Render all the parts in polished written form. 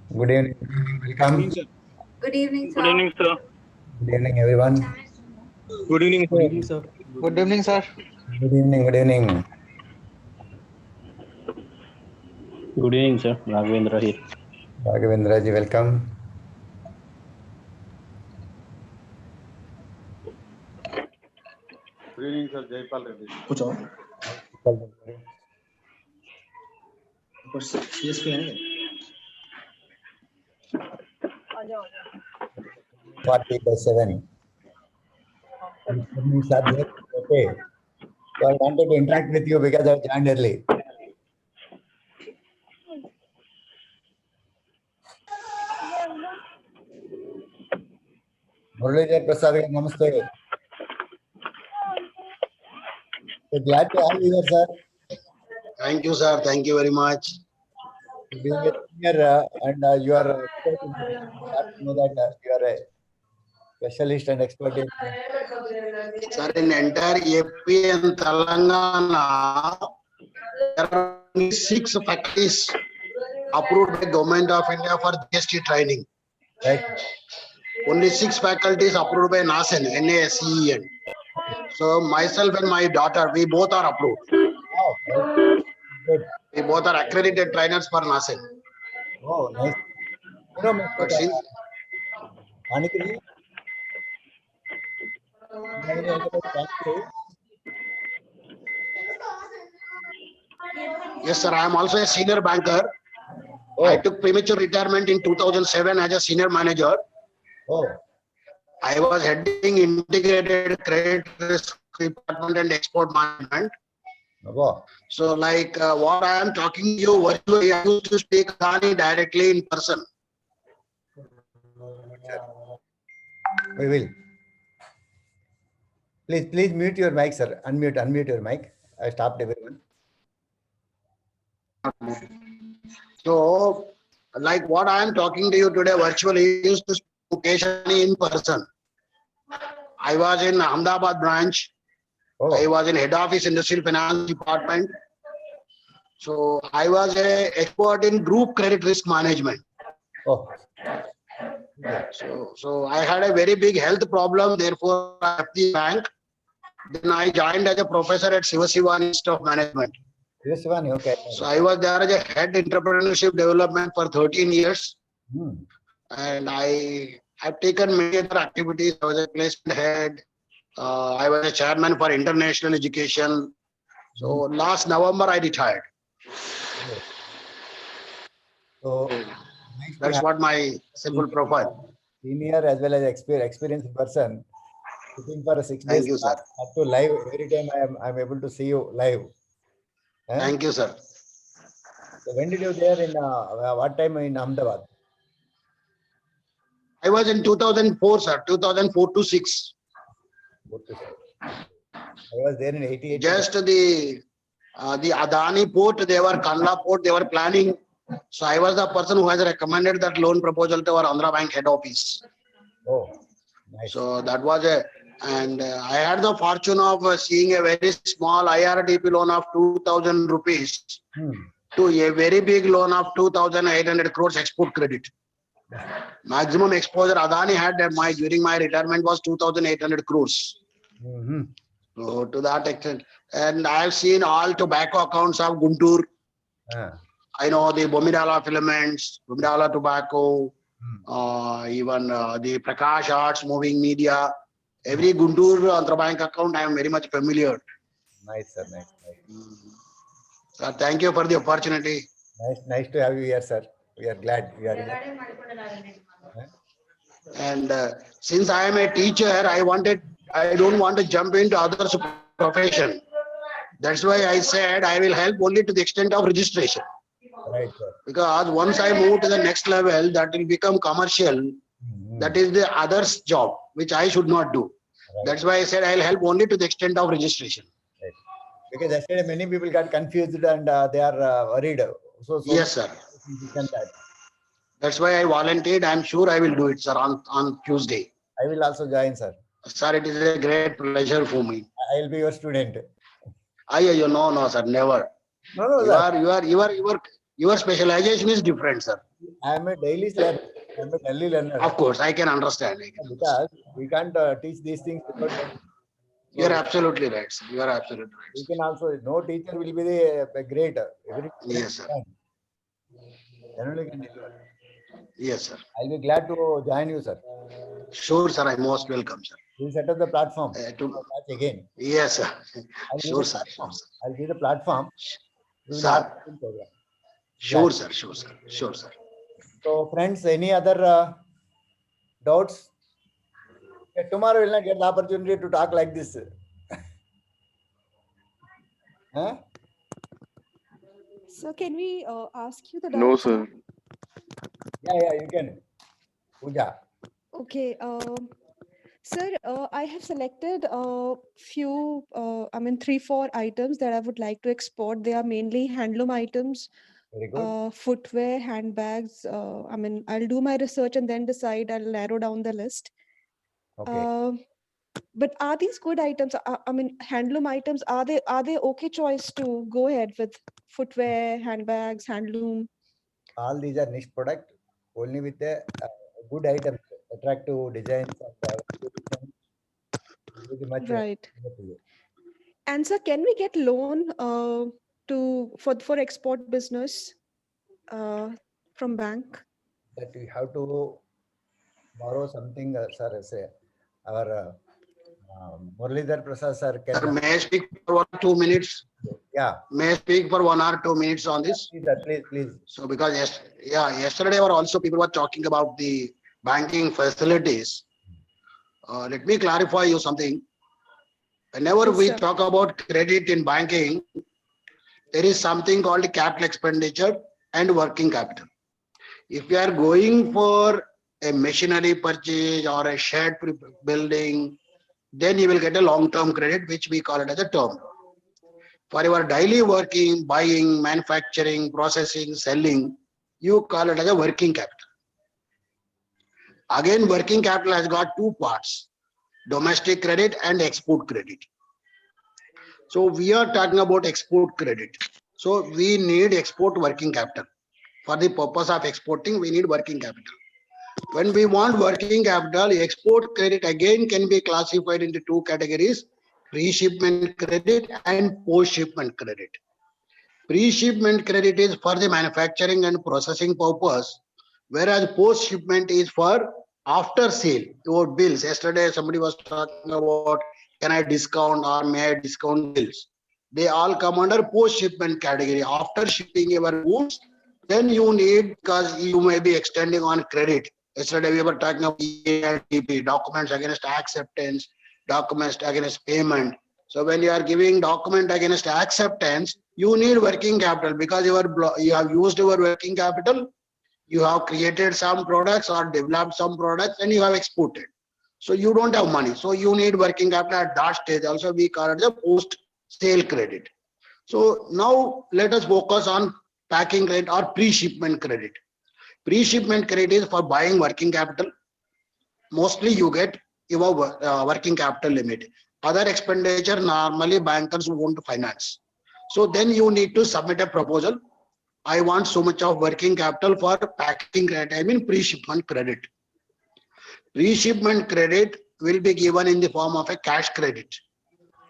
Good evening. Welcome. Good evening, Good sir. evening, sir. Good evening, everyone. Good evening, Good sir. evening, sir. Good evening, sir. Good evening. Good evening. Good evening, sir. Raghavendra here. Raghavendra ji, welcome. Good evening, sir. Jaipal Reddy. कुछ और CSP है 40/7. Okay. So I wanted to interact with you because I joined early. Muralidhar Prasad, namaste. So glad to have you here, sir. Thank you, sir. Thank you very much. Being a senior and you are expert in glad to know that you are a specialist and expert in. Sir, in entire AP and Telangana, there are only 6 faculties approved by Government of India for GST training. Right. Only 6 faculties approved by NASEN, NASCEN. So myself and my daughter, we both are approved. Oh, well, good. We both are accredited trainers for NASEN. Oh, nice. You know, But Mr. since Anikri, yes, sir, I am also a senior banker. Oh, I took premature retirement in 2007 as a senior manager. oh, I was heading integrated credit risk department and export management. wow. So like what I am talking to you virtually, I used to speak Adani directly in person. We will. Please mute your mic, sir. Unmute your mic. I stopped everyone. So like what I am talking to you today virtually, I used to speak occasionally in person. I was in Ahmedabad branch. Oh, I was in head office industrial finance department. So I was a expert in group credit risk management. oh, So I had a very big health problem. Therefore, I left the bank. Then I joined as a professor at Siva Institute of Management. this one, okay. So I was there as a head entrepreneurship development for 13 years. Hmm. And I have taken many other activities. I was a placement head. I was a chairman for international education. So last November, I retired. So nice to That's have what my simple profile. senior as well as experienced person sitting for 6 days. Thank you, sir. Up to live every time I'm able to see you live. Eh? Thank you, sir. So when did you there in what time in Ahmedabad? I was in 2004, sir. 2004 to 6. I was there in 88. Just the Adani port, they were Kandla port, they were planning. So I was the person who has recommended that loan proposal to our Andhra Bank head office. Oh, nice. So that was and I had the fortune of seeing a very small IRDP loan of 2,000 rupees to a very big loan of 2,800 crores export credit. Maximum exposure Adani had during my retirement was 2,800 crores. Mm-hmm. So to that extent, and I have seen all tobacco accounts of Guntur. I know the Bomidala filaments, Bomidala tobacco, even the Prakash Arts moving media. Every Guntur Andhra Bank account, I am very much familiar. Nice, sir. Nice. Sir, thank you for the opportunity. Nice to have you here, sir. We are glad we are here. And since I am a teacher, I don't want to jump into other profession. That's why I said I will help only to the extent of registration. Right, sir. Because once I move to the next level, that will become commercial. That is the other's job, which I should not do. Right. That's why I said I'll help only to the extent of registration. Right. Because yesterday many people got confused and they are worried. So yes, sir. That's why I volunteered. I'm sure I will do it, sir, on Tuesday. I will also join, sir. Sir, it is a great pleasure for me. I will be your student. No, sir, never. No, you are Your specialization is different, sir. I am a daily learner. I am a daily learner. Of course, I can understand. Because we can't teach these things without learning. You are absolutely right, sir. You are absolutely right, We sir. can also, no teacher will be the great. Every teacher Yes, sir. can. Then only can deliver. Yes, sir. I'll be glad to join you, sir. Sure, sir. I'm most welcome, sir. We'll set up the platform. To- Match again. Yes, sir. I'll be Sure, the sir. Sure, platform. sir. I'll be the platform. We will Sir. have a program. Sure, sir. Sure, sir. Sure, sir. So, friends, any other doubts? Yeah, tomorrow we'll not get the opportunity to talk like this. Huh? So can we ask you the No, doubts sir. now? Yeah, you can. Pooja. Okay. Sir, I have selected a few, 3-4 items that I would like to export. They are mainly handloom items, Very good. footwear, handbags. I'll do my research and then decide. I'll narrow down the list. Okay. But are these good items? Handloom items, are they okay choice to go ahead with footwear, handbags, handloom? All these are niche product, only with the good items, attractive designs and very much. Right. And sir, can we get loan for export business from bank? That we have to borrow something, sir. Say our Muralidhar Prasad sir Sir, can. may I speak for 1 or 2 minutes? Yeah. May I speak for 1 or 2 minutes on this? Please, sir, please. So because yesterday were also people were talking about the banking facilities. Let me clarify you something. Whenever Yes, we sir. talk about credit in banking, there is something called capital expenditure and working capital. If you are going for a machinery purchase or a shed building, then you will get a long-term credit, which we call it as a term. For your daily working, buying, manufacturing, processing, selling, you call it as a working capital. Again, working capital has got two parts, domestic credit and export credit. So we are talking about export credit. So we need export working capital. For the purpose of exporting, we need working capital. When we want working capital, export credit again can be classified into two categories, pre-shipment credit and post-shipment credit. Pre-shipment credit is for the manufacturing and processing purpose, whereas post-shipment is for after sale, your bills. Yesterday, somebody was talking about, can I discount or may I discount bills? They all come under post-shipment category. After shipping your goods, then you need, because you may be extending on credit. Yesterday, we were talking about EADP, documents against acceptance, documents against payment. So when you are giving document against acceptance, you need working capital because you have used your working capital, you have created some products or developed some products and you have exported. So you don't have money. So you need working capital at that stage. Also, we call it the post-sale credit. So now let us focus on packing credit or pre-shipment credit. Pre-shipment credit is for buying working capital. Mostly you get your working capital limit. Other expenditure normally bankers won't finance. So then you need to submit a proposal. I want so much of working capital for packing credit, I mean pre-shipment credit. Pre-shipment credit will be given in the form of a cash credit.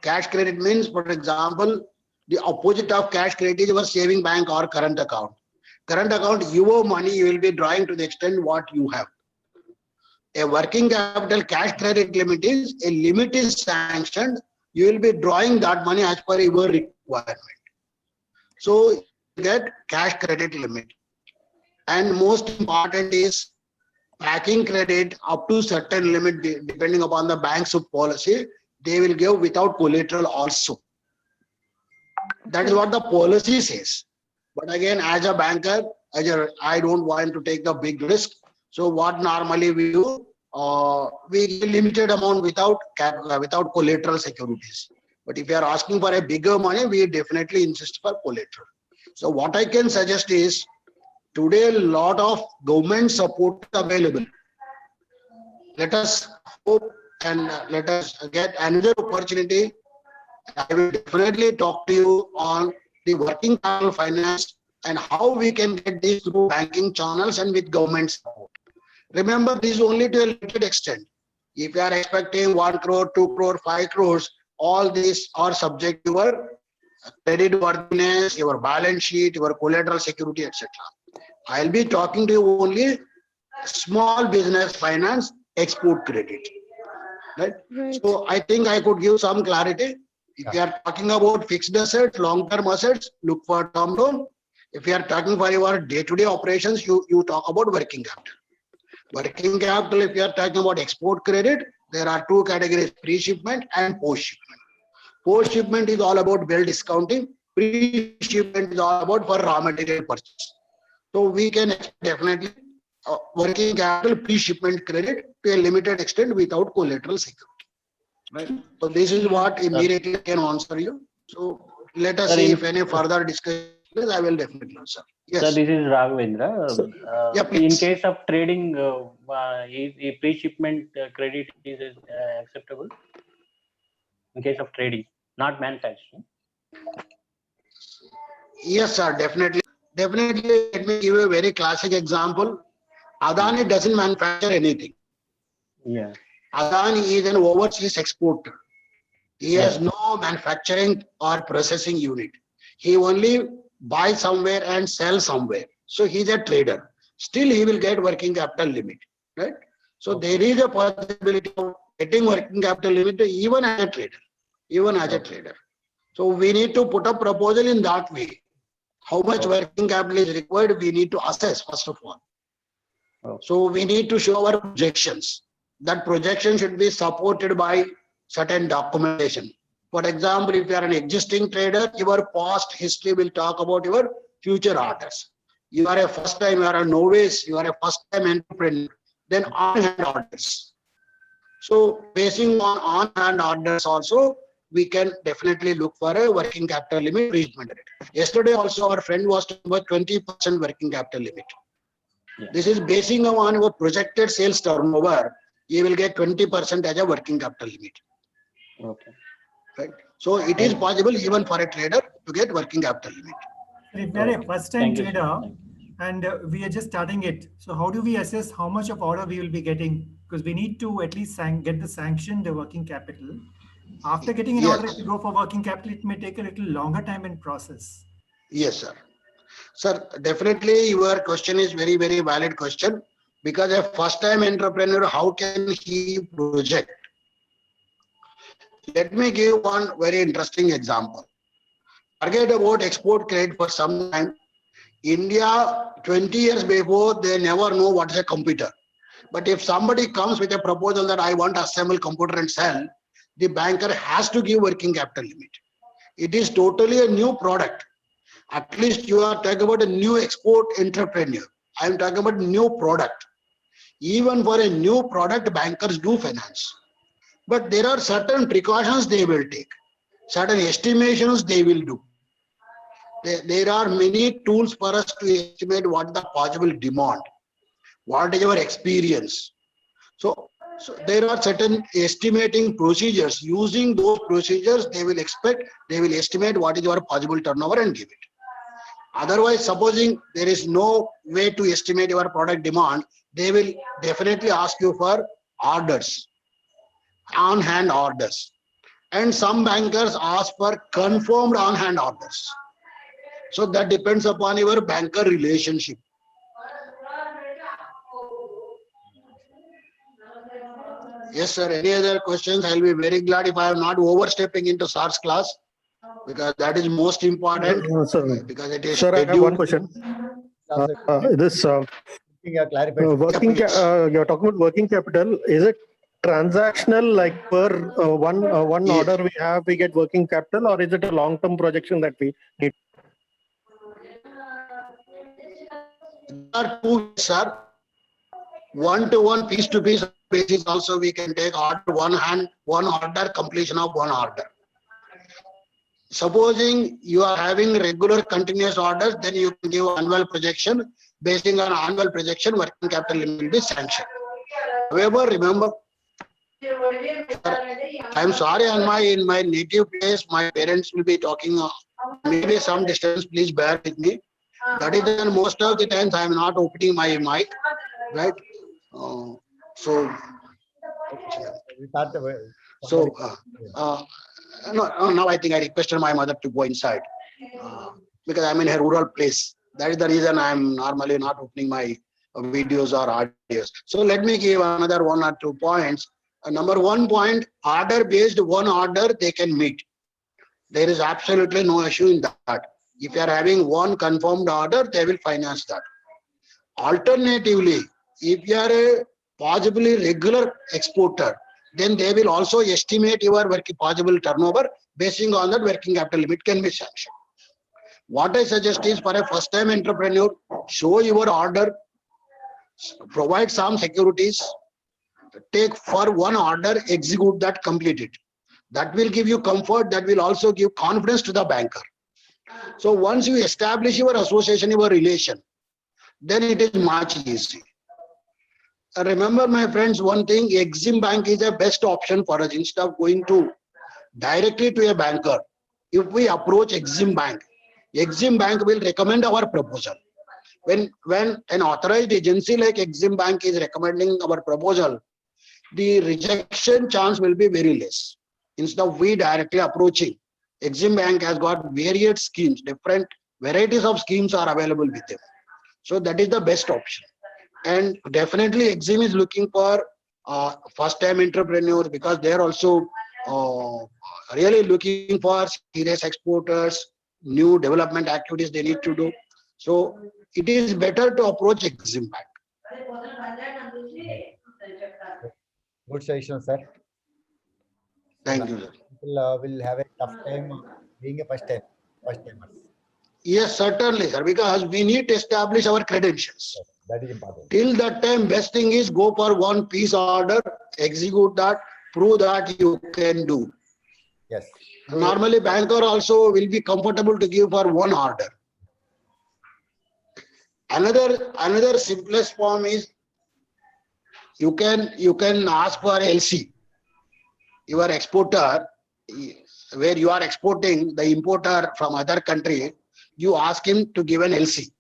Cash credit means, for example, the opposite of cash credit is your saving bank or current account. Current account, your money you will be drawing to the extent what you have. A working capital cash credit limit is, a limit is sanctioned, you will be drawing that money as per your requirement. So you get cash credit limit. And most important is packing credit up to certain limit, depending upon the bank's policy, they will give without collateral also. That is what the policy says. But again, as a banker, I don't want to take the big risk. So what normally we do, we give limited amount without collateral securities. But if you are asking for a bigger money, we definitely insist for collateral. So what I can suggest is, today a lot of government support available. Let us hope and let us get another opportunity. I will definitely talk to you on the working capital finance and how we can get this through banking channels and with government support. Remember, this is only to a limited extent. If you are expecting 1 crore, 2 crore, 5 crores, all these are subject to your credit worthiness, your balance sheet, your collateral security, etc. I'll be talking to you only small business finance, export credit. Right? So I think I could give some clarity. If you are talking about fixed assets, long-term assets, look for term loan. If you are talking for your day-to-day operations, you talk about working capital. Working capital, if you are talking about export credit, there are two categories, pre-shipment and post-shipment. Post-shipment is all about bill discounting. Pre-shipment is all about for raw material purchase. So we can definitely working capital pre-shipment credit to a limited extent without collateral security. Right. So this is what immediately can answer you. So let us see if any further discussion is, I will definitely answer. Yes. So this is Raghavendra. Yeah, In please. case of trading, is pre-shipment credit is acceptable? In case of trading, not manufacturing. Yes, sir, definitely. Definitely, let me give you a very classic example. Adani doesn't manufacture anything. Yeah. Adani is an overseas exporter. He has no manufacturing or processing unit. He only buys somewhere and sells somewhere. So he's a trader. Still, he will get working capital limit, right? So there is a possibility of getting working capital limit even as a trader, even as a trader. So we need to put a proposal in that way. How much working capital is required, we need to assess first of all. So we need to show our projections. That projection should be supported by certain documentation. For example, if you are an existing trader, your past history will talk about your future orders. You are a first time, you are a novice, you are a first time entrepreneur, then on-hand orders. So basing on on-hand orders also, we can definitely look for a working capital limit reachment rate. Yesterday also our friend was talking about 20% working capital limit. This is basing on your projected sales turnover, you will get 20% as a working capital limit. Okay. Right. So it is possible even for a trader to get working capital limit. If we are a first-time trader and we are just starting it, so how do we assess how much of order we will be getting? Because we need to at least get the sanctioned working capital. After getting an order, if you go for working capital, it may take a little longer time in process. Yes, sir. Sir, definitely your question is very, very valid question, because a first-time entrepreneur, how can he project? Let me give one very interesting example. Forget about export credit for some time. India, 20 years before, they never know what is a computer. But if somebody comes with a proposal that I want to assemble computer and sell, the banker has to give working capital limit. It is totally a new product. At least you are talking about a new export entrepreneur. I am talking about new product. Even for a new product, bankers do finance. But there are certain precautions they will take. Certain estimations they will do. There are many tools for us to estimate what the possible demand, what is your experience. So there are certain estimating procedures. Using those procedures, they will estimate what is your possible turnover and give it. Otherwise, supposing there is no way to estimate your product demand, they will definitely ask you for orders, on-hand orders. And some bankers ask for confirmed on-hand orders. So that depends upon your banker relationship. Yes, sir. Any other questions? I'll be very glad if I am not overstepping into SARS class, because that is most important. Because it is sir, I have one question. You're talking about working capital. Is it transactional, like per one order we have, we get working capital, or is it a long-term projection that we need? There are two, sir. One-to-one, piece-to-piece basis also we can take order, one order, completion of one order. Supposing you are having regular continuous orders, then you can give annual projection. Basing on annual projection, working capital limit will be sanctioned. However, remember, I'm sorry, in my native place, my parents will be talking, maybe some distance, please bear with me. That is then most of the times I am not opening my mic, right? So We thought So, somebody- no, now I think I requested my mother to go inside because I'm in a rural place. That is the reason I'm normally not opening my videos or audios. So let me give another 1 or 2 points. Number 1 point, order based, one order they can meet. There is absolutely no issue in that. If you are having one confirmed order, they will finance that. Alternatively, if you are a possibly regular exporter, then they will also estimate your possible turnover basing on that working capital limit can be sanctioned. What I suggest is for a first time entrepreneur, show your order, provide some securities, take for one order, execute that, complete it. That will give you comfort, that will also give confidence to the banker. So once you establish your association, your relation, then it is much easy. Remember, my friends, one thing, EXIM Bank is the best option for us. Instead of going to directly to a banker, if we approach EXIM Bank will recommend our proposal. When an authorized agency like EXIM Bank is recommending our proposal, the rejection chance will be very less. Instead of we directly approaching, EXIM Bank has got various schemes, different varieties of schemes are available with them. So that is the best option. And definitely EXIM is looking for first time entrepreneurs because they are also really looking for serious exporters, new development activities they need to do. So it is better to approach EXIM Bank. Good suggestion, sir. Thank you, sir. People will have a tough time being a first timers. Yes, certainly, sir, because we need to establish our credentials. Yes, that is important. Till that time, best thing is go for one piece order, execute that, prove that you can do. Yes. Normally, banker also will be comfortable to give for one order. Another simplest form is you can ask for LC. Your exporter, where you are exporting the importer from other country, you ask him to give an LC.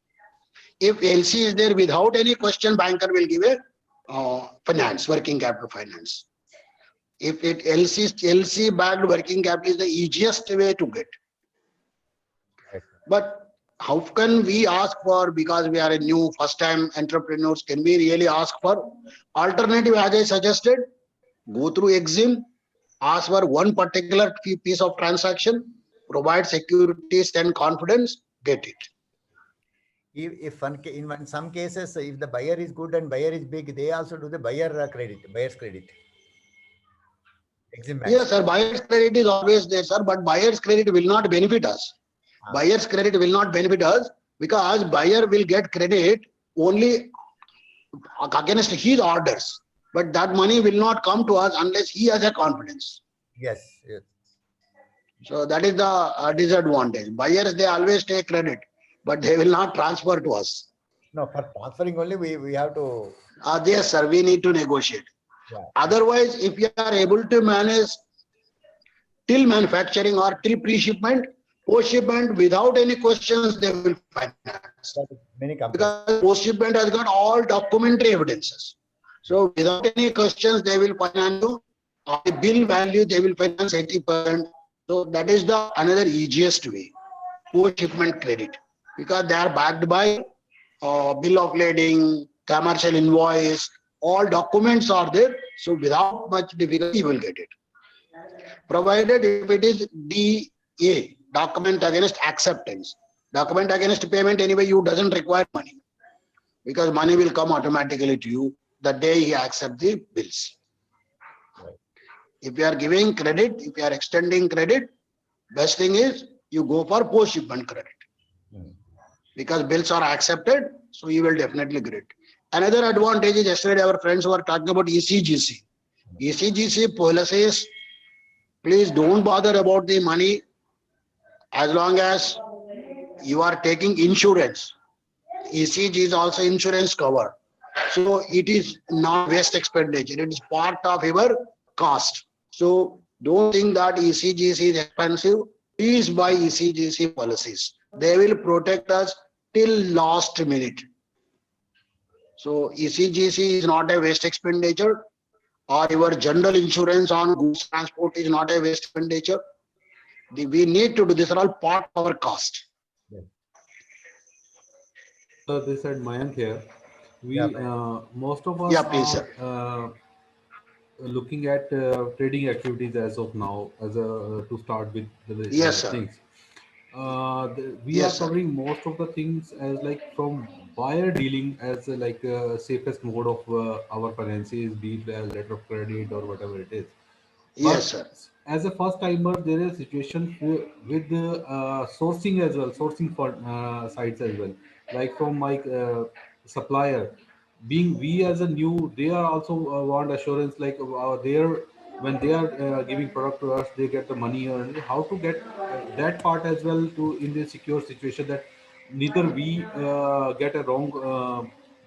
If LC is there, without any question, banker will give a finance, working capital finance. If it LC backed working capital is the easiest way to get. Right. But how can we ask for, because we are a new first time entrepreneurs, can we really ask for alternative? As I suggested, go through EXIM, ask for one particular piece of transaction, provide securities and confidence, get it. If in some cases, if the buyer is good and buyer is big, they also do the buyer's credit. EXIM Bank. Yes, sir, buyer's credit is always there, sir, but buyer's credit will not benefit us. Buyer's credit will not benefit us because buyer will get credit only against his orders. But that money will not come to us unless he has a confidence. Yes. Yes. So that is the disadvantage. Buyers, they always take credit, but they will not transfer to us. No, for transferring only we have to. Yes, sir, we need to negotiate. Yeah. Otherwise, if you are able to manage till manufacturing or till pre-shipment, post-shipment, without any questions, they will finance. Many companies. Because post-shipment has got all documentary evidences. So without any questions, they will finance you. On the bill value, they will finance 80%. So that is the another easiest way, post-shipment credit. Because they are backed by bill of lading, commercial invoice, all documents are there. So without much difficulty, you will get it. Provided if it is DA, document against acceptance. Document against payment, anyway, you doesn't require money because money will come automatically to you the day you accept the bills. Right. If you are giving credit, if you are extending credit, best thing is you go for post-shipment credit. Because bills are accepted, so you will definitely get it. Another advantage is yesterday our friends were talking about ECGC. ECGC policies, please don't bother about the money as long as you are taking insurance. ECG is also insurance cover. So it is not waste expenditure. It is part of your cost. So don't think that ECGC is expensive. Please buy ECGC policies. They will protect us till last minute. So ECGC is not a waste expenditure, or your general insurance on goods transport is not a waste expenditure. We need to do this, are all part of our cost. So this said Mayank here. Most of us Yeah, please, are looking at trading activities as of now, as a to start with the Yes, sir. things. We Yes, are sir. covering most of the things as like from buyer dealing as like safest mode of our finances, be it a letter of credit or whatever it is. Yes, But sir. as a first timer, there is a situation with the sourcing as well, sourcing for sites as well. Like from my supplier, being we as a new, they are also want assurance like when they are giving product to us, they get the money or how to get that part as well to in the secure situation that neither we get a wrong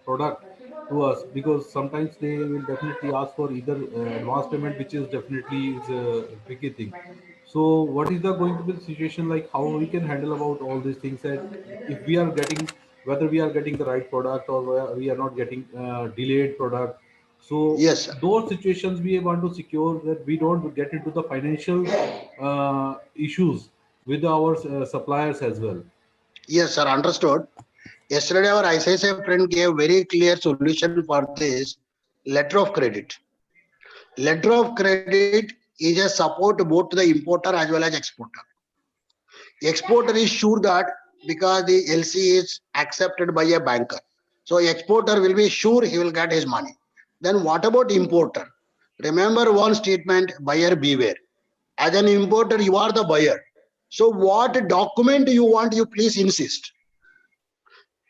product to us, because sometimes they will definitely ask for either advance payment, which is definitely is a tricky thing. So what is the going to be the situation, like how we can handle about all these things, that if we are getting, whether we are getting the right product or we are not getting delayed product. So Yes, sir. those situations we want to secure that we don't get into the financial issues with our suppliers as well. Yes, sir. Understood. Yesterday, our ICICI friend gave very clear solution for this letter of credit. Letter of credit is a support both to the importer as well as exporter. Exporter is sure that because the LC is accepted by a banker. So exporter will be sure he will get his money. Then what about importer? Remember one statement, buyer beware. As an importer, you are the buyer. So what document you want, you please insist.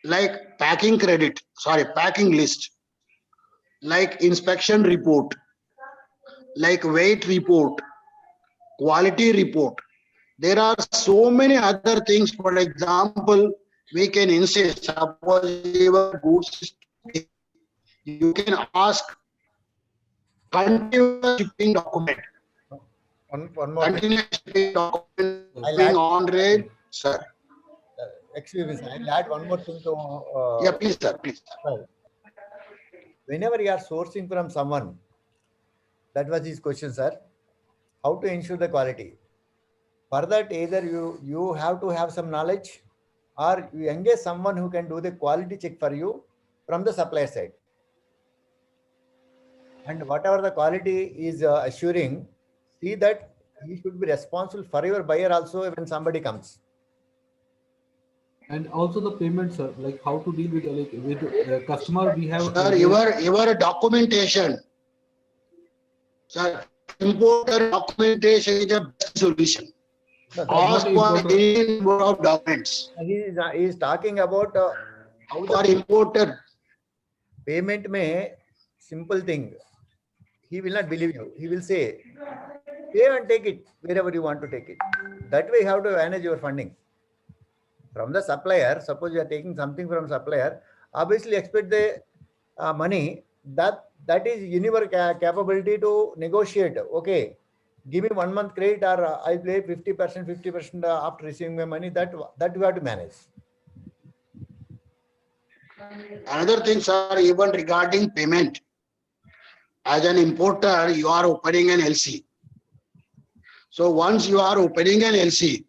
Like packing list, like inspection report, like weight report, quality report. There are so many other things. For example, we can insist, suppose your goods is too big, you can ask continuous shipping document. One more thing. Continuous shipping document, I'll being add, on rate, sir. excuse me, sir, I'll add one more thing to. Yeah, please, sir, please. Sir. Whenever you are sourcing from someone, that was his question, sir. How to ensure the quality? For that, either you have to have some knowledge, or you engage someone who can do the quality check for you from the supplier side. And whatever the quality is assuring, see that he should be responsible for your buyer also when somebody comes. And also the payments, sir, like how to deal with customer. We have Sir, your documentation, sir, importer documentation is a best solution. No, Ask for any number of documents. he is talking about how For the importer. payment may simple thing. He will not believe you. He will say, pay and take it wherever you want to take it. That way you have to manage your funding. From the supplier, suppose you are taking something from supplier, obviously expect the money that is in your capability to negotiate. Okay, give me 1 month credit, or I'll pay 50% after receiving my money. That you have to manage. Another thing, sir, even regarding payment, as an importer, you are opening an LC. So once you are opening an LC,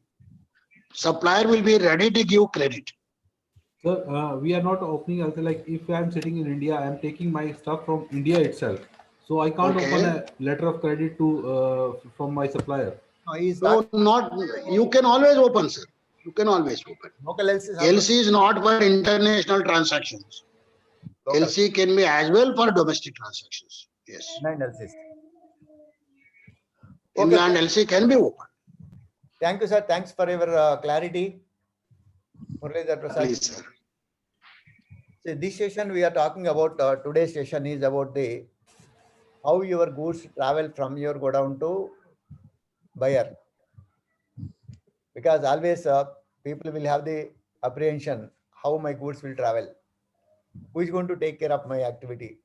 supplier will be ready to give credit. Sir, we are not opening also, like if I am sitting in India, I am taking my stuff from India itself. So I can't open a letter of credit to from my supplier. No, not, you can always open, sir. You can always open. Local LC is not for international transactions. Local. LC can be as well for domestic transactions. Yes. Inland LC can be open. Thank you, sir. Thanks for your clarity. Please, sir. So this session we are talking about, today's session is about the how your goods travel from your godown to buyer. Because always people will have the apprehension, how my goods will travel. Who is going to take care of my activity?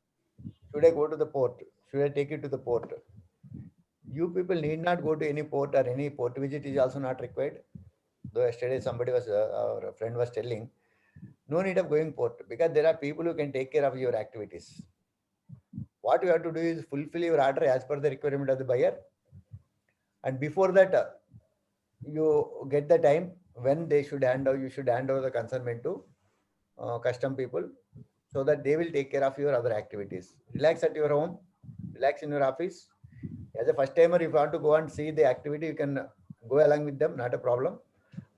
Should I go to the port? Should I take it to the port? You people need not go to any port, or any port visit is also not required. Though yesterday somebody was, our friend was telling, No need of going port because there are people who can take care of your activities. What you have to do is fulfill your order as per the requirement of the buyer. And before that, you get the time when they should hand over, you should hand over the consignment to custom people so that they will take care of your other activities. Relax at your home, relax in your office. As a first timer, if you want to go and see the activity, you can go along with them, not a problem.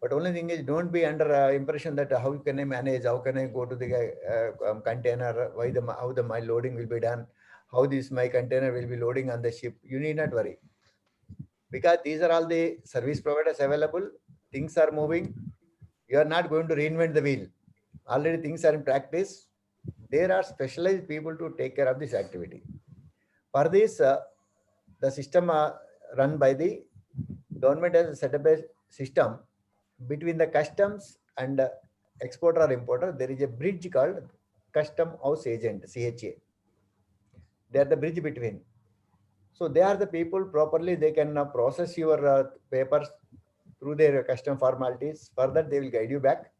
But only thing is, don't be under impression that how can I manage, how can I go to the container, how my loading will be done, how this my container will be loading on the ship. You need not worry because these are all the service providers available. Things are moving. You are not going to reinvent the wheel. Already things are in practice. There are specialized people to take care of this activity. For this, the system run by the government has set up a system between the customs and exporter or importer. There is a bridge called custom house agent, CHA. They are the bridge between. So they are the people properly, they can process your papers through their custom formalities. Further, they will guide you back.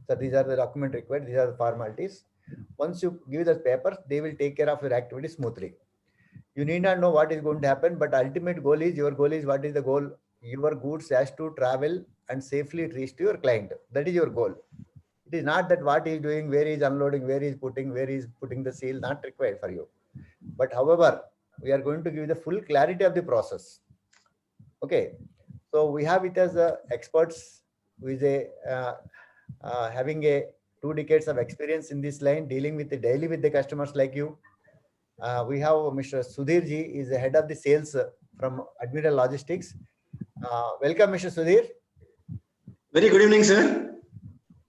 So these are the document required, these are the formalities. Once you give the papers, they will take care of your activity smoothly. You need not know what is going to happen, but ultimate goal is, your goal is, what is the goal? Your goods has to travel and safely reach to your client. That is your goal. It is not that what he is doing, where he is unloading, where he is putting the seal, not required for you. But however, we are going to give the full clarity of the process. Okay. So we have it as experts who is having a 2 decades of experience in this line, dealing with daily with the customers like you. We have Mr. Sudhir ji, is the head of the sales from Admiral Logistics. Welcome, Mr. Sudhir. Very good evening, sir.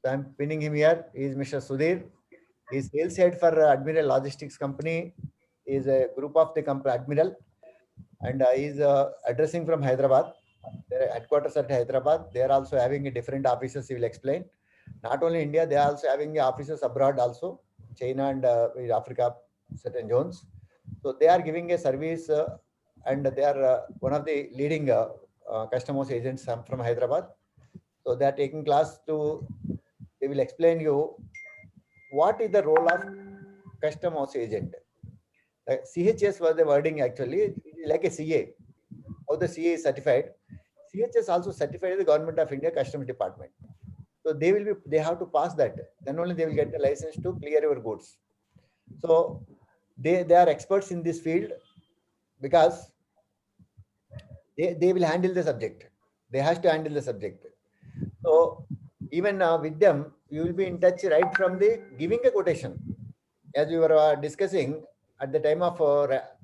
So I'm pinning him here. He is Mr. Sudhir. He is sales head for Admiral Logistics company. He is a group of the company Admiral, and he is addressing from Hyderabad. Their headquarters at Hyderabad. They are also having a different offices. He will explain. Not only India, they are also having offices abroad also, China and Africa, certain zones. So they are giving a service, and they are one of the leading customers agents from Hyderabad. So they are taking class to. They will explain you what is the role of customers agent. CHS was the wording actually. It is like a CA. How the CA is certified. CHS also certified the Government of India Customs Department. So they have to pass that. Then only they will get the license to clear your goods. So they are experts in this field because they will handle the subject. They have to handle the subject. So even with them, you will be in touch right from the giving a quotation. As we were discussing at the time of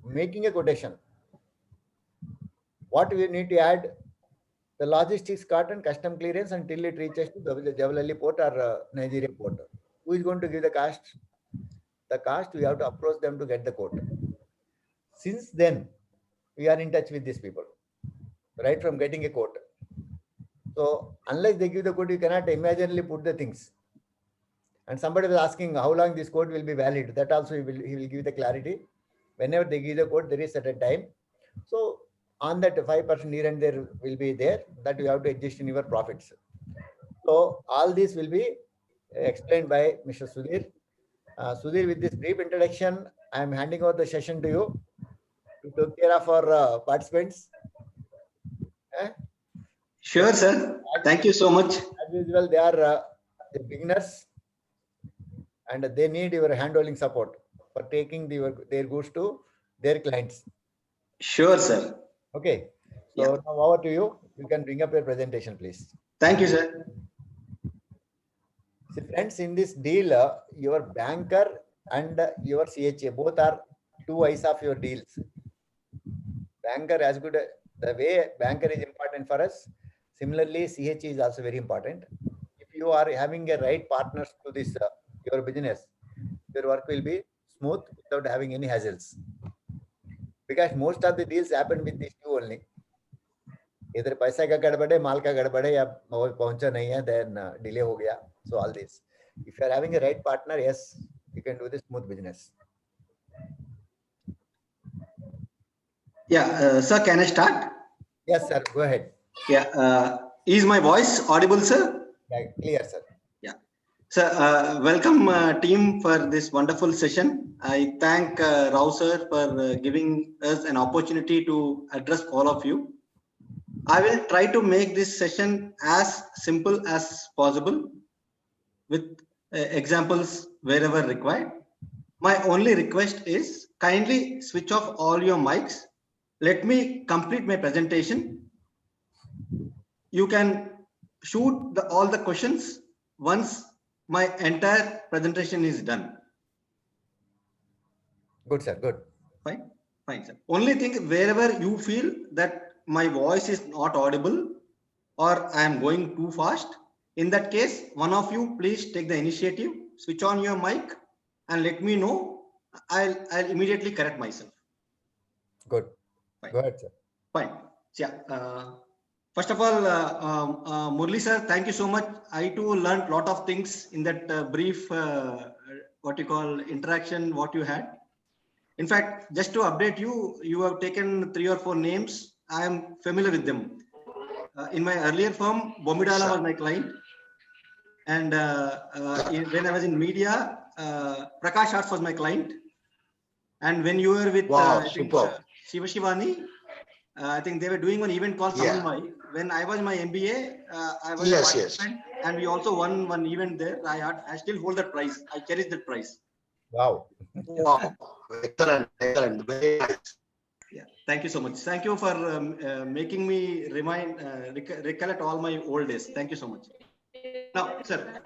making a quotation, what we need to add, the logistics cart and custom clearance until it reaches to Jawaharlal port or Nigeria port. Who is going to give the cost? The cost, we have to approach them to get the quote. Since then, we are in touch with these people, right from getting a quote. So unless they give the quote, you cannot imaginably put the things. And somebody was asking how long this quote will be valid. That also he will give the clarity. Whenever they give the quote, there is certain time. So on that 5% here and there will be there that you have to adjust in your profits. So all this will be explained by Mr. Sudhir. Sudhir, with this brief introduction, I am handing over the session to you to take care of our participants. Sure, sir. Thank you so much. As usual, they are the beginners and they need your hand-holding support for taking their goods to their clients. Sure, sir. Okay. So Yeah. now over to you. You can bring up your presentation, please. Thank you, sir. See, friends, in this deal, your banker and your CHA both are two eyes of your deals. Banker as good, the way banker is important for us. Similarly, CHA is also very important. If you are having a right partners to this your business, your work will be smooth without having any hassles. Because most of the deals happen with these two only. Either पैसा का गड़बड़े, माल का गड़बड़े या पहुंचा नहीं है, then delay हो गया. So all this. If you are having a right partner, yes, you can do this smooth business. Yeah, sir, can I start? Yes, sir. Go ahead. Yeah. Is my voice audible, sir? Yeah, clear, sir. Yeah. So, welcome team for this wonderful session. I thank Rao sir for giving us an opportunity to address all of you. I will try to make this session as simple as possible with examples wherever required. My only request is kindly switch off all your mics. Let me complete my presentation. You can shoot all the questions once my entire presentation is done. Good, sir. Good. Fine, fine, sir. Only thing, wherever you feel that my voice is not audible or I am going too fast, in that case, one of you please take the initiative, switch on your mic and let me know. I'll immediately correct myself. Good. Fine. Go ahead, sir. Fine. Yeah. First of all, Murli sir, thank you so much. I too learned a lot of things in that brief, what you call interaction, what you had. In fact, just to update you, you have taken 3 or 4 names. I am familiar with them. In my earlier firm, Bomidala was my client. And when I was in media, Prakash Arts was my client. And when you were with Shiva Shivani, I think they were doing one event called Samulmai. When I was in my MBA, I was a participant, and we also won one event there. I still hold that prize. I cherish that prize. Wow. Wow. Excellent. Excellent. Very nice. Yeah. Thank you so much. Thank you for making me recollect all my old days. Thank you so much. Now, sir,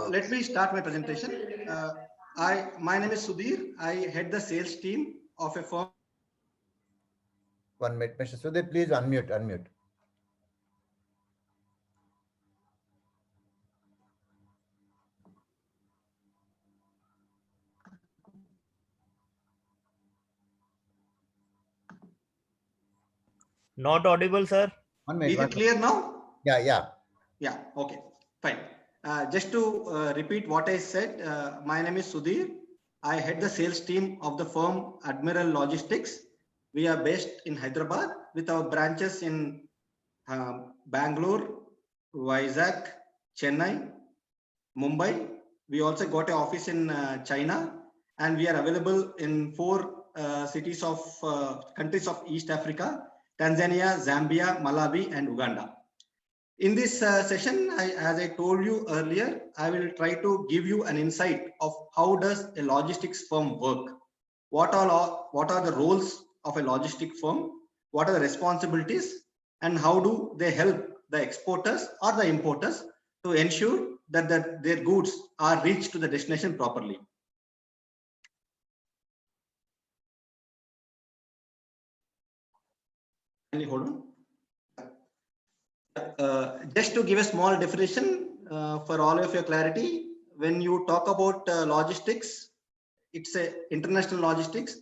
let me start my presentation. My name is Sudhir. I head the sales team of a firm. 1 minute, Mr. Sudhir, please unmute. Not audible, sir. 1 minute. Is it clear now? Yeah. Yeah. Okay. Fine. Just to repeat what I said, my name is Sudhir. I head the sales team of the firm Admiral Logistics. We are based in Hyderabad with our branches in Bangalore, Vizag, Chennai, Mumbai. We also got an office in China, and we are available in 4 cities of countries of East Africa: Tanzania, Zambia, Malawi, and Uganda. In this session, as I told you earlier, I will try to give you an insight of how does a logistics firm work. What are the roles of a logistic firm? What are the responsibilities? And how do they help the exporters or the importers to ensure that their goods are reached to the destination properly? Hold on. Just to give a small definition for all of your clarity, when you talk about logistics, it's a international logistics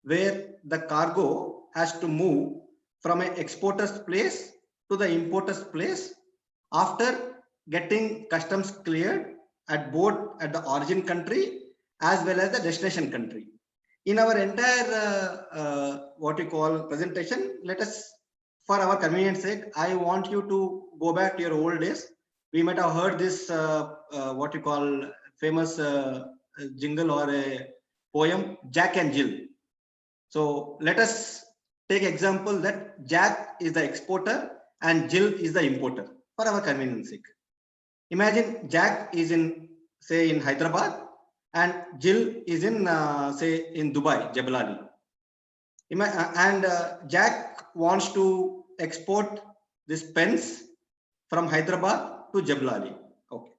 where the cargo has to move from an exporter's place to the importer's place after getting customs cleared at both at the origin country as well as the destination country. In our entire what we call presentation, let us, for our convenience sake, I want you to go back to your old days. We might have heard this what you call famous jingle or a poem, Jack and Jill. So let us take example that Jack is the exporter and Jill is the importer for our convenience sake. Imagine Jack is in, say, in Hyderabad and Jill is in, say, in Dubai, Jebel Ali. And Jack wants to export this pens from Hyderabad to Jebel Ali. Okay.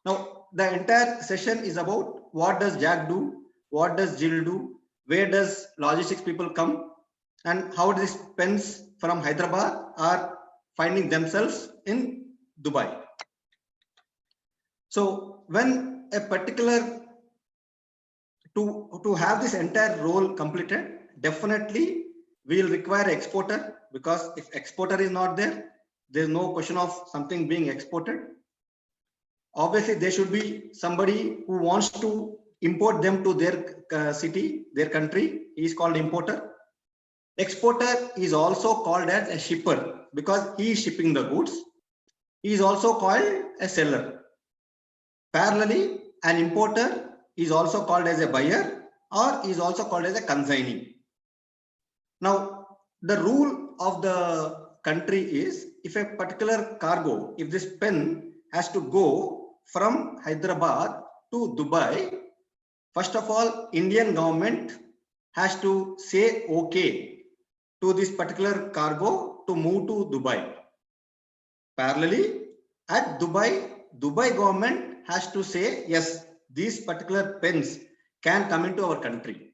Now, the entire session is about what does Jack do, what does Jill do, where does logistics people come, and how these pens from Hyderabad are finding themselves in Dubai. So when a particular, to have this entire role completed, definitely we will require exporter, because if exporter is not there, there is no question of something being exported. Obviously, there should be somebody who wants to import them to their city, their country. He is called importer. Exporter is also called as a shipper because he is shipping the goods. He is also called a seller. Parallelly, an importer is also called as a buyer or is also called as a consignee. Now, the rule of the country is if a particular cargo, if this pen has to go from Hyderabad to Dubai, first of all, Indian government has to say okay to this particular cargo to move to Dubai. Parallelly, at Dubai government has to say, yes, these particular pens can come into our country.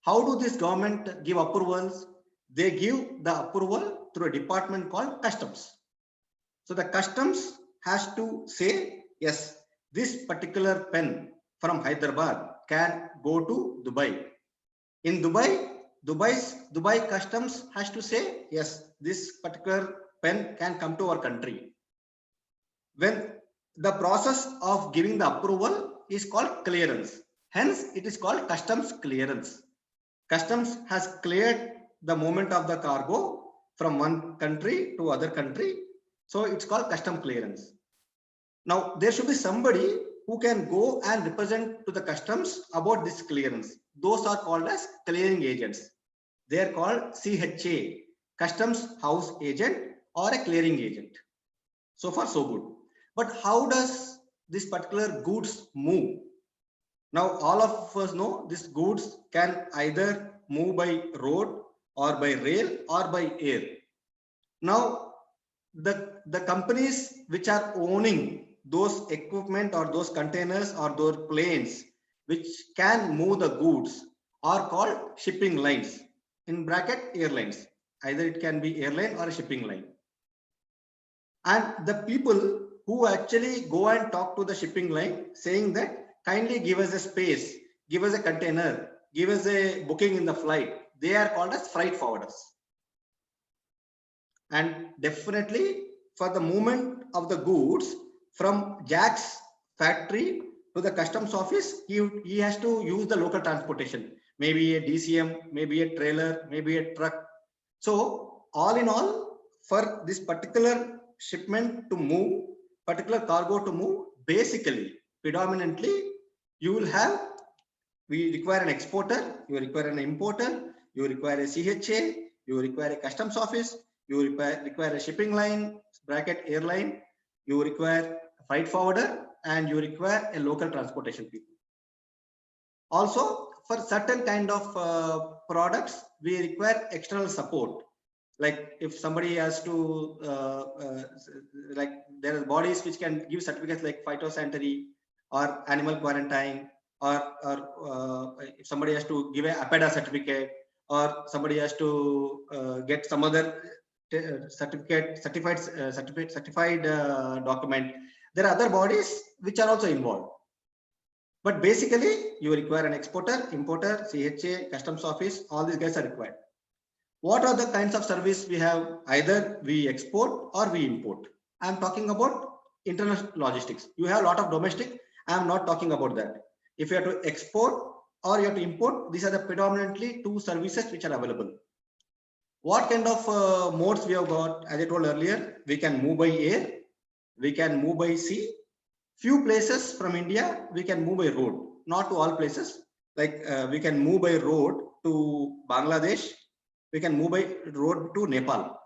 How do this government give approvals? They give the approval through a department called customs. So the customs has to say, yes, this particular pen from Hyderabad can go to Dubai. In Dubai customs has to say, yes, this particular pen can come to our country. When the process of giving the approval is called clearance. Hence, it is called customs clearance. Customs has cleared the movement of the cargo from one country to other country. So it's called custom clearance. Now, there should be somebody who can go and represent to the customs about this clearance. Those are called as clearing agents. They are called CHA, Customs House Agent or a clearing agent. So far, so good. But how does this particular goods move? Now, all of us know this goods can either move by road or by rail or by air. Now, the companies which are owning those equipment or those containers or those planes which can move the goods are called shipping lines, in bracket airlines. Either it can be airline or a shipping line. And the people who actually go and talk to the shipping line saying that kindly give us a space, give us a container, give us a booking in the flight, they are called as freight forwarders. And definitely for the movement of the goods from Jack's factory to the customs office, he has to use the local transportation, maybe a DCM, maybe a trailer, maybe a truck. So all in all, for this particular shipment to move, particular cargo to move, basically, predominantly, you will have, we require an exporter, you require an importer, you require a CHA, you require a customs office, you require a shipping line, bracket airline, you require a freight forwarder, and you require a local transportation people. Also, for certain kind of products, we require external support. Like if somebody has to, like there are bodies which can give certificates like phytosanitary or animal quarantine, or if somebody has to give a APEDA certificate, or somebody has to get some other certified document. There are other bodies which are also involved. But basically, you require an exporter, importer, CHA, customs office, all these guys are required. What are the kinds of service we have? Either we export or we import. I'm talking about international logistics. You have a lot of domestic. I'm not talking about that. If you have to export or you have to import, these are the predominantly two services which are available. What kind of modes we have got? As I told earlier, we can move by air, we can move by sea. Few places from India, we can move by road, not to all places. Like we can move by road to Bangladesh, we can move by road to Nepal.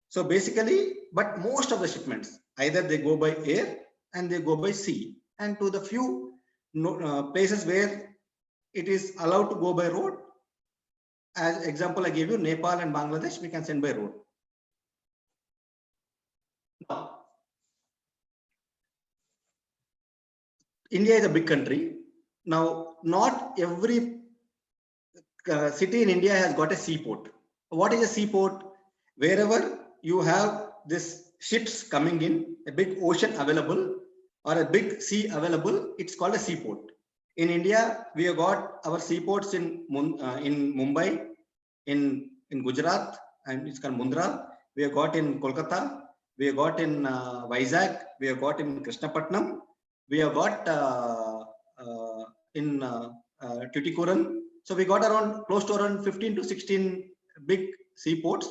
So basically, but most of the shipments, either they go by air and they go by sea. And to the few places where it is allowed to go by road, as example I gave you, Nepal and Bangladesh, we can send by road. Now, India is a big country. Now, not every city in India has got a seaport. What is a seaport? Wherever you have this ships coming in, a big ocean available or a big sea available, it's called a seaport. In India, we have got our seaports in Mumbai, in Gujarat, and it's called Mundra. We have got in Kolkata. We have got in Vizag. We have got in Krishnapatnam. We have got in Tuticorin. So we got around close to around 15 to 16 big seaports.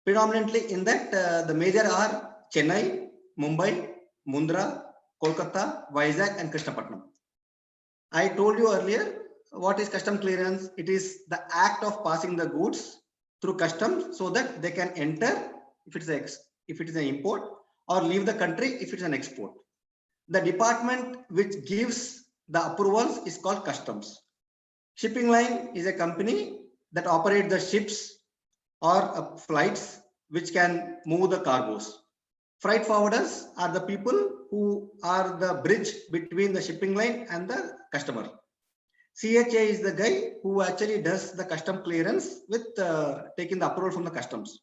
Predominantly in that, the major are Chennai, Mumbai, Mundra, Kolkata, Vizag, and Krishnapatnam. I told you earlier, what is custom clearance? It is the act of passing the goods through customs so that they can enter if it is an import, or leave the country if it's an export. The department which gives the approvals is called customs. Shipping line is a company that operates the ships or flights which can move the cargoes. Freight forwarders are the people who are the bridge between the shipping line and the customer. CHA is the guy who actually does the custom clearance with taking the approval from the customs.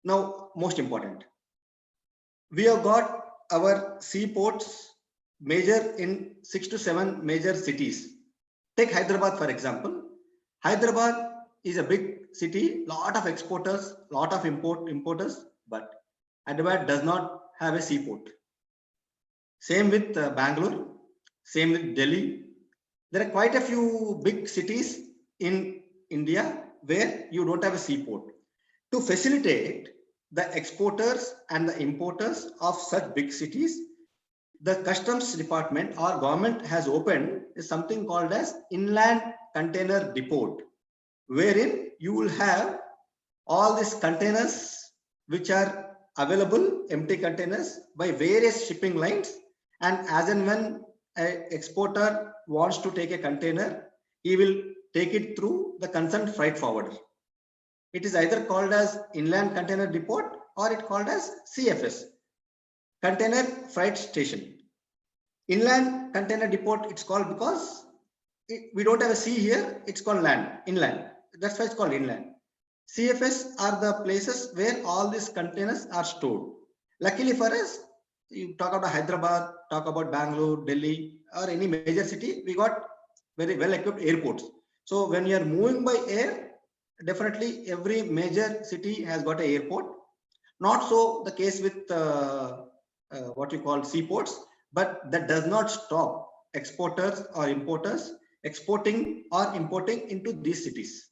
Now, most important, we have got our seaports major in 6 to 7 major cities. Take Hyderabad, for example. Hyderabad is a big city, lot of exporters, lot of importers, but Hyderabad does not have a seaport. Same with Bangalore, same with Delhi. There are quite a few big cities in India where you don't have a seaport. To facilitate the exporters and the importers of such big cities, the customs department or government has opened something called as inland container depot, wherein you will have all these containers which are available, empty containers by various shipping lines, and as and when an exporter wants to take a container, he will take it through the concerned freight forwarder. It is either called as inland container depot or it called as CFS, container freight station. Inland container depot it's called because we don't have a sea here, it's called land, inland. That's why it's called inland. CFS are the places where all these containers are stored. Luckily for us, you talk about Hyderabad, talk about Bangalore, Delhi, or any major city, we got very well equipped airports. So when you are moving by air, definitely every major city has got an airport. Not so the case with what you call seaports, but that does not stop exporters or importers exporting or importing into these cities.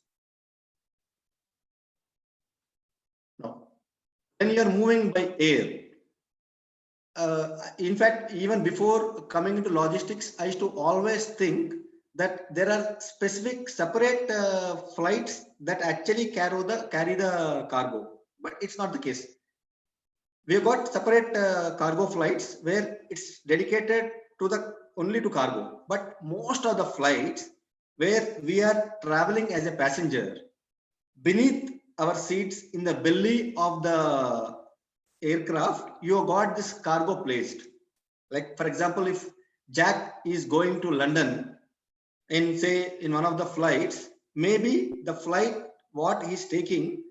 Now, when you are moving by air, in fact, even before coming into logistics, I used to always think that there are specific separate flights that actually carry the cargo, but it's not the case. We have got separate cargo flights where it's dedicated to only to cargo, but most of the flights where we are traveling as a passenger, beneath our seats in the belly of the aircraft, you have got this cargo placed. Like for example, if Jack is going to London in one of the flights, maybe the flight what he's taking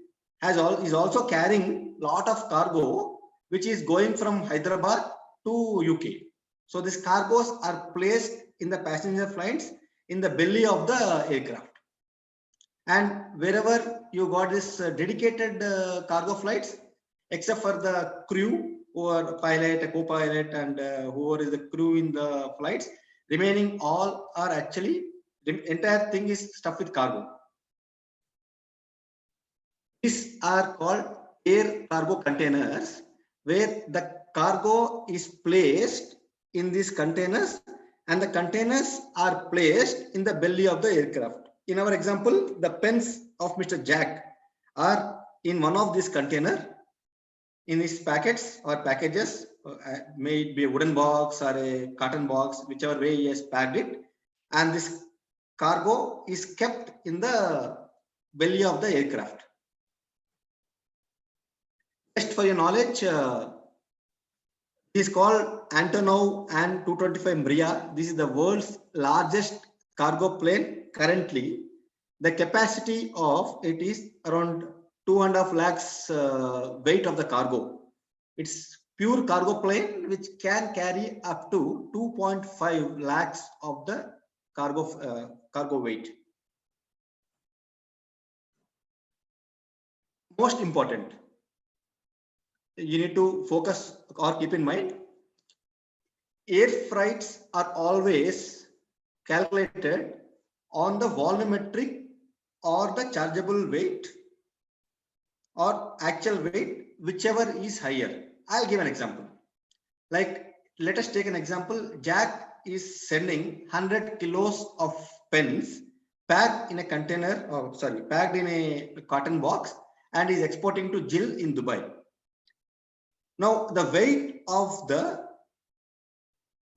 is also carrying lot of cargo which is going from Hyderabad to UK. So these cargoes are placed in the passenger flights in the belly of the aircraft. And wherever you got this dedicated cargo flights, except for the crew, or pilot, a co-pilot, and whoever is the crew in the flights, remaining all are actually, the entire thing is stuffed with cargo. These are called air cargo containers, where the cargo is placed in these containers and the containers are placed in the belly of the aircraft. In our example, the pens of Mr. Jack are in one of these containers. In these packets or packages, may it be a wooden box or a cotton box, whichever way he has packed it, and this cargo is kept in the belly of the aircraft. Just for your knowledge, this is called Antonov An 225 Mriya. This is the world's largest cargo plane currently. The capacity of it is around 2.5 lakhs weight of the cargo. It's pure cargo plane which can carry up to 2.5 lakhs of the cargo weight. Most important, you need to focus or keep in mind, air freights are always calculated on the volumetric or the chargeable weight or actual weight, whichever is higher. I'll give an example. Like let us take an example. Jack is sending 100 kilos of pens packed in a container, packed in a cotton box, and is exporting to Jill in Dubai. Now, the weight of the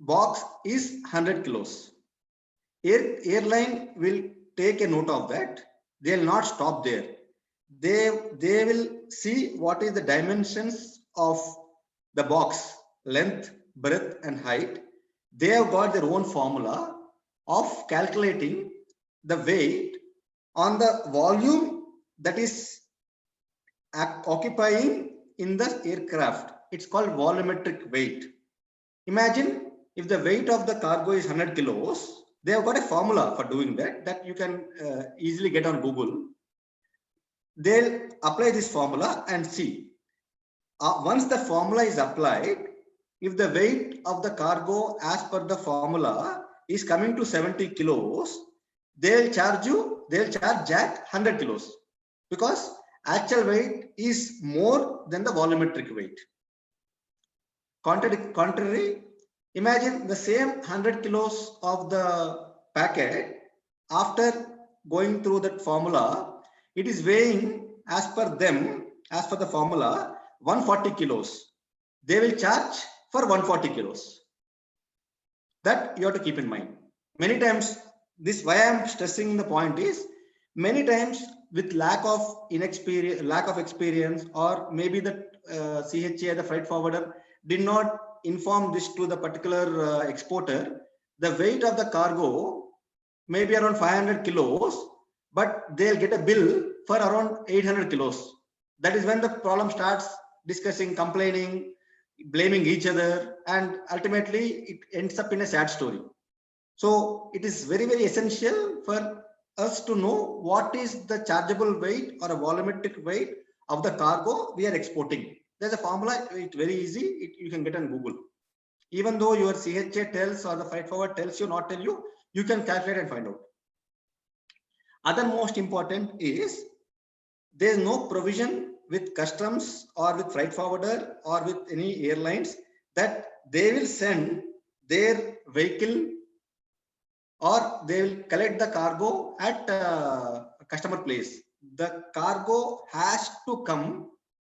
box is 100 kilos. Airline will take a note of that. They will not stop there. They will see what is the dimensions of the box, length, breadth, and height. They have got their own formula of calculating the weight on the volume that is occupying in the aircraft. It's called volumetric weight. Imagine if the weight of the cargo is 100 kilos, they have got a formula for doing that you can easily get on Google. They'll apply this formula and see. Once the formula is applied, if the weight of the cargo as per the formula is coming to 70 kilos, they'll charge Jack 100 kilos because actual weight is more than the volumetric weight. Contrary, imagine the same 100 kilos of the packet, after going through that formula, it is weighing as per the formula 140 kilos. They will charge for 140 kilos. That you have to keep in mind. Many times, why I am stressing the point is, many times with lack of experience, or maybe the CHA, the freight forwarder, did not inform this to the particular exporter. The weight of the cargo may be around 500 kilos, but they'll get a bill for around 800 kilos. That is when the problem starts discussing, complaining, blaming each other, and ultimately it ends up in a sad story. So it is very, very essential for us to know what is the chargeable weight or a volumetric weight of the cargo we are exporting. There's a formula, it's very easy, you can get on Google. Even though your CHA tells or the freight forward tells you, not tell you, you can calculate and find out. Other most important is, there is no provision with customs or with freight forwarder or with any airlines that they will send their vehicle or they will collect the cargo at customer place. The cargo has to come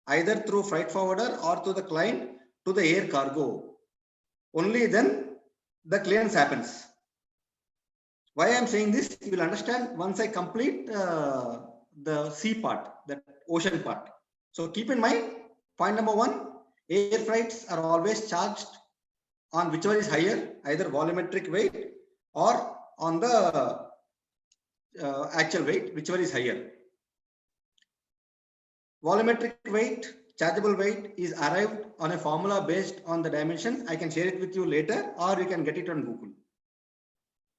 either through freight forwarder or to the client to the air cargo. Only then the clearance happens. Why I am saying this, you will understand once I complete the sea part, the ocean part. So keep in mind, point number one, air freights are always charged on whichever is higher, either volumetric weight or on the actual weight, whichever is higher. Volumetric weight, chargeable weight is arrived on a formula based on the dimensions. I can share it with you later, or you can get it on Google.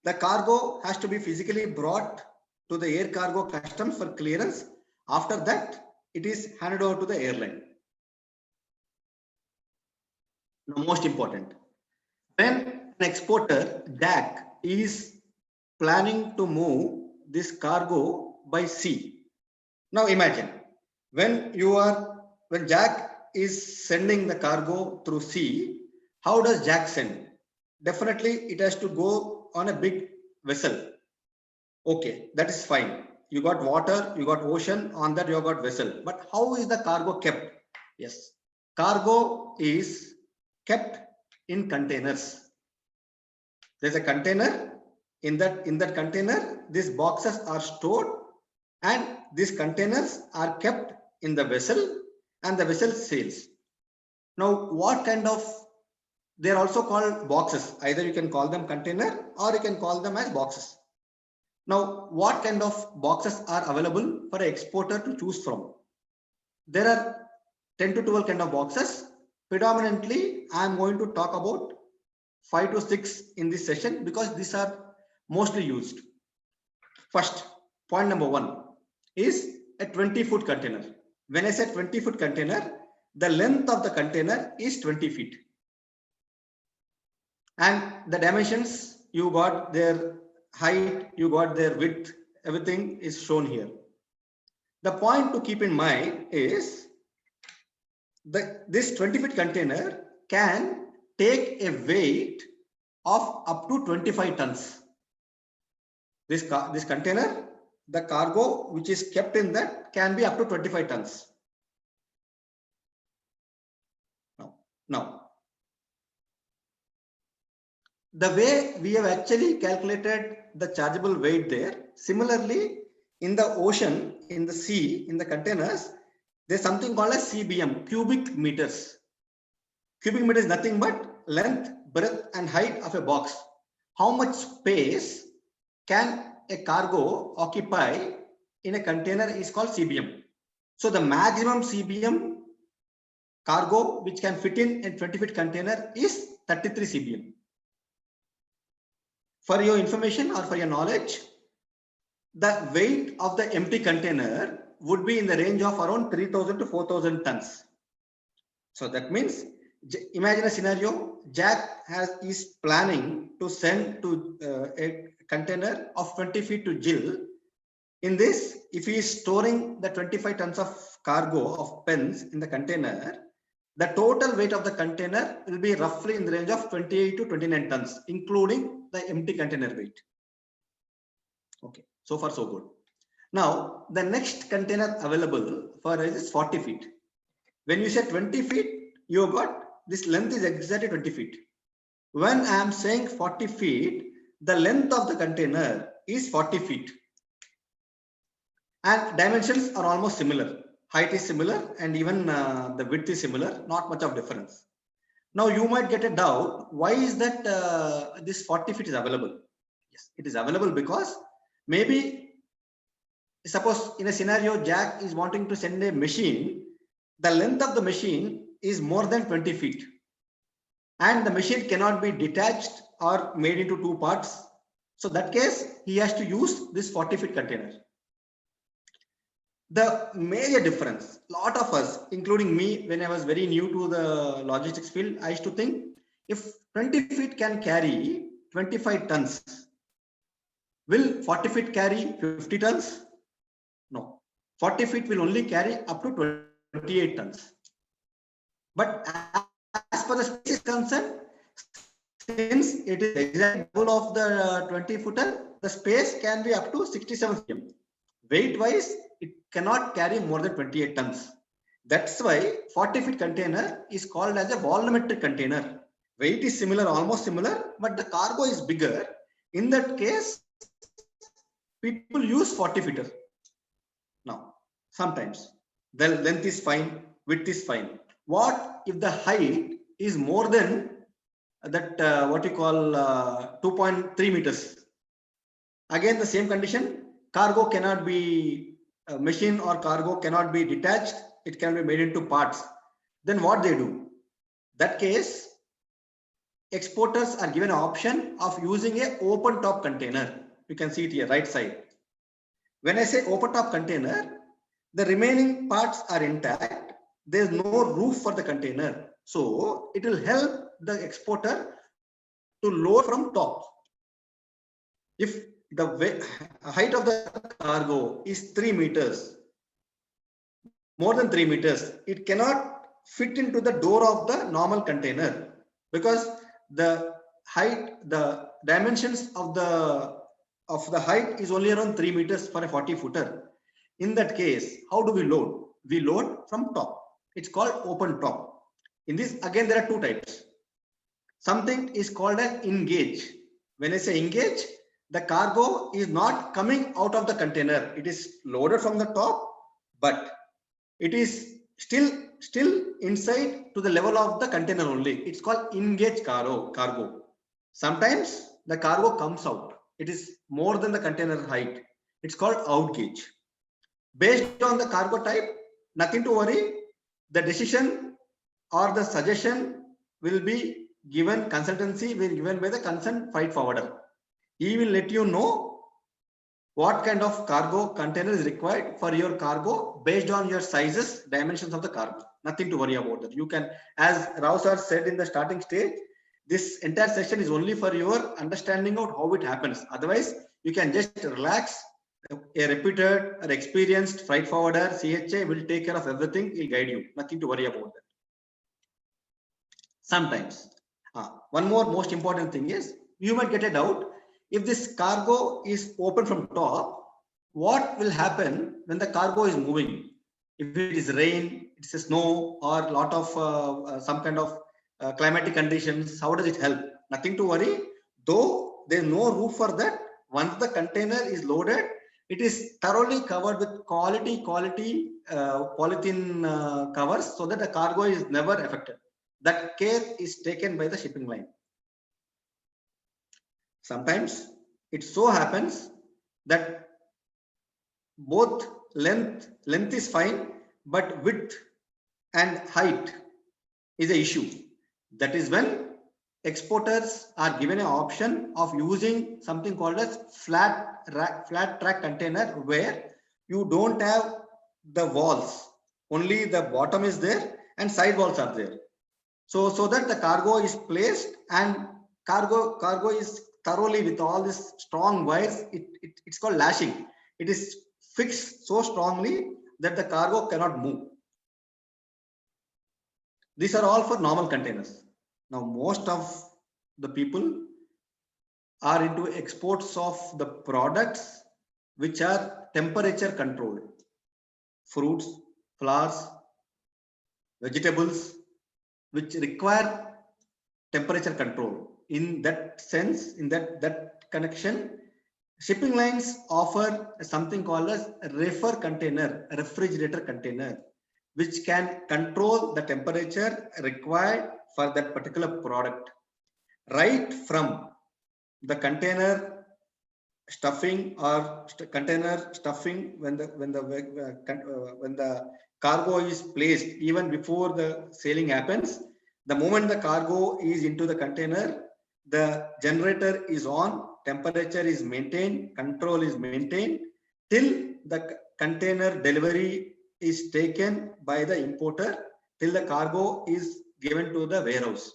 The cargo has to be physically brought to the air cargo customs for clearance. After that, it is handed over to the airline. Now, most important, when an exporter, Jack, is planning to move this cargo by sea. Now imagine, when Jack is sending the cargo through sea, how does Jack send? Definitely, it has to go on a big vessel. Okay, that is fine. You got water, you got ocean, on that you got vessel. But how is the cargo kept? Yes, cargo is kept in containers. There's a container. In that container, these boxes are stored, and these containers are kept in the vessel, and the vessel sails. Now, what kind of, they're also called boxes. Either you can call them container or you can call them as boxes. Now, what kind of boxes are available for an exporter to choose from? There are 10 to 12 kind of boxes. Predominantly, I'm going to talk about 5 to 6 in this session because these are mostly used. First, point number one is a 20-foot container. When I say 20-foot container, the length of the container is 20 feet. And the dimensions, you got their height, you got their width, everything is shown here. The point to keep in mind is this 20-foot container can take a weight of up to 25 tons. This container, the cargo which is kept in that can be up to 25 tons. Now, the way we have actually calculated the chargeable weight there, similarly in the ocean, in the sea, in the containers, there's something called as CBM, cubic meters. Cubic meter is nothing but length, breadth and height of a box. How much space can a cargo occupy in a container is called CBM. So the maximum CBM cargo which can fit in a 20-foot container is 33 CBM. For your information or for your knowledge, the weight of the empty container would be in the range of around 3,000 to 4,000 tons. So that means, imagine a scenario, Jack is planning to send to a container of 20 feet to Jill. In this, if he is storing the 25 tons of cargo of pens in the container, the total weight of the container will be roughly in the range of 28 to 29 tons, including the empty container weight. Okay, so far so good. Now, the next container available for us is 40 feet. When you say 20 feet, you have got this length is exactly 20 feet. When I am saying 40 feet, the length of the container is 40 feet. And dimensions are almost similar. Height is similar and even the width is similar, not much of difference. Now you might get a doubt, why is that this 40 feet is available? Yes, it is available because maybe, suppose in a scenario, Jack is wanting to send a machine, the length of the machine is more than 20 feet. And the machine cannot be detached or made into two parts. So that case, he has to use this 40-foot container. The major difference, a lot of us, including me, when I was very new to the logistics field, I used to think if 20 feet can carry 25 tons, will 40 feet carry 50 tons? No, 40 feet will only carry up to 28 tons. But as far as space is concerned, since it is exact double of the 20-footer, the space can be up to 67 cm. Weight wise, it cannot carry more than 28 tons. That's why 40-foot container is called as a volumetric container. Weight is similar, almost similar, but the cargo is bigger. In that case, people use 40-footer. Now, sometimes the length is fine, width is fine. What if the height is more than that, what you call 2.3 meters? Again, the same condition, cargo cannot be, machine or cargo cannot be detached. It can be made into parts. Then what they do? That case, exporters are given an option of using an open top container. You can see it here, right side. When I say open top container, the remaining parts are intact. There is no roof for the container. So it will help the exporter to load from top. If the height of the cargo is 3 meters, more than 3 meters, it cannot fit into the door of the normal container because the height, the dimensions of the height is only around 3 meters for a 40-footer. In that case, how do we load? We load from top. It's called open top. In this, again, there are two types. Something is called an in-gauge. When I say in-gauge, the cargo is not coming out of the container. It is loaded from the top, but it is still inside to the level of the container only. It's called in-gauge cargo. Sometimes the cargo comes out. It is more than the container height. It's called out gauge. Based on the cargo type, nothing to worry. The decision or the suggestion will be given, consultancy will be given by the concerned freight forwarder. He will let you know what kind of cargo container is required for your cargo based on your sizes, dimensions of the cargo. Nothing to worry about that. You can, as Rao sir said in the starting stage, this entire session is only for your understanding of how it happens. Otherwise, you can just relax. A reputed or experienced freight forwarder, CHA, will take care of everything. He'll guide you. Nothing to worry about that. Sometimes, One more most important thing is, you might get a doubt, if this cargo is open from top, what will happen when the cargo is moving? If it is rain, it's a snow, or a lot of some kind of climatic conditions, how does it help? Nothing to worry. Though there's no roof for that, once the container is loaded, it is thoroughly covered with quality polythene covers, so that the cargo is never affected. That care is taken by the shipping line. Sometimes it so happens that both length is fine, but width and height is an issue. That is when exporters are given an option of using something called as flat track container, where you don't have the walls, only the bottom is there and side walls are there. So that the cargo is placed, and cargo is thoroughly with all these strong wires. It's called lashing. It is fixed so strongly that the cargo cannot move. These are all for normal containers. Now, most of the people are into exports of the products which are temperature controlled. Fruits, flowers, vegetables, which require temperature control. In that sense, in that connection, shipping lines offer something called as refrigerator container, which can control the temperature required for that particular product, right from the container stuffing or container stuffing when the cargo is placed, even before the sailing happens. The moment the cargo is into the container, the generator is on, temperature is maintained, control is maintained till the container delivery is taken by the importer, till the cargo is given to the warehouse.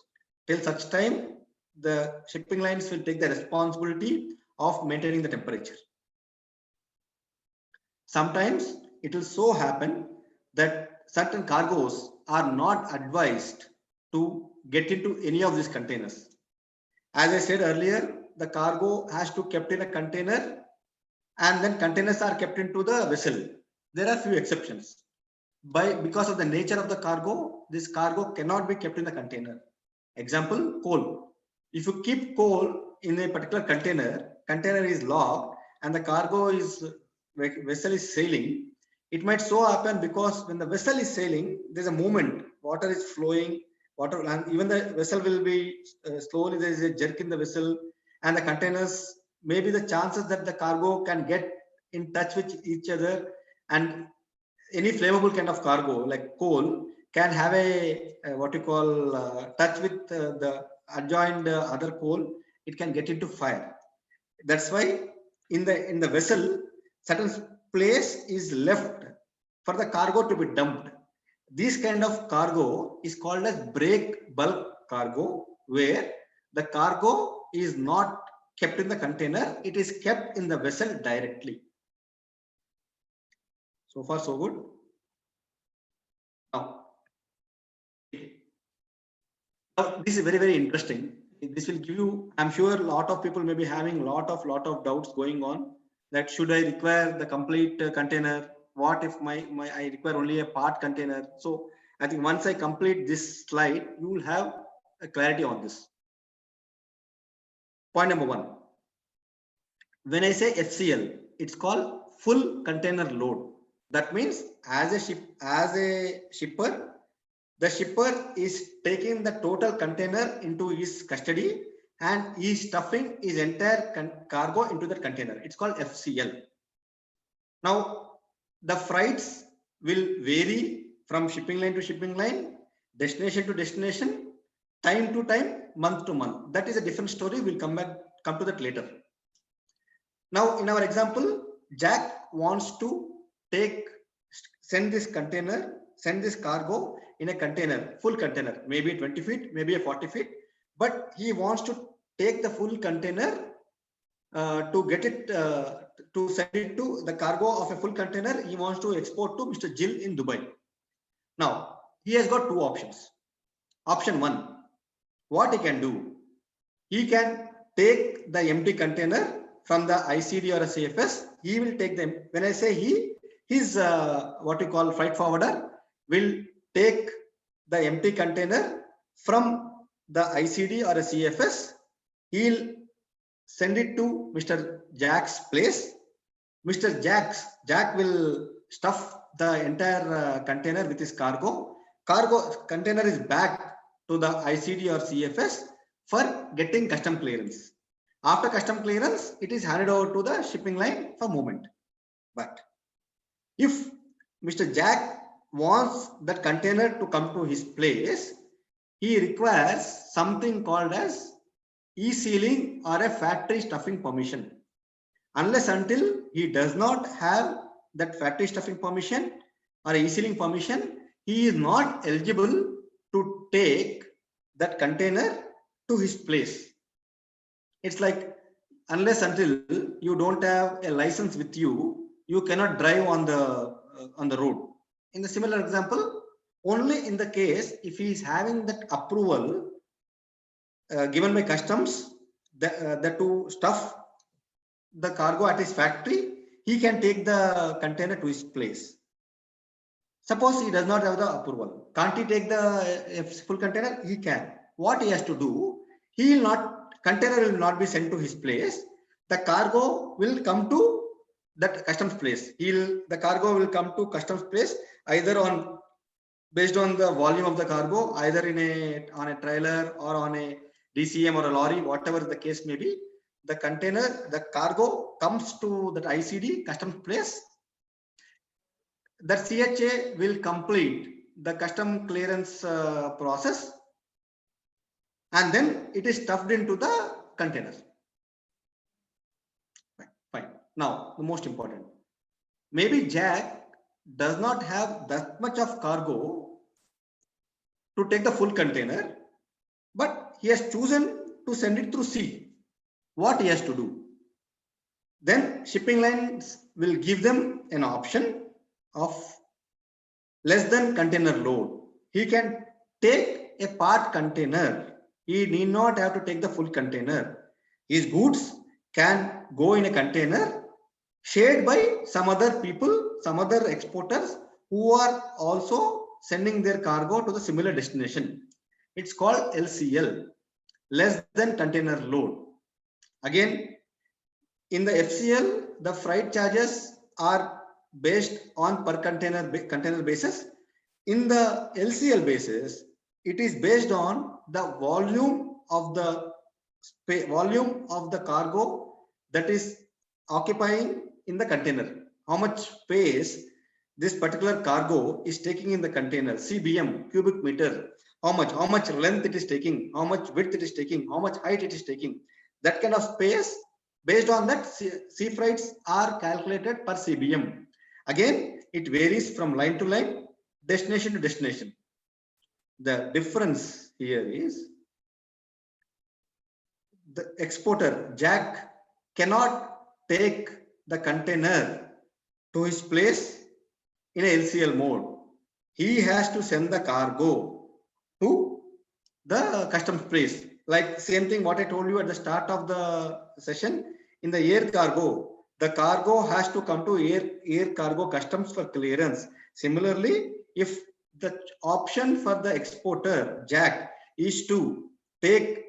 Till such time, the shipping lines will take the responsibility of maintaining the temperature. Sometimes it will so happen that certain cargoes are not advised to get into any of these containers. As I said earlier, the cargo has to be kept in a container, and then containers are kept into the vessel. There are few exceptions. Because of the nature of the cargo, this cargo cannot be kept in the container. Example, coal. If you keep coal in a particular container is locked, and the vessel is sailing, it might so happen, because when the vessel is sailing, there's a movement, water is flowing, and even the vessel will be slowly, there is a jerk in the vessel, and the containers, maybe the chances that the cargo can get in touch with each other, and any flammable kind of cargo like coal can have a touch with the adjoined other coal, it can get into fire. That's why in the vessel, certain place is left for the cargo to be dumped. This kind of cargo is called as break bulk cargo, where the cargo is not kept in the container, it is kept in the vessel directly. So far, so good. Now, this is very, very interesting. This will give you, I'm sure a lot of people may be having a lot of doubts going on, that should I require the complete container? What if I require only a part container? So I think once I complete this slide, you will have a clarity on this. Point number one. When I say FCL, it's called full container load. That means as a shipper, the shipper is taking the total container into his custody, and he is stuffing his entire cargo into that container. It's called FCL. Now, the freights will vary from shipping line to shipping line, destination to destination, time to time, month to month. That is a different story. We'll come to that later. Now, in our example, Jack wants to send this cargo in a container, full container, maybe 20 feet, maybe a 40 feet, but he wants to take the full container to get it, to send it to the cargo of a full container. He wants to export to Mr. Jill in Dubai. Now, he has got two options. Option one, what he can do? He can take the empty container from the ICD or a CFS. He will take them. When I say he, his what we call freight forwarder will take the empty container from the ICD or a CFS. He'll send it to Mr. Jack's place. Mr. Jack will stuff the entire container with his cargo. Container is back to the ICD or CFS for getting custom clearance. After custom clearance, it is handed over to the shipping line for movement. But if Mr. Jack wants that container to come to his place, he requires something called as e-sealing or a factory stuffing permission. Unless until he does not have that factory stuffing permission or e-sealing permission, he is not eligible to take that container to his place. It's like, unless until you don't have a license with you, you cannot drive on the road. In the similar example, only in the case if he is having that approval given by customs that to stuff the cargo at his factory, he can take the container to his place. Suppose he does not have the approval. Can't he take the full container? He can. What he has to do, container will not be sent to his place. The cargo will come to that customs place. The cargo will come to customs place either based on the volume of the cargo, either on a trailer or on a DCM or a lorry, whatever the case may be. The cargo comes to that ICD customs place. That CHA will complete the custom clearance process, and then it is stuffed into the container. Fine. Now, the most important. Maybe Jack does not have that much of cargo to take the full container, but he has chosen to send it through sea. What he has to do? Then shipping lines will give them an option of less than container load. He can take a part container. He need not have to take the full container. His goods can go in a container shared by some other people, some other exporters who are also sending their cargo to the similar destination. It's called LCL, less than container load. Again, in the FCL, the freight charges are based on per container basis. In the LCL basis, it is based on the volume of the cargo that is occupying in the container. How much space this particular cargo is taking in the container, CBM, cubic meter, how much length it is taking, how much width it is taking, how much height it is taking. That kind of space, based on that, sea freights are calculated per CBM. Again, it varies from line to line, destination to destination. The difference here is the exporter, Jack, cannot take the container to his place in a LCL mode. He has to send the cargo to the customs place. Like same thing what I told you at the start of the session, in the air cargo, the cargo has to come to air cargo customs for clearance. Similarly, if the option for the exporter, Jack, is to take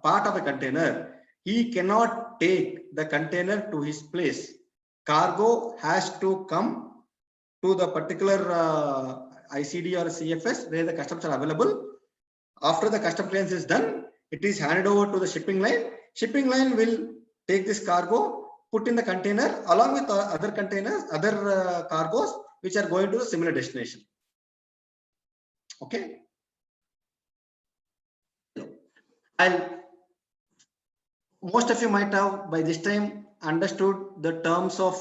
part of a container, he cannot take the container to his place. Cargo has to come to the particular ICD or CFS where the customs are available. After the custom clearance is done, it is handed over to the shipping line. Shipping line will take this cargo, put in the container along with other containers, other cargos which are going to the similar destination. Okay. Most of you might have by this time understood the terms of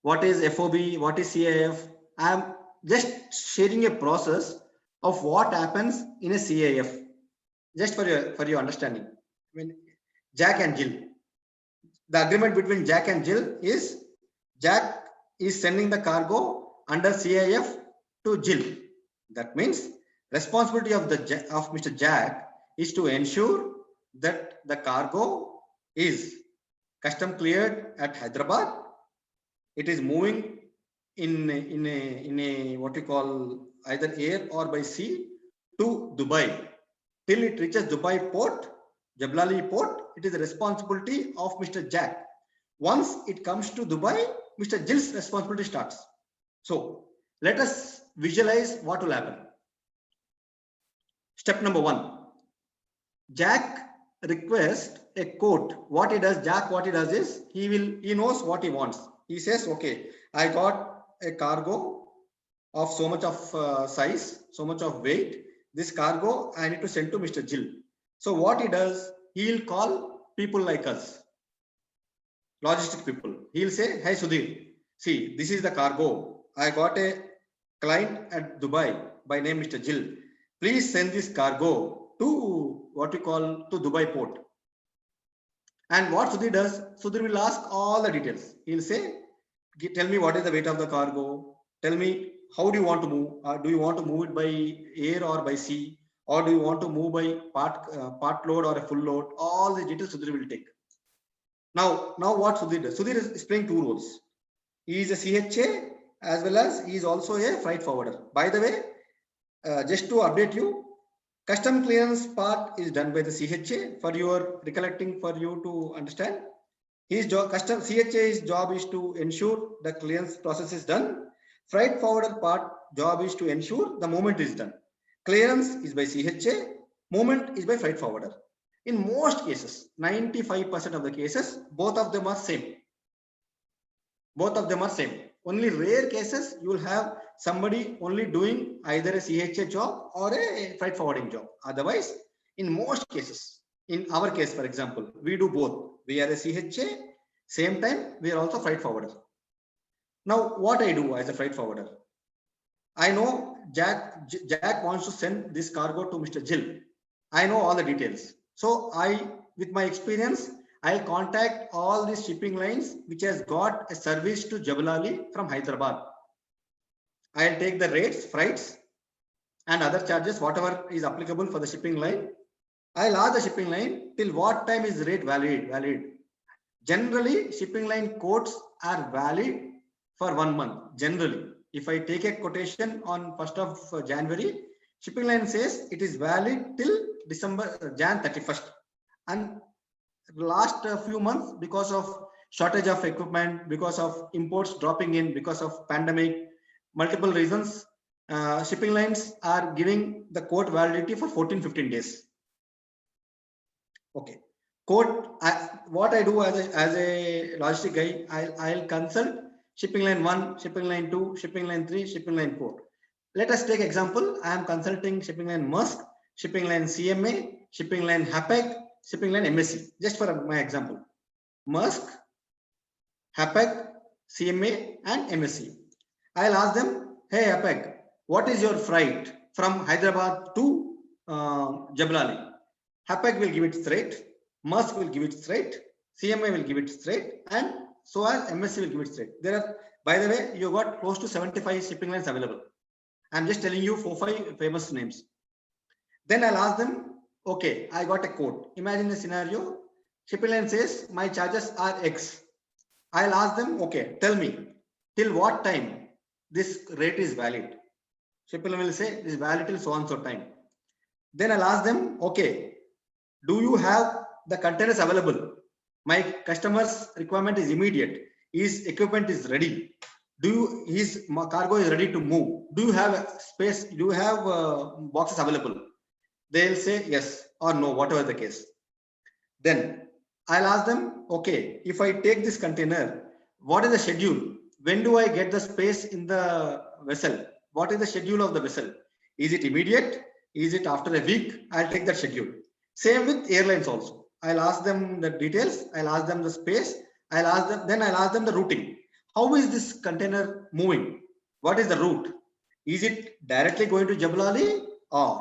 what is FOB, what is CIF. I am just sharing a process of what happens in a CIF, just for your understanding. When Jack and Jill, the agreement between Jack and Jill is Jack is sending the cargo under CIF to Jill. That means responsibility of Mr. Jack is to ensure that the cargo is custom cleared at Hyderabad. It is moving in a what you call either air or by sea to Dubai. Till it reaches Dubai port, Jablali port, it is the responsibility of Mr. Jack. Once it comes to Dubai, Mr. Jill's responsibility starts. So let us visualize what will happen. Step number 1. Jack requests a quote. What he does, Jack, what he does is he knows what he wants. He says, okay, I got a cargo of so much of size, so much of weight. This cargo I need to send to Mr. Jill. So what he does, he'll call people like us, logistic people. He'll say, hey Sudhir, see, this is the cargo. I got a client at Dubai by name Mr. Jill. Please send this cargo to what you call to Dubai port. And what Sudhir does, Sudhir will ask all the details. He'll say, tell me what is the weight of the cargo. Tell me how do you want to move? Do you want to move it by air or by sea? Or do you want to move by part load or a full load? All the details Sudhir will take. Now what Sudhir does? Sudhir is playing two roles. He is a CHA as well as he is also a freight forwarder. By the way, just to update you, custom clearance part is done by the CHA for your recollecting, for you to understand. His job, CHA's job is to ensure the clearance process is done. Freight forwarder part job is to ensure the movement is done. Clearance is by CHA, movement is by freight forwarder. In most cases, 95% of the cases, both of them are same. Both of them are same. Only rare cases you will have somebody only doing either a CHA job or a freight forwarding job. Otherwise, in most cases, in our case, for example, we do both. We are a CHA, same time we are also freight forwarder. Now, what I do as a freight forwarder, I know Jack wants to send this cargo to Mr. Jill. I know all the details. So with my experience, I'll contact all these shipping lines which has got a service to Jebel Ali from Hyderabad. I'll take the rates, freights, and other charges, whatever is applicable for the shipping line. I'll ask the shipping line till what time is rate valid. Generally, shipping line quotes are valid for 1 month. Generally, if I take a quotation on 1st of January, shipping line says it is valid till Jan 31st. And last few months, because of shortage of equipment, because of imports dropping in, because of pandemic, multiple reasons, shipping lines are giving the quote validity for 14-15 days. Okay, quote, what I do as a logistic guy, I'll consult shipping line 1, shipping line 2, shipping line 3, shipping line 4. Let us take example. I am consulting shipping line Maersk, shipping line CMA, shipping line Hapag, shipping line MSC. Just for my example, Maersk, Hapag, CMA, and MSC. I'll ask them, hey Hapag, what is your freight from Hyderabad to Jebel Ali? Hapag will give it straight, Maersk will give it straight, CMA will give it straight, and so as MSC will give it straight. There are, by the way, you got close to 75 shipping lines available. I'm just telling you 4-5 famous names. Then I'll ask them, okay, I got a quote. Imagine a scenario, shipping line says my charges are X. I'll ask them, okay, tell me till what time this rate is valid. Shipping line will say it is valid till so and so time. Then I'll ask them, okay, do you have the containers available? My customer's requirement is immediate. His equipment is ready. His cargo is ready to move. Do you have space? Do you have boxes available? They'll say yes or no, whatever the case. Then I'll ask them, okay, if I take this container, what is the schedule? When do I get the space in the vessel? What is the schedule of the vessel? Is it immediate? Is it after a week? I'll take that schedule. Same with airlines also. I'll ask them the details. I'll ask them the space. I'll ask them the routing. How is this container moving? What is the route? Is it directly going to Jebel Ali, or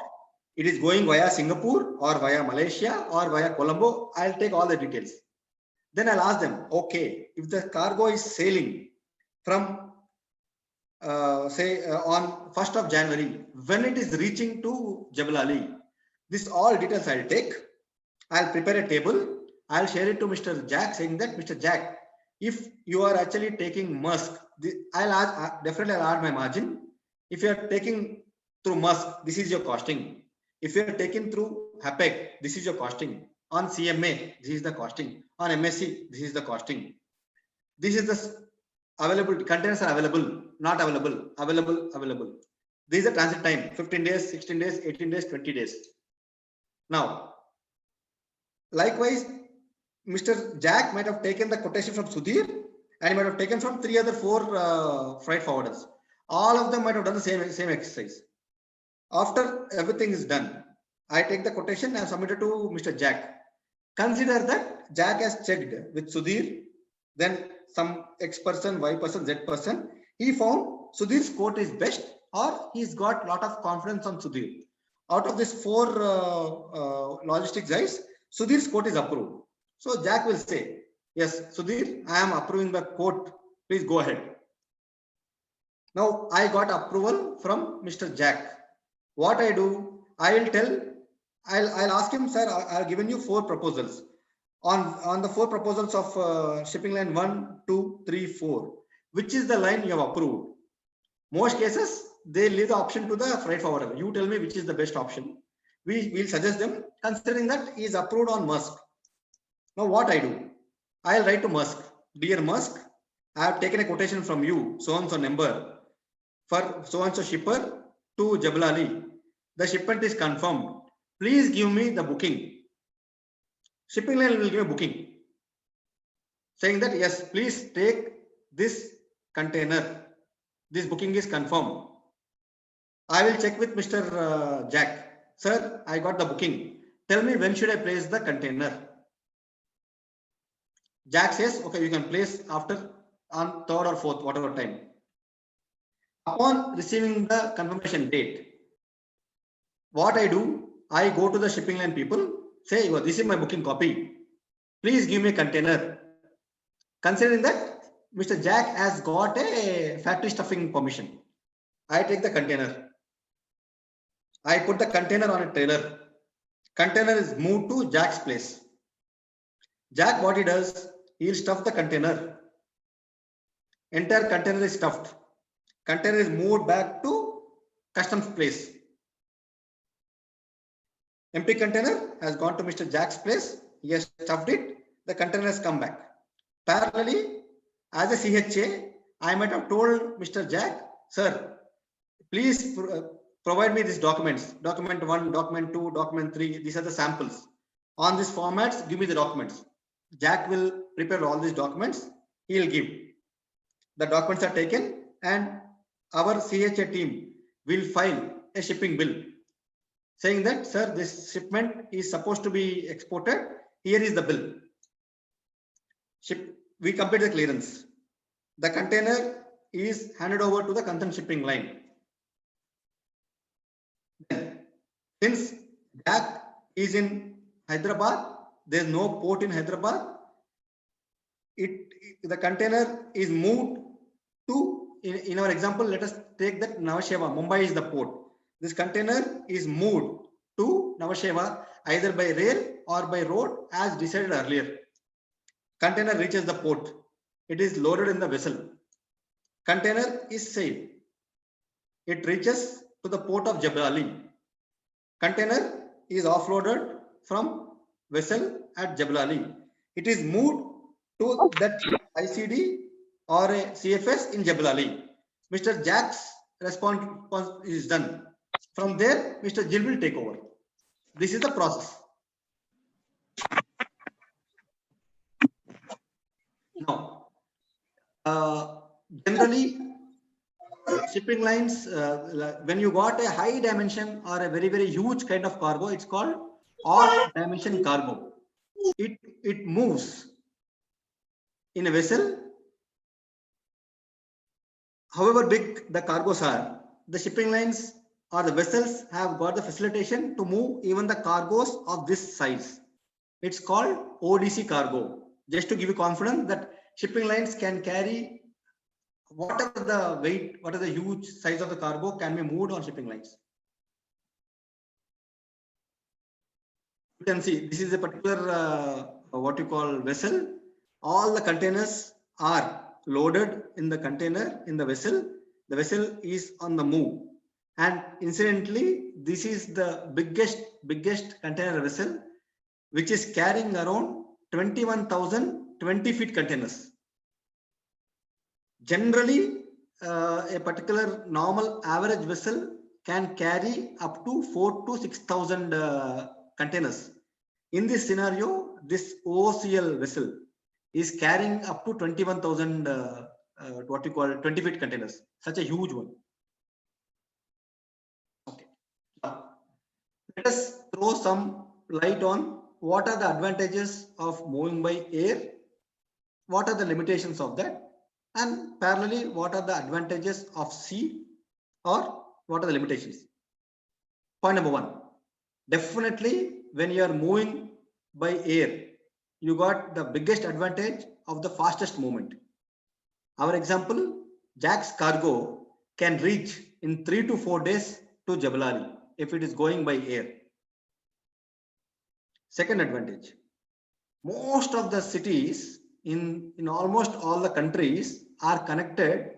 it is going via Singapore or via Malaysia or via Colombo? I'll take all the details. Then I'll ask them, okay, if the cargo is sailing from on 1st of January, when it is reaching to Jebel Ali, This all details I'll take. I'll prepare a table. I'll share it to Mr. Jack, saying that Mr. Jack, if you are actually taking Musk, definitely I'll add my margin. If you are taking through Musk, this is your costing. If you are taking through HAPEC, this is your costing. On CMA, this is the costing. On MSC, this is the costing. This is the available, containers are available, not available, available. This is the transit time, 15 days, 16 days, 18 days, 20 days. Now, likewise, Mr. Jack might have taken the quotation from Sudhir and he might have taken from 3 other 4 freight forwarders. All of them might have done the same exercise. After everything is done, I take the quotation and submit it to Mr. Jack. Consider that Jack has checked with Sudhir, then some X person, Y person, Z person. He found Sudhir's quote is best, or he's got a lot of confidence on Sudhir. Out of these 4 logistics guys, Sudhir's quote is approved. So Jack will say, yes, Sudhir, I am approving the quote. Please go ahead. Now I got approval from Mr. Jack. What I do, I'll ask him, sir, I've given you 4 proposals. On the 4 proposals of shipping line 1, 2, 3, 4, which is the line you have approved? Most cases, they leave the option to the freight forwarder. You tell me which is the best option. We will suggest them, considering that he is approved on Musk. Now what I do? I'll write to Musk. Dear Musk, I have taken a quotation from you, so-and-so number, for so-and-so shipper to Jebel Ali. The shipment is confirmed. Please give me the booking. Shipping line will give a booking, saying that, yes, please take this container. This booking is confirmed. I will check with Mr. Jack. Sir, I got the booking. Tell me when should I place the container? Jack says, okay, you can place after on 3rd or 4th, whatever time. Upon receiving the confirmation date, what I do, I go to the shipping line people, say, oh, this is my booking copy. Please give me a container. Considering that Mr. Jack has got a factory stuffing permission, I take the container. I put the container on a trailer. Container is moved to Jack's place. Jack, what he does, he'll stuff the container. Entire container is stuffed. Container is moved back to customs place. Empty container has gone to Mr. Jack's place. He has stuffed it. The container has come back. Parallelly, as a CHA, I might have told Mr. Jack, sir, please provide me these documents. Document 1, document 2, document 3. These are the samples. On these formats, give me the documents. Jack will prepare all these documents. He will give. The documents are taken and our CHA team will file a shipping bill saying that, sir, this shipment is supposed to be exported. Here is the bill. We complete the clearance. The container is handed over to the concerned shipping line. Since Jack is in Hyderabad, there is no port in Hyderabad. The container is moved to, in our example, let us take that Navasheva. Mumbai is the port. This container is moved to Navasheva either by rail or by road as decided earlier. Container reaches the port. It is loaded in the vessel. Container is safe. It reaches to the port of Jebel Ali. Container is offloaded from vessel at Jebel Ali. It is moved to that ICD or a CFS in Jebel Ali. Mr. Jack's response is done. From there, Mr. Jill will take over. This is the process. Now, generally, shipping lines, when you got a high dimension or a very, very huge kind of cargo, it's called odd dimension cargo. It moves in a vessel. However big the cargos are, the shipping lines or the vessels have got the facilitation to move even the cargos of this size. It's called ODC cargo. Just to give you confidence that shipping lines can carry whatever the weight, whatever the huge size of the cargo can be moved on shipping lines. You can see this is a particular what you call vessel. All the containers are loaded in the container in the vessel. The vessel is on the move, and incidentally, this is the biggest container vessel, which is carrying around 21,000 20-foot containers. Generally, a particular normal average vessel can carry up to 4,000 to 6,000 containers. In this scenario, this OCL vessel is carrying up to 21,000 what you call 20-foot containers. Such a huge one. Okay. Now, let us throw some light on what are the advantages of moving by air, what are the limitations of that, and parallelly, what are the advantages of sea, or what are the limitations. Point number one, definitely when you are moving by air, you got the biggest advantage of the fastest movement. Our example, Jack's cargo can reach in 3 to 4 days to Jabalali if it is going by air. Second advantage, most of the cities in almost all the countries are connected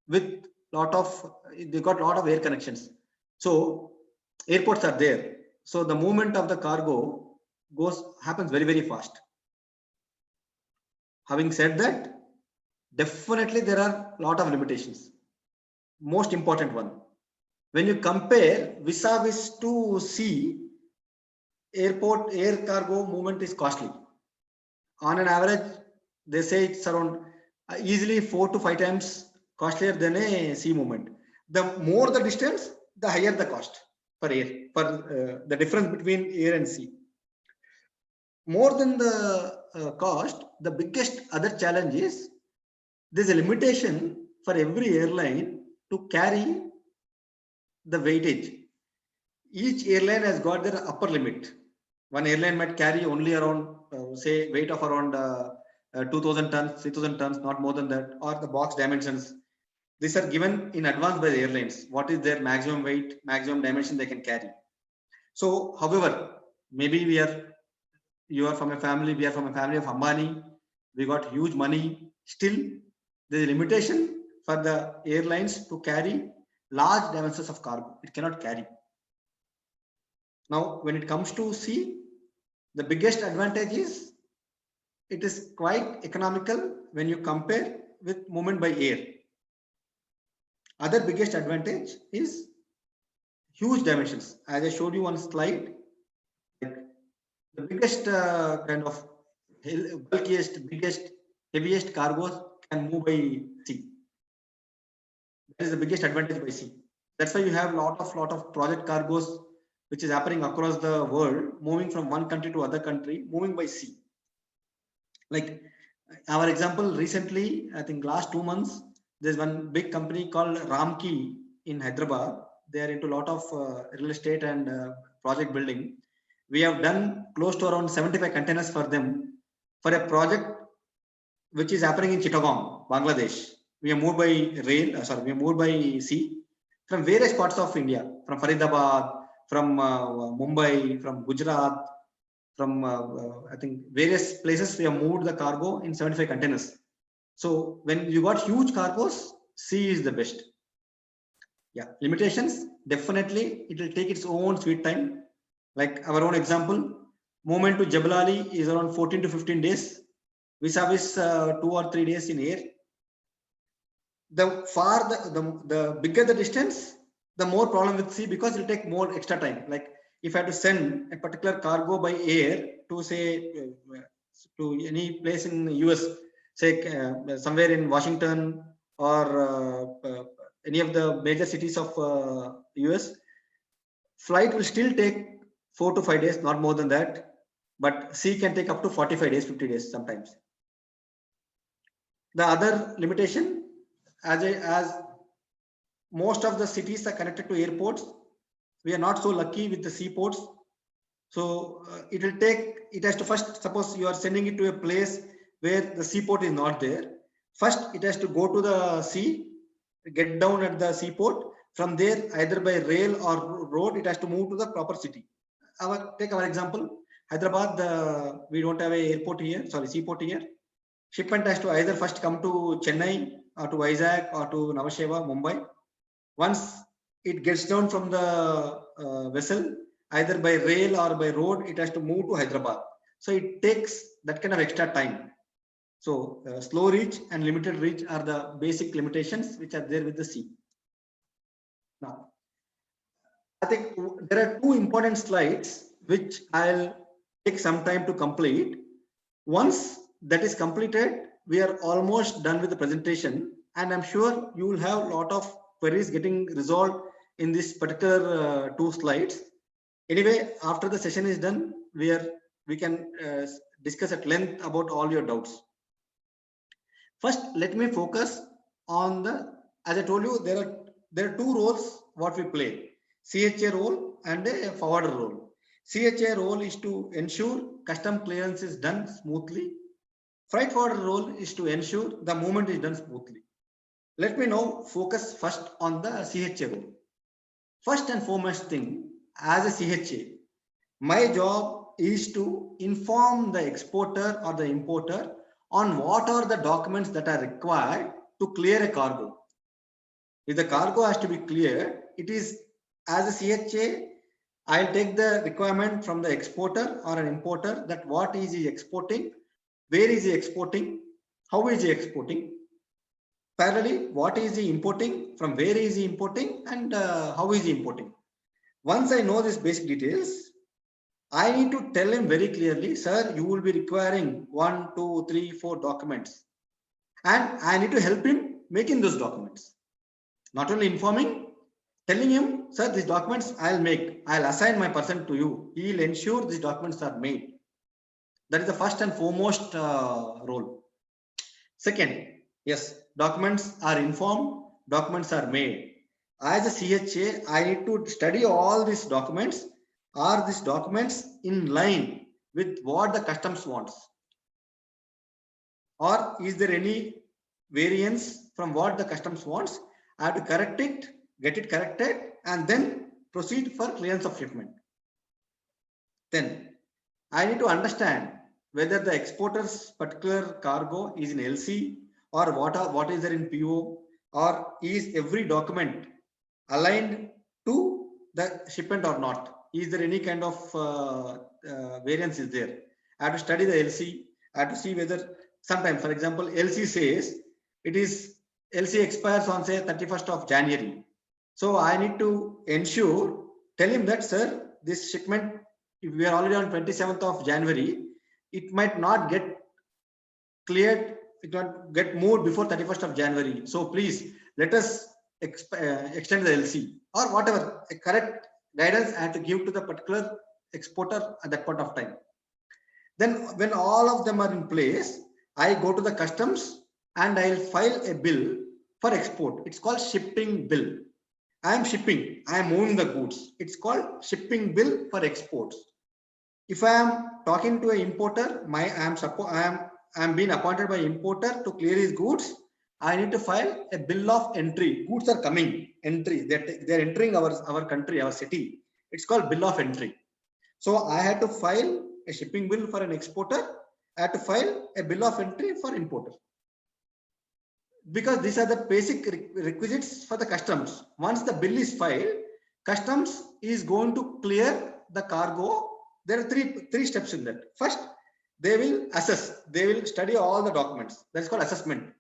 with they got lot of air connections. So airports are there. So the movement of the cargo happens very, very fast. Having said that, definitely there are a lot of limitations. Most important one, when you compare vis-a-vis to sea, airport air cargo movement is costly. On an average, they say it's around easily 4 to 5 times costlier than a sea movement. The more the distance, the higher the cost for air, for the difference between air and sea. More than the cost, the biggest other challenge is there's a limitation for every airline to carry the weightage. Each airline has got their upper limit. One airline might carry only around, say, weight of around 2,000 tons, 3,000 tons, not more than that, or the box dimensions. These are given in advance by the airlines. What is their maximum weight, maximum dimension they can carry. So, however, maybe you are from a family, we are from a family of Ambani, we got huge money. Still, there is a limitation for the airlines to carry large dimensions of cargo. It cannot carry. Now, when it comes to sea, the biggest advantage is it is quite economical when you compare with movement by air. Other biggest advantage is huge dimensions. As I showed you on slide, like the biggest kind of bulkiest, biggest, heaviest cargoes can move by sea. That is the biggest advantage by sea. That's why you have lot of project cargoes which is happening across the world, moving from one country to other country, moving by sea. Like our example recently, I think last 2 months, there's one big company called Ramki in Hyderabad. They are into a lot of real estate and project building. We have done close to around 75 containers for them for a project which is happening in Chittagong, Bangladesh. We are moved by we are moved by sea from various parts of India, from Faridabad, from Mumbai, from Gujarat, from I think various places. We have moved the cargo in 75 containers. So when you got huge cargos, sea is the best. Yeah, limitations, definitely it will take its own sweet time. Like our own example, movement to Jabalali is around 14 to 15 days, vis-a-vis 2 or 3 days in air. The bigger the distance, the more problem with sea, because it will take more extra time. Like if I have to send a particular cargo by air to say to any place in the US, say somewhere in Washington or any of the major cities of US, flight will still take 4 to 5 days, not more than that. But sea can take up to 45 days, 50 days sometimes. The other limitation, as most of the cities are connected to airports, we are not so lucky with the seaports. So it has to first, suppose you are sending it to a place where the seaport is not there. First, it has to go to the sea, get down at the seaport. From there, either by rail or road, it has to move to the proper city. Take our example, Hyderabad, we don't have a airport here, sorry, seaport here. Shipment has to either first come to Chennai or to Vizag or to Navasheva, Mumbai. Once it gets down from the vessel, either by rail or by road, it has to move to Hyderabad. So it takes that kind of extra time. So slow reach and limited reach are the basic limitations which are there with the sea. Now, I think there are two important slides which I'll take some time to complete. Once that is completed, we are almost done with the presentation, and I'm sure you will have a lot of queries getting resolved in this particular 2 slides. Anyway, after the session is done, we can discuss at length about all your doubts. First, let me focus on the, as I told you, there are 2 roles what we play, CHA role and a forwarder role. CHA role is to ensure custom clearance is done smoothly. Freight forwarder role is to ensure the movement is done smoothly. Let me now focus first on the CHA role. First and foremost thing, as a CHA, my job is to inform the exporter or the importer on what are the documents that are required to clear a cargo. If the cargo has to be cleared, it is as a CHA, I'll take the requirement from the exporter or an importer that what is he exporting, where is he exporting, how is he exporting. Parallelly, what is he importing, from where is he importing, and how is he importing. Once I know these basic details, I need to tell him very clearly, sir, you will be requiring 1, 2, 3, 4 documents. And I need to help him making those documents. Not only informing, telling him, sir, these documents I'll assign my person to you. He will ensure these documents are made. That is the first and foremost role. Second, yes, documents are informed, documents are made. As a CHA, I need to study all these documents. Are these documents in line with what the customs wants? Or is there any variance from what the customs wants? I have to correct it, get it corrected, and then proceed for clearance of shipment. Then I need to understand whether the exporter's particular cargo is in LC or what is there in PO, or is every document aligned to the shipment or not. Is there any kind of variance is there? I have to study the LC. I have to see whether sometimes, for example, LC says LC expires on say 31st of January. So I need to tell him that, sir, this shipment, if we are already on 27th of January, it might not get cleared, it might get moved before 31st of January. So please let us extend the LC or whatever, a correct guidance I have to give to the particular exporter at that point of time. Then when all of them are in place, I go to the customs and I'll file a bill for export. It's called shipping bill. I am shipping, I am moving the goods. It's called shipping bill for exports. If I am talking to an importer, I am being appointed by importer to clear his goods, I need to file a bill of entry. Goods are coming, entry. They're entering our country, our city. It's called bill of entry. So I had to file a shipping bill for an exporter. I had to file a bill of entry for importer. Because these are the basic requisites for the customs. Once the bill is filed, customs is going to clear the cargo. There are three steps in that. First, they will assess. They will study all the documents. That is called assessment.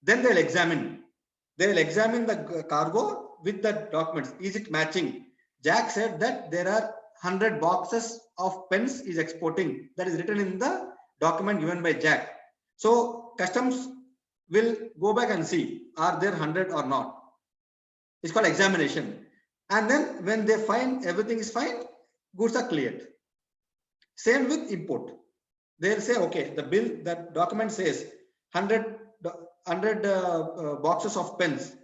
Then they'll examine. They will examine the cargo with the documents. Is it matching? Jack said that there are 100 boxes of pens is exporting. That is written in the document given by Jack. So customs will go back and see, are there 100 or not? It's called examination. And then when they find everything is fine, goods are cleared. Same with import. They'll say, okay, that document says 100 boxes of pens.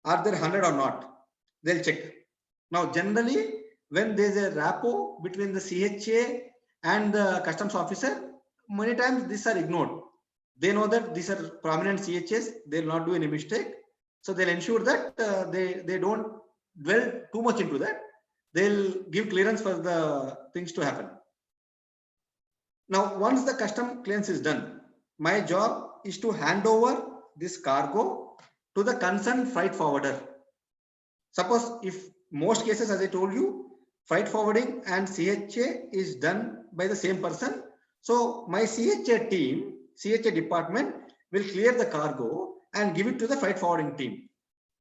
Are there 100 or not? They'll check. Now, generally, when there's a rapport between the CHA and the customs officer, many times these are ignored. They know that these are prominent CHAs. They will not do any mistake. So they'll ensure that they don't dwell too much into that. They'll give clearance for the things to happen. Now, once the custom clearance is done, my job is to hand over this cargo to the concerned freight forwarder. Suppose if most cases, as I told you, freight forwarding and CHA is done by the same person. So my CHA team, CHA department will clear the cargo and give it to the freight forwarding team,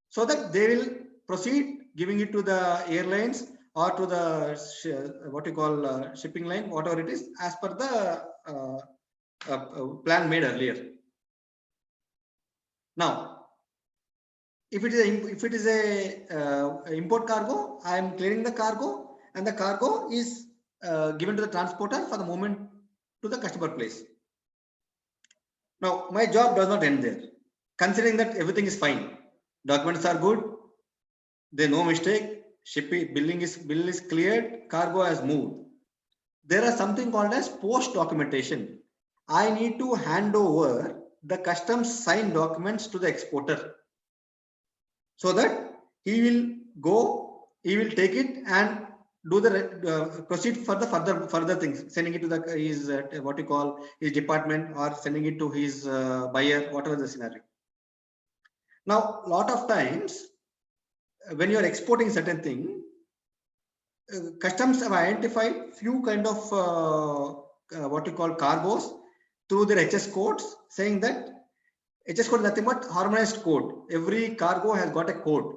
so that they will proceed giving it to the airlines or to the what you call shipping line, whatever it is, as per the plan made earlier. Now, if it is a import cargo, I am clearing the cargo, and the cargo is given to the transporter for the movement to the customer place. Now, my job does not end there. Considering that everything is fine, documents are good, there's no mistake, shipping bill is cleared, cargo has moved. There are something called as post documentation. I need to hand over the customs signed documents to the exporter, so that he will take it and do the proceed for the further things, sending it to the his what you call his department, or sending it to his buyer, whatever the scenario. Now, lot of times when you are exporting certain thing, customs have identified few kind of what you call cargos through their HS codes, saying that HS code is nothing but harmonized code. Every cargo has got a code,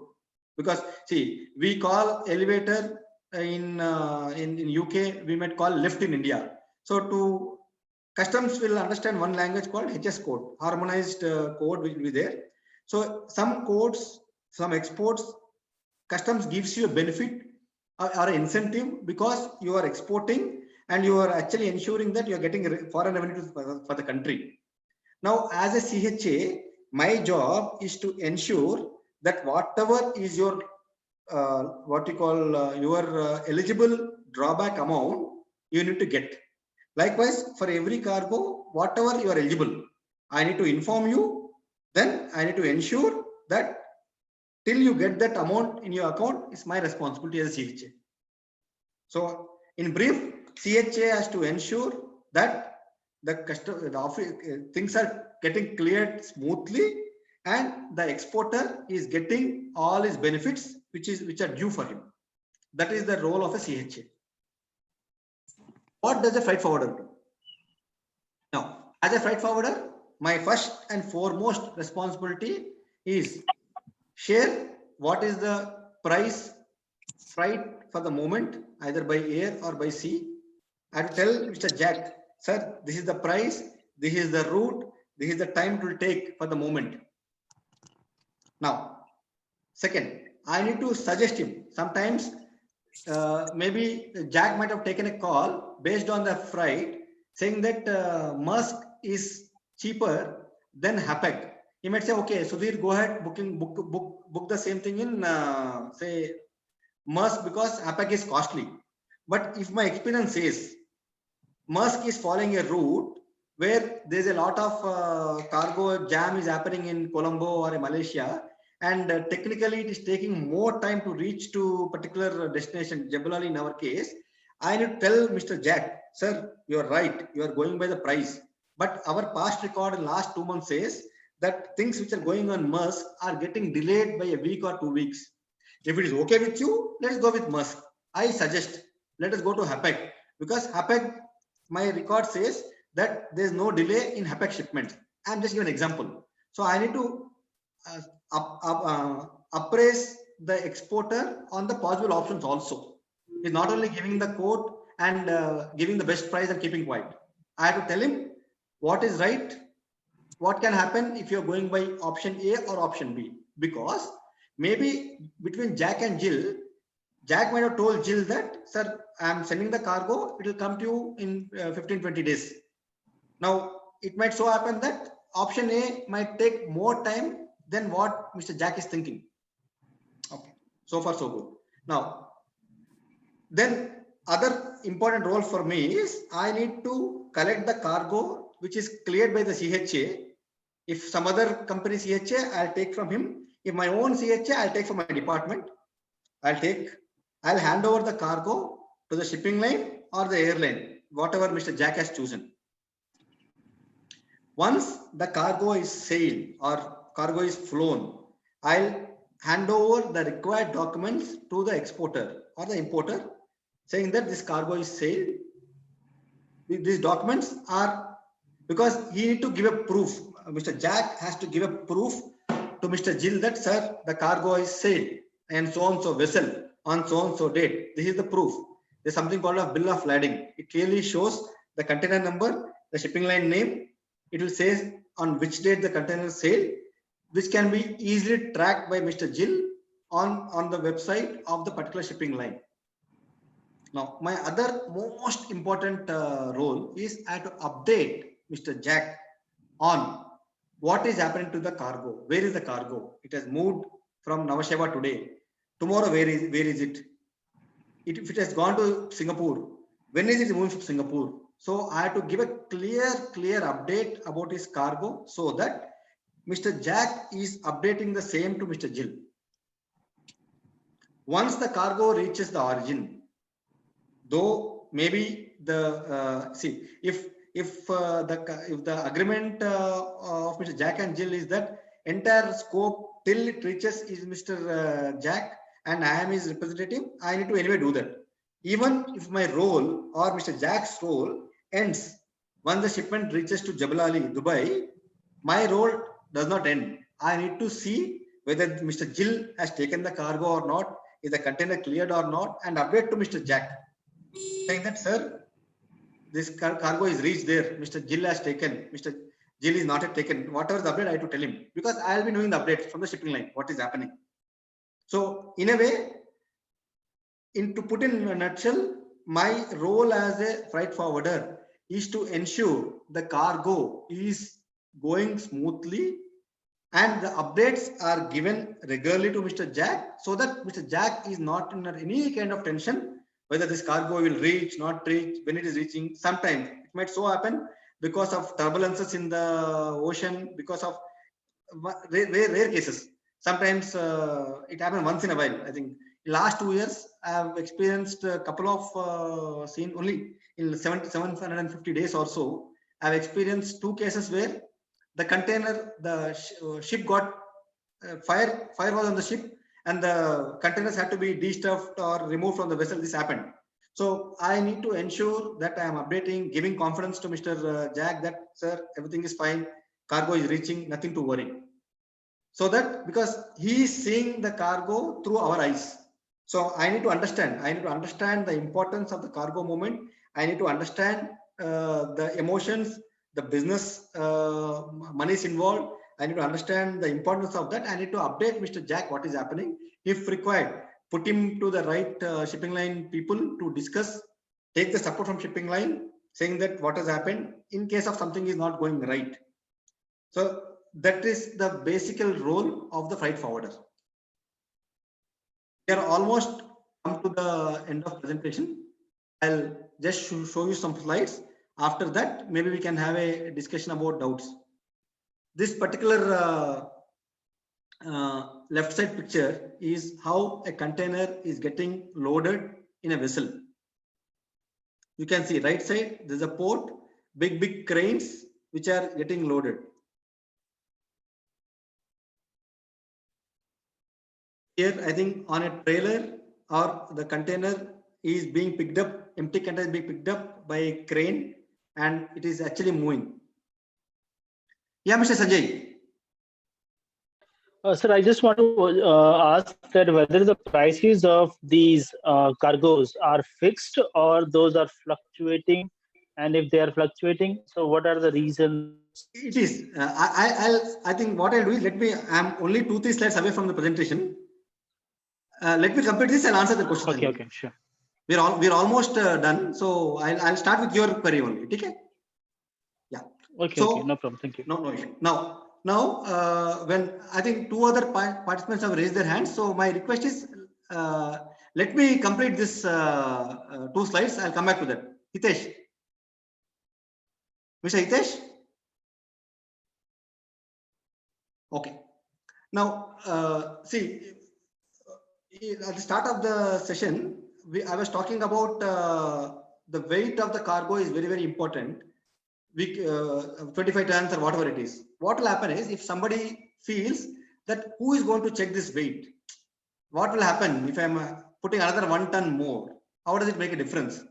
because see, we call elevator in UK, we might call lift in India. So to customs will understand one language called HS code, harmonized code will be there. So some codes, some exports, customs gives you a benefit or an incentive, because you are exporting and you are actually ensuring that you are getting foreign revenue for the country. Now, as a CHA, my job is to ensure that whatever is your what you call your eligible drawback amount, you need to get. Likewise, for every cargo, whatever you are eligible, I need to inform you. Then I need to ensure that till you get that amount in your account, is my responsibility as a CHA. So, in brief, CHA has to ensure that the things are getting cleared smoothly, and the exporter is getting all his benefits which are due for him. That is the role of a CHA. What does a freight forwarder do? Now, as a freight forwarder, my first and foremost responsibility is share what is the price freight for the moment, either by air or by sea. I will tell Mr. Jack, sir, this is the price, this is the route, this is the time it will take for the moment. Now, second, I need to suggest him. Sometimes maybe Jack might have taken a call based on the freight, saying that Maersk is cheaper than Hapag. He might say, okay, Sudhir, go ahead, book the same thing in say Maersk, because Hapag is costly. But if my experience says Maersk is following a route where there's a lot of cargo jam is happening in Colombo or in Malaysia, and technically it is taking more time to reach to particular destination, Jebel Ali in our case, I need to tell Mr. Jack, sir, you are right, you are going by the price. But our past record in last 2 months says that things which are going on Maersk are getting delayed by a week or 2 weeks. If it is okay with you, let's go with Maersk. I suggest, let us go to Hapag, because Hapag, my record says that there is no delay in Hapag shipments. I'm just giving an example. So I need to appraise the exporter on the possible options also. He's not only giving the quote and giving the best price and keeping quiet. I have to tell him what is right, what can happen if you're going by option A or option B. Because maybe between Jack and Jill, Jack might have told Jill that, sir, I'm sending the cargo, it will come to you in 15-20 days. Now, it might so happen that option A might take more time than what Mr. Jack is thinking. Okay, so far so good. Now, then other important role for me is I need to collect the cargo which is cleared by the CHA. If some other company CHA, I'll take from him. If my own CHA, I'll take from my department. I'll hand over the cargo to the shipping line or the airline. whatever Mr. Jack has chosen. Once the cargo is sailed or cargo is flown, I'll hand over the required documents to the exporter or the importer, saying that this cargo is sailed. These documents are, because he need to give a proof. Mr. Jack has to give a proof to Mr. Jill that, sir, the cargo is sailed and so vessel on so date. This is the proof. There's something called a bill of lading. It clearly shows the container number, the shipping line name. It will say on which date the container sailed, which can be easily tracked by Mr. Jill on the website of the particular shipping line. Now, my other most important role is I have to update Mr. Jack on what is happening to the cargo. Where is the cargo? It has moved from Navasheva today. Tomorrow, where is it? If it has gone to Singapore, when is it moving from Singapore? So I have to give a clear update about his cargo so that Mr. Jack is updating the same to Mr. Jill. Once the cargo reaches the origin, though maybe the if the agreement of Mr. Jack and Jill is that entire scope till it reaches is Mr. Jack and I am his representative, I need to anyway do that. Even if my role or Mr. Jack's role ends once the shipment reaches to Jebel Ali, Dubai, my role does not end. I need to see whether Mr. Jill has taken the cargo or not, is the container cleared or not, and update to Mr. Jack, saying that, sir, this cargo is reached there. Mr. Jill has taken. Mr. Jill is not yet taken. Whatever the update, I have to tell him, because I will be knowing the updates from the shipping line, what is happening. So, in a way, to put in a nutshell, my role as a freight forwarder is to ensure the cargo is going smoothly and the updates are given regularly to Mr. Jack, so that Mr. Jack is not in any kind of tension whether this cargo will reach, not reach, when it is reaching. Sometimes it might so happen because of turbulences in the ocean, because of rare cases. Sometimes it happens once in a while. I think in last 2 years, I have experienced a couple of scenes only in 750 days or so. I have experienced 2 cases where the container, the ship got fire was on the ship, and the containers had to be de-stuffed or removed from the vessel. This happened. So I need to ensure that I am updating, giving confidence to Mr. Jack that, sir, everything is fine, cargo is reaching, nothing to worry. So that, because he is seeing the cargo through our eyes. So I need to understand the importance of the cargo movement. I need to understand the emotions, the business money is involved. I need to understand the importance of that. I need to update Mr. Jack what is happening. If required, put him to the right shipping line people to discuss, take the support from shipping line, saying that what has happened in case of something is not going right. So that is the basic role of the freight forwarder. We are almost come to the end of presentation. I'll just show you some slides. After that, maybe we can have a discussion about doubts. This particular left side picture is how a container is getting loaded in a vessel. You can see right side, there's a port, big cranes which are getting loaded. Here, I think on a trailer or the container is being picked up, empty container is being picked up by a crane and it is actually moving. Yeah, Mr. Sanjay. Sir, I just want to ask that whether the prices of these cargoes are fixed or those are fluctuating, and if they are fluctuating, so what are the reasons? It is. I think what I'll do is I'm only 2-3 slides away from the presentation. Let me complete this and answer the question. Okay, sure. We're almost done. So I'll start with your query only. Okay. Yeah. Okay. So, okay, no problem. Thank you. No issue. Now, when I think 2 other participants have raised their hands, so my request is let me complete this 2 slides. I'll come back to that. Hitesh. Mr. Hitesh. Okay. Now, see, at the start of the session, I was talking about the weight of the cargo is very, very important. 25 tons or whatever it is. What will happen is, if somebody feels that who is going to check this weight, what will happen if I'm putting another 1 ton more? How does it make a difference?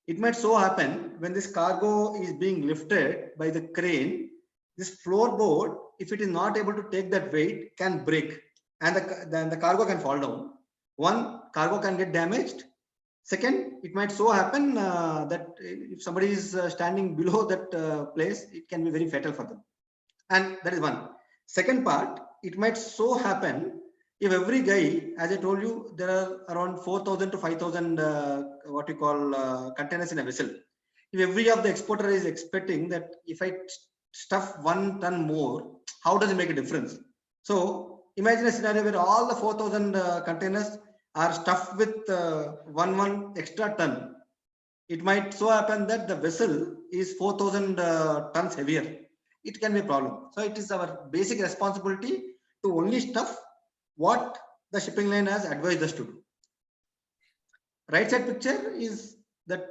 It might so happen when this cargo is being lifted by the crane, this floorboard, if it is not able to take that weight, can break, and then the cargo can fall down. One, cargo can get damaged. Second, it might so happen that if somebody is standing below that place, it can be very fatal for them. And that is one. Second part, it might so happen if every guy, as I told you, there are around 4,000 to 5,000 what we call containers in a vessel. If every of the exporter is expecting that if I stuff 1 ton more, how does it make a difference? So imagine a scenario where all the 4,000 containers are stuffed with one extra ton. It might so happen that the vessel is 4,000 tons heavier. It can be a problem. So it is our basic responsibility to only stuff what the shipping line has advised us to do. Right side picture is that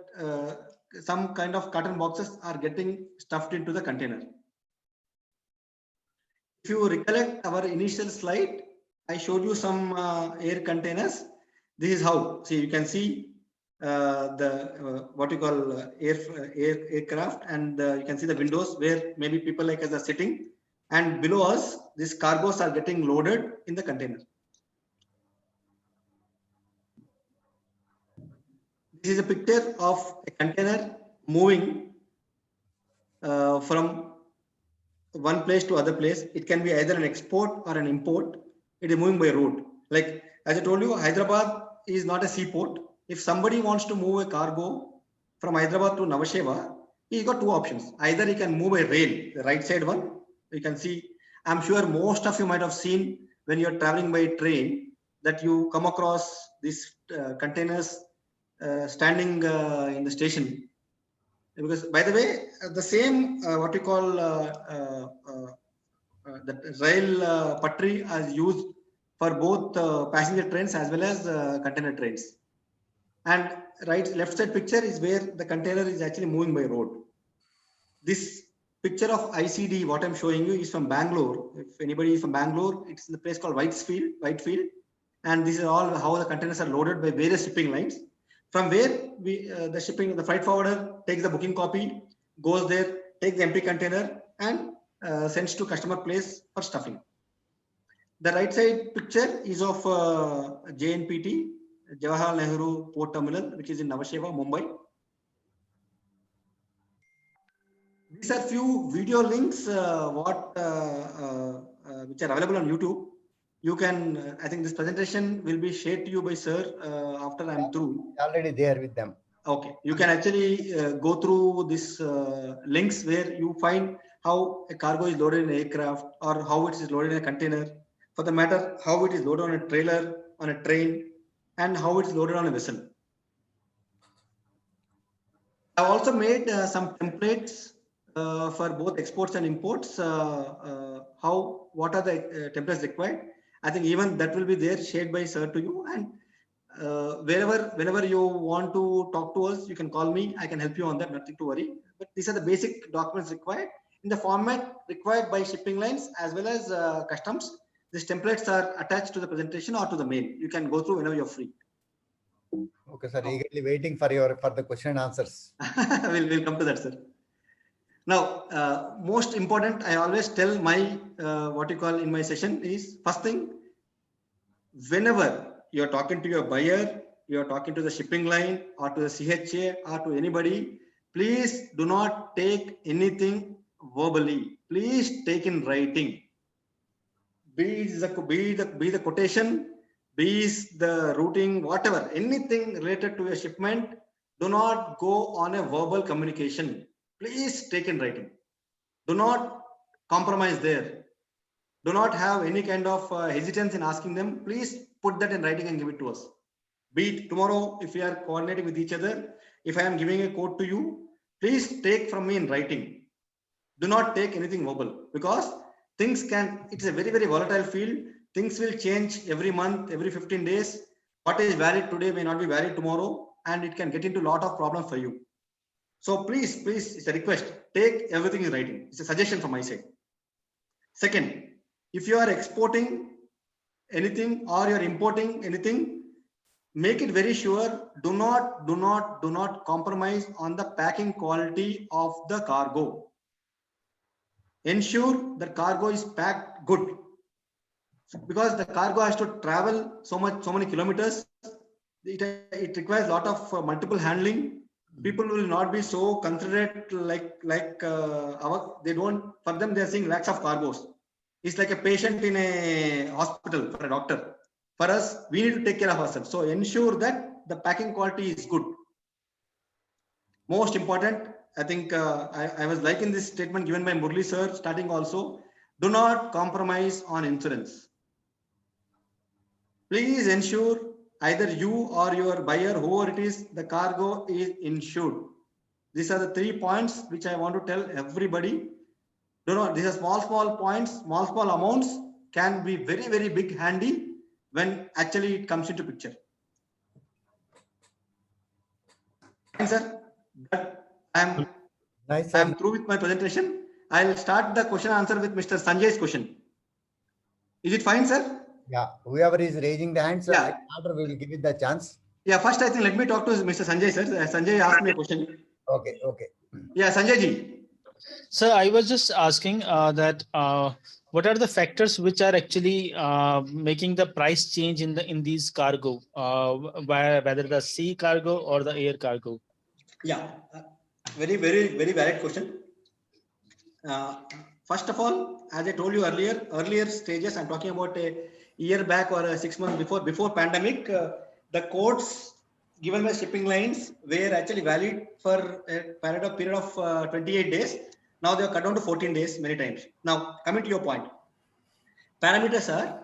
some kind of carton boxes are getting stuffed into the container. If you recollect our initial slide, I showed you some air containers. This is how. See, you can see the what you call aircraft, and you can see the windows where maybe people like us are sitting, and below us these cargos are getting loaded in the container. This is a picture of a container moving from one place to other place. It can be either an export or an import. It is moving by road. Like as I told you, Hyderabad is not a seaport. If somebody wants to move a cargo from Hyderabad to Nhava Sheva, he's got two options. Either he can move by rail, the right side one. You can see, I'm sure most of you might have seen when you're traveling by train that you come across these containers standing in the station. Because by the way, the same what we call the rail patri is used for both passenger trains as well as container trains. And left side picture is where the container is actually moving by road. This picture of ICD, what I'm showing you, is from Bangalore. If anybody is from Bangalore, it's in the place called Whitefield. And this is all how the containers are loaded by various shipping lines. From where the freight forwarder takes the booking copy, goes there, takes the empty container, and sends to customer place for stuffing. The right side picture is of JNPT, Jawaharlal Nehru Port Terminal, which is in Nhava Sheva, Mumbai. These are few video links which are available on YouTube. You can, I think this presentation will be shared to you by sir after I'm through. Already there with them. Okay, you can actually go through these links where you find how a cargo is loaded in an aircraft or how it is loaded in a container. For the matter, how it is loaded on a trailer, on a train, and how it is loaded on a vessel. I've also made some templates for both exports and imports. What are the templates required? I think even that will be there, shared by sir to you. And whenever you want to talk to us, you can call me. I can help you on that. Nothing to worry. But these are the basic documents required in the format required by shipping lines as well as customs. These templates are attached to the presentation or to the mail. You can go through whenever you're free. Okay, sir. Eagerly waiting for the question and answers. We'll come to that, sir. Now, most important, I always tell my what you call in my session is first thing. Whenever you're talking to your buyer, you're talking to the shipping line or to the CHA or to anybody, please do not take anything verbally. Please take in writing. Be the quotation, be the routing, whatever, anything related to a shipment, do not go on a verbal communication. Please take in writing. Do not compromise there. Do not have any kind of hesitance in asking them. Please put that in writing and give it to us. Be it tomorrow, if we are coordinating with each other, if I am giving a quote to you, please take from me in writing. Do not take anything verbal, because it's a very, very volatile field. Things will change every month, every 15 days. What is valid today may not be valid tomorrow, and it can get into a lot of problems for you. So please, it's a request. Take everything in writing. It's a suggestion from my side. Second, if you are exporting anything or you're importing anything, make it very sure. Do not compromise on the packing quality of the cargo. Ensure the cargo is packed good, because the cargo has to travel so many kilometers. It requires a lot of multiple handling. People will not be so considerate they don't, for them they're seeing lakhs of cargos. It's like a patient in a hospital for a doctor. For us, we need to take care of ourselves. So ensure that the packing quality is good. Most important, I think I was liking this statement given by Murli sir starting also. Do not compromise on insurance. Please ensure either you or your buyer, whoever it is, the cargo is insured. These are the 3 points which I want to tell everybody. Do not, these are small points, small amounts can be very big handy when actually it comes into picture. Fine, sir. I'm through with my presentation. I'll start the question answer with Mr. Sanjay's question. Is it fine, sir? Yeah, whoever is raising the hands, after we will give it the chance. Yeah, first I think let me talk to Mr. Sanjay, sir. Sanjay asked me a question. Okay. Yeah, Sanjay ji. Sir, I was just asking what are the factors which are actually making the price change in these cargo, whether the sea cargo or the air cargo? Yeah, very valid question. First of all, as I told you earlier stages, I'm talking about a year back or 6 months before pandemic, the codes given by shipping lines were actually valid for a period of 28 days. Now they are cut down to 14 days many times. Now, coming to your point, parameters are,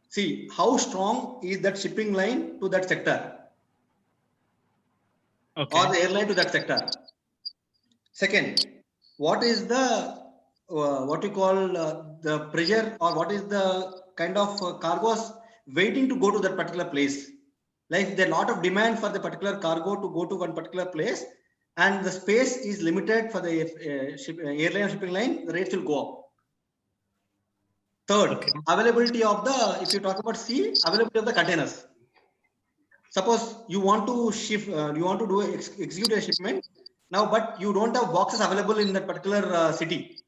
see how strong is that shipping line to that sector, or the airline to that sector. Second, what is the what we call the pressure, or what is the kind of cargos waiting to go to that particular place? Like there's a lot of demand for the particular cargo to go to one particular place, and the space is limited for the airline shipping line, the rates will go up. Third, availability of the, if you talk about sea, availability of the containers. Suppose you want to ship, you want to execute a shipment now, but you don't have boxes available in that particular city.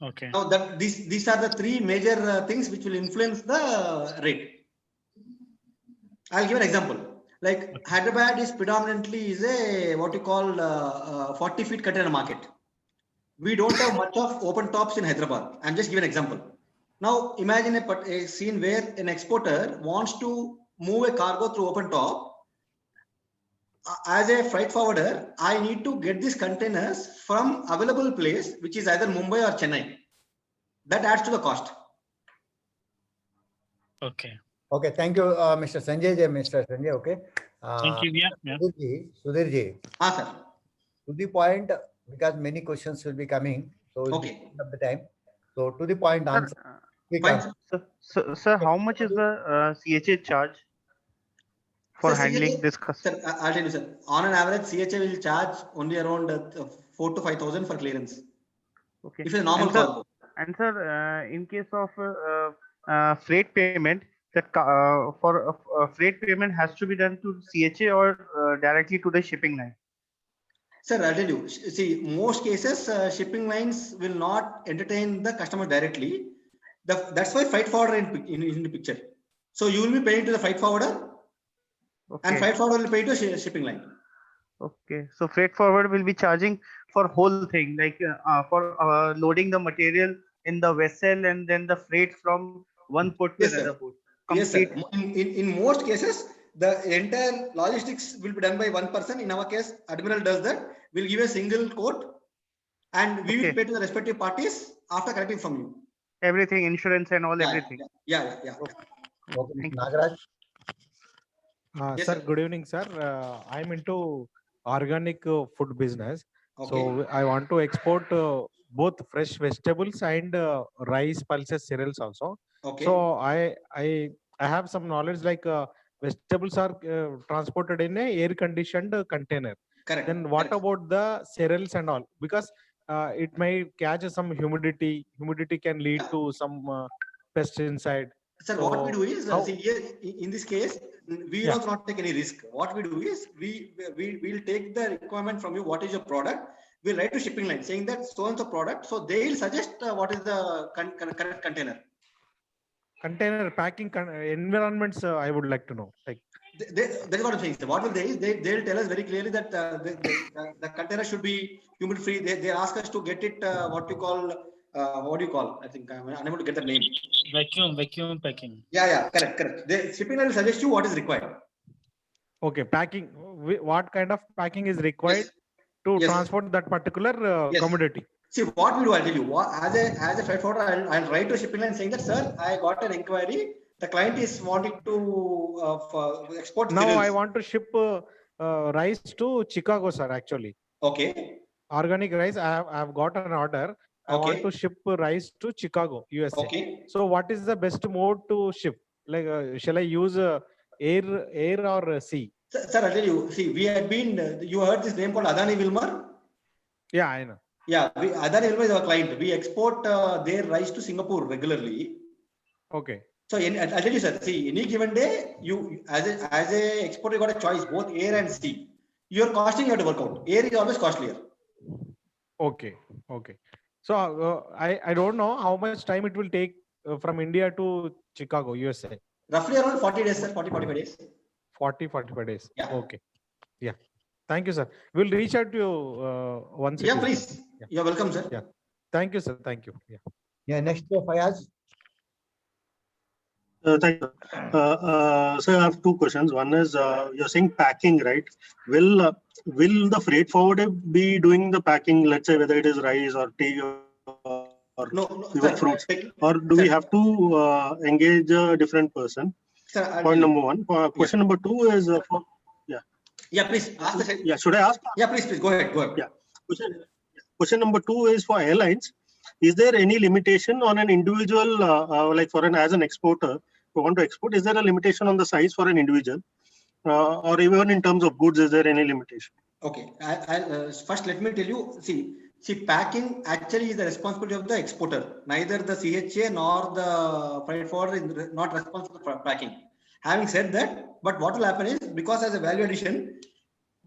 Okay. Now these are the 3 major things which will influence the rate. I'll give an example. Like Hyderabad is predominantly a what you call 40 feet container market. We don't have much of open tops in Hyderabad. I'm just giving an example. Now imagine a scene where an exporter wants to move a cargo through open top. As a freight forwarder, I need to get these containers from available place, which is either Mumbai or Chennai. That adds to the cost. Okay, thank you, Mr. Sanjay. Mr. Sanjay, okay. Thank you. Yeah. Sudhir. Sir. To the point, because many questions will be coming. So okay. Of the time. So to the point, answer. Sir, how much is the CHA charge for handling this customer? Sir, I'll tell you, sir. On an average, CHA will charge only around 4,000 to 5,000 for clearance. Okay. If it's a normal cargo. And sir, in case of freight payment, that for freight payment has to be done to CHA or directly to the shipping line? Sir, I'll tell you. See, most cases, shipping lines will not entertain the customer directly. That's why freight forwarder in the picture. So you will be paying to the freight forwarder, and freight forwarder will pay to shipping line. Okay, so freight forward will be charging for whole thing, like for loading the material in the vessel and then the freight from one port to another port. Yes, sir. In most cases, the entire logistics will be done by one person. In our case, Admiral does that. We'll give a single quote, and we will pay to the respective parties after collecting from you. Everything, insurance and all, everything. Yeah. Okay, Nagaraj. Yes, sir, good evening, sir. I'm into organic food business. Okay. So I want to export both fresh vegetables and rice, pulses, cereals also. Okay. So I have some knowledge like vegetables are transported in a air conditioned container. Correct. Then what about the cereals and all? Because it may catch some humidity. Humidity can lead to some pests inside. Sir, So what we do is, how? see here, in this case, we will Yeah. also not take any risk. What we do is, we'll take the requirement from you, what is your product, we'll write to shipping line saying that so-and-so product, so they'll suggest what is the correct container. Container packing environments, I would like to know. Like That's what I'm saying. So what will they'll tell us very clearly that the container should be humid free. They ask us to get it, what do you call? I think I'm unable to get the name. Vacuum packing. Yeah, correct. The shipping line will suggest you what is required. okay, packing. What kind of packing is required to transport that particular commodity? See, what we do, I'll tell you. As a freight forwarder, I'll write to shipping line saying that, sir, I got an inquiry. The client is wanting to export. Now cereals. I want to ship rice to Chicago, sir. Actually. Okay. Organic rice. I have got an order. I want to ship rice to Chicago, USA. Okay. So what is the best mode to ship? Like, shall I use air or sea? Sir, I'll tell you. See, we had been. You heard this name called Adani Wilmar? Yeah, I know. Yeah, Adani Wilmar is our client. We export their rice to Singapore regularly. Okay. So I'll tell you, sir. See, any given day, you as a exporter, you got a choice both air and sea. Your costing you have to work out. Air is always costlier. Okay. So I don't know how much time it will take from India to Chicago, USA. Roughly around 40 days, sir. 40-45 days. 40-45 days. Yeah. Okay. Yeah. Thank you, sir. We'll reach out to you once. Yeah, please. Yeah. You're welcome, sir. Yeah. Thank you, sir. Thank you. Yeah. Yeah. Next, Fayaz. Thank you. So I have two questions. One is you're saying packing, right? Will the freight forwarder be doing the packing? Let's say whether it is rice or tea or even fruits, or do we have to engage a different person? Sir, Point number one. Question number two is Yeah, please. Yeah, should I ask? Yeah, please. Go ahead. Yeah. Question number two is for airlines. Is there any limitation on an individual, like as an exporter, who want to export? Is there a limitation on the size for an individual, or even in terms of goods? Is there any limitation? Okay. First, let me tell you. See, packing actually is the responsibility of the exporter. Neither the CHA nor the freight forwarder is not responsible for packing. Having said that, but what will happen is, because as a value addition,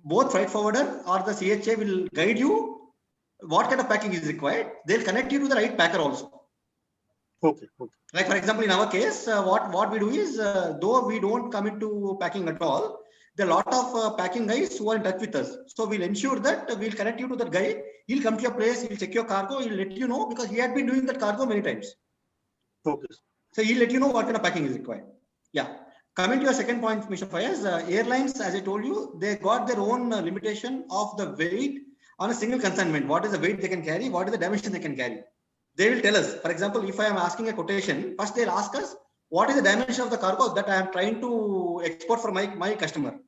both freight forwarder or the CHA will guide you what kind of packing is required. They'll connect you to the right packer also. Okay. Like for example, in our case, what we do is, though we don't come into packing at all, there are a lot of packing guys who are in touch with us. So we'll ensure that we'll connect you to that guy. He'll come to your place, he'll check your cargo, he'll let you know, because he had been doing that cargo many times. Okay. So he'll let you know what kind of packing is required. Yeah. Coming to your second point, Mr. Fayaz, airlines, as I told you, they got their own limitation of the weight on a single consignment. What is the weight they can carry? What is the dimension they can carry? They will tell us. For example, if I am asking a quotation, first they'll ask us, what is the dimension of the cargo that I am trying to export for my customer?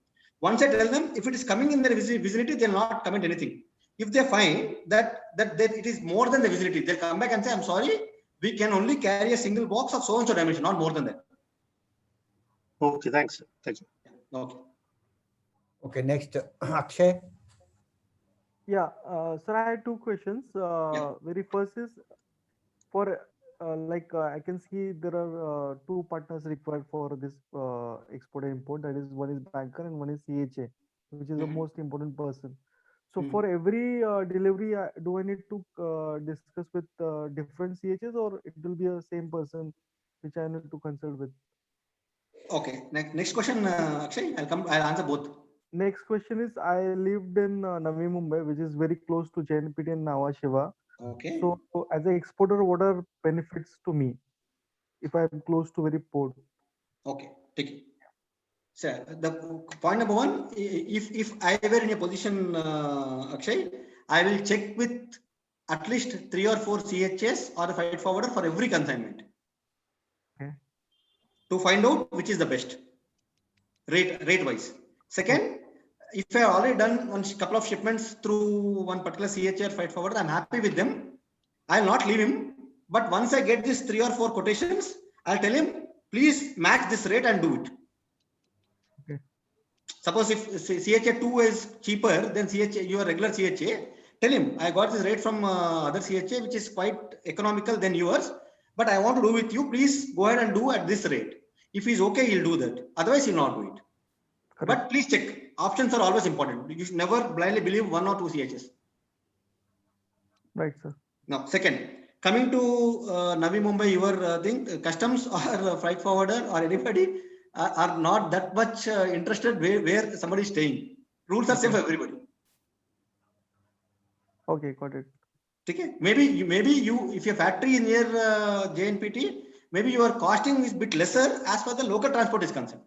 Once I tell them, if it is coming in their vicinity, they'll not comment anything. If they find that it is more than the vicinity, they'll come back and say, I'm sorry, we can only carry a single box of so-and-so dimension, not more than that. Okay, thanks. Thank you. Okay. Okay, next, Akshay. Yeah, sir, I had two questions. Very first is for I can see there are two partners required for this export and import. That is, one is banker and one is CHA, which is the most important person. So for every delivery, do I need to discuss with different CHs, or it will be the same person which I need to consult with? Okay. Next question, Akshay. I'll answer both. Next question is, I lived in Navi Mumbai, which is very close to JNPT and Nhava Sheva. Okay. So as an exporter, what are benefits to me if I'm close to very port? Okay. Take it. So the point number one, if I were in a position, Akshay, I will check with at least 3 or 4 CHS or the freight forwarder for every consignment. Okay. To find out which is the best rate wise. Second, if I have already done a couple of shipments through one particular CHR freight forwarder, I'm happy with them. I'll not leave him. But once I get these 3 or 4 quotations, I'll tell him, please match this rate and do it. Okay. Suppose if CHA2 is cheaper than your regular CHA, tell him, I got this rate from other CHA, which is quite economical than yours, but I want to do with you. Please go ahead and do at this rate. If he's okay, he'll do that. Otherwise, he'll not do it. Correct. But please check. Options are always important. You should never blindly believe one or two CHs. Right, sir. Now, second, coming to Navi Mumbai, your thing, customs or freight forwarder or anybody are not that much interested where somebody is staying. Rules are same for everybody. Okay, got it. Okay. Maybe you, if your factory is near JNPT, maybe your costing is a bit lesser as far as the local transport is concerned.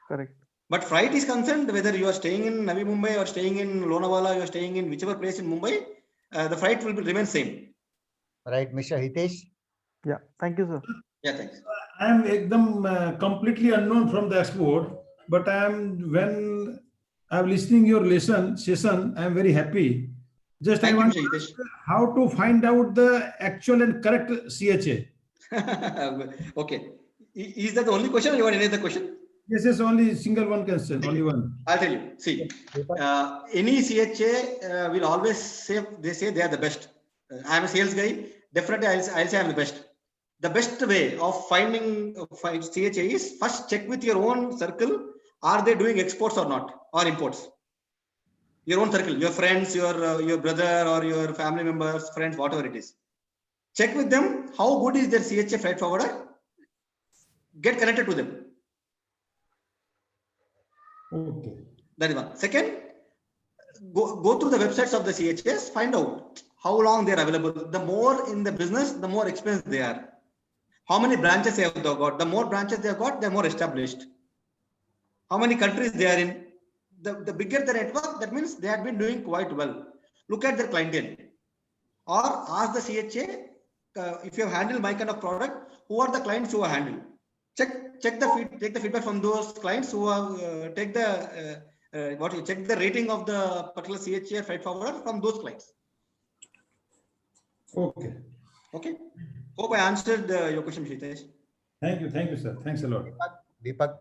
Correct. But freight is concerned, whether you are staying in Navi Mumbai or staying in Lonavala, you are staying in whichever place in Mumbai, the freight will remain same. Right, Mr. Hitesh? Yeah, thank you, sir. Yeah, thanks. I am completely unknown from the export, but when I'm listening your session, I am very happy. Just Thank I you, want Mr. to Hitesh. ask how to find out the actual and correct CHA. Okay. Is that the only question or you want any other question? This is only single one question, only one. I'll tell you. See, any CHA will always say they are the best. I'm a sales guy. Definitely, I'll say I'm the best. The best way of finding CHA is first check with your own circle. Are they doing exports or not, or imports? Your own circle, your friends, your brother or your family members, friends, whatever it is. Check with them. How good is their CHA freight forwarder? Get connected to them. Okay. That is one. Second, go through the websites of the CHS, find out how long they are available. The more in the business, the more experienced they are. How many branches they have got? The more branches they have got, they are more established. How many countries they are in? The bigger the network, that means they have been doing quite well. Look at their clientele. Or ask the CHA, if you have handled my kind of product, who are the clients who are handled? Take the feedback from those clients who have check the rating of the particular CHA freight forwarder from those clients. Okay. Okay. Hope I answered your question, Hitesh. Thank you, sir. Thanks a lot. Deepak?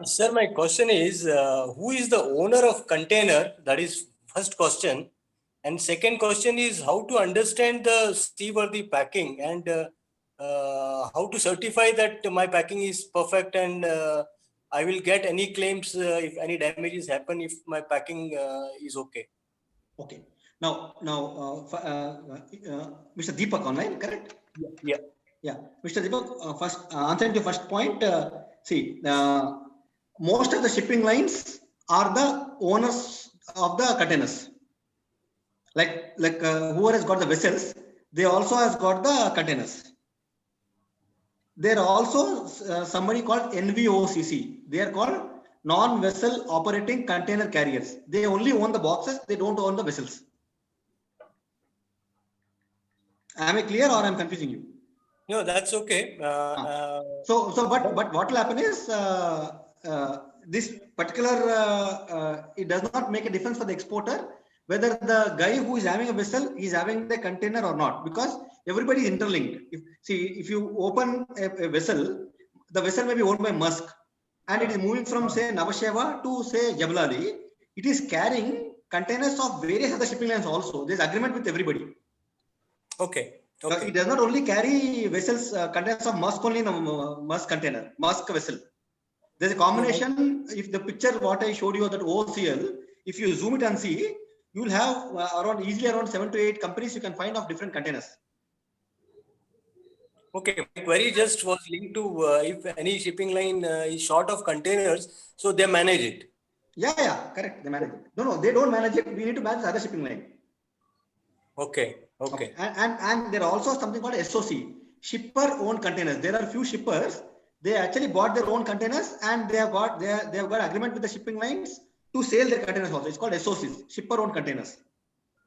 Sir, my question is, who is the owner of container? That is first question. And second question is how to understand the seaworthy packing and how to certify that my packing is perfect and I will get any claims if any damages happen if my packing is okay. Okay. Now, Mr. Deepak online, correct? Yeah. Yeah. Mr. Deepak, first answering your first point, see, most of the shipping lines are the owners of the containers. Like whoever has got the vessels, they also has got the containers. There are also somebody called NVOCC. They are called non-vessel operating container carriers. They only own the boxes. They don't own the vessels. Am I clear or I'm confusing you? No, that's okay. But what will happen is this particular it does not make a difference for the exporter whether the guy who is having a vessel is having the container or not, because everybody is interlinked. If you open a vessel, the vessel may be owned by Musk and it is moving from say Navasheva to say Jabalali. It is carrying containers of various other shipping lines also. There is agreement with everybody. Okay. It does not only carry vessels, containers of Musk only in a Musk container, Musk vessel. There's a combination. If the picture what I showed you that OCL, if you zoom it and see, you will have easily around 7 to 8 companies you can find of different containers. Okay, my query just was linked to if any shipping line is short of containers, so they manage it. Yeah, correct. They manage it. No, they don't manage it. We need to manage the other shipping line. Okay. And there are also something called SOC, shipper owned containers. There are few shippers. They actually bought their own containers and they have got agreement with the shipping lines to sell their containers also. It's called SOCs, shipper owned containers.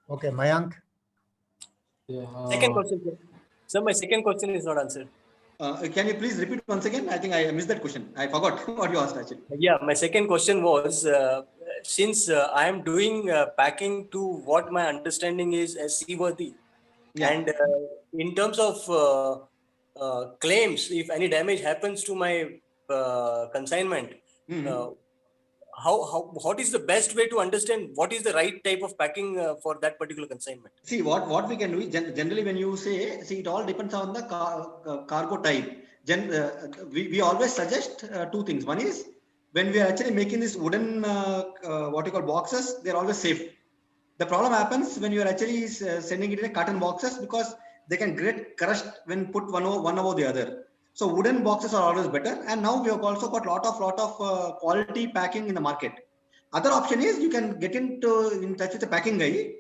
Okay, Mayank. Second question, sir. Sir, my second question is not answered. Can you please repeat once again? I think I missed that question. I forgot what you asked actually. Yeah, my second question was, since I am doing packing to what my understanding is as seaworthy, and in terms of claims, if any damage happens to my consignment, what is the best way to understand what is the right type of packing for that particular consignment? See, what we can do is generally when you say, see, it all depends on the cargo type. We always suggest two things. One is when we are actually making this wooden what you call boxes, they're always safe. The problem happens when you are actually sending it in a carton boxes because they can get crushed when put one over the other. So wooden boxes are always better. And now we have also got lot of quality packing in the market. Other option is you can get in touch with the packing guy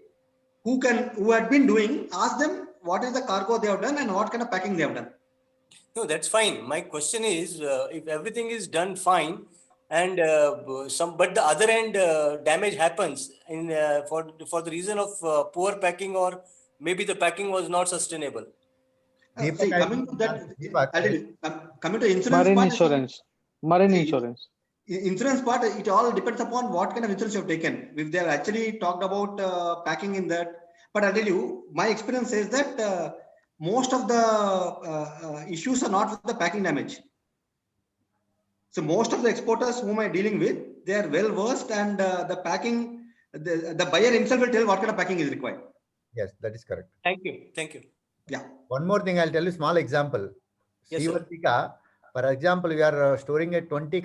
who had been doing. Ask them what is the cargo they have done and what kind of packing they have done. No, that's fine. My question is, if everything is done fine, and but the other end damage happens in for the reason of poor packing, or maybe the packing was not sustainable. See, coming to that, coming to insurance Marine part, insurance. Marine insurance. Insurance part, it all depends upon what kind of insurance you have taken. If they have actually talked about packing in that, but I'll tell you, my experience says that most of the issues are not with the packing damage. So most of the exporters whom I'm dealing with, they are well versed, and the packing, the buyer himself will tell what kind of packing is required. Yes, that is correct. Thank you. Thank you. Yeah. One more thing, I'll tell you small example. Yes, sir. Sivatika, for example, we are storing a 20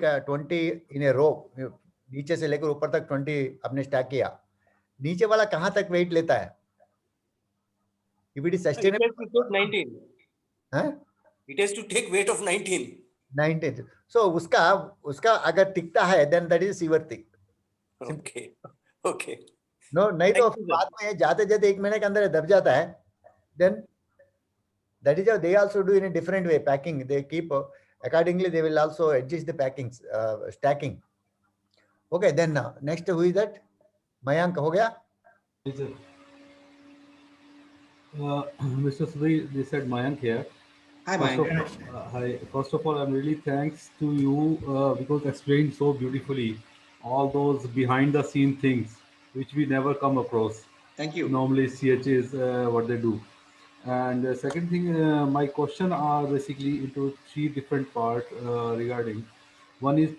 in a row. नीचे से लेकर ऊपर तक 20 अपने stack किया. नीचे वाला कहाँ तक वेट लेता है? If it is sustainable. It has to take 19. Huh? It has to take weight of 19. 19. So उसका अगर टिकता है, then that is Sivatik. Okay. Okay. No, नहीं तो बाद में जाते जाते 1 महीने के अंदर दब जाता है. Then that is how they also do in a different way packing. They keep accordingly. They will also adjust the packings stacking. Okay, then next who is that? Mayank हो गया? Mr. Sudhi, they said Mayank here. Hi, Mayank. Hi. First of all, I'm really thanks to you because explained so beautifully all those behind the scene things which we never come across. Thank you. Normally CH is what they do. And the second thing, my question are basically into 3 different parts regarding. One is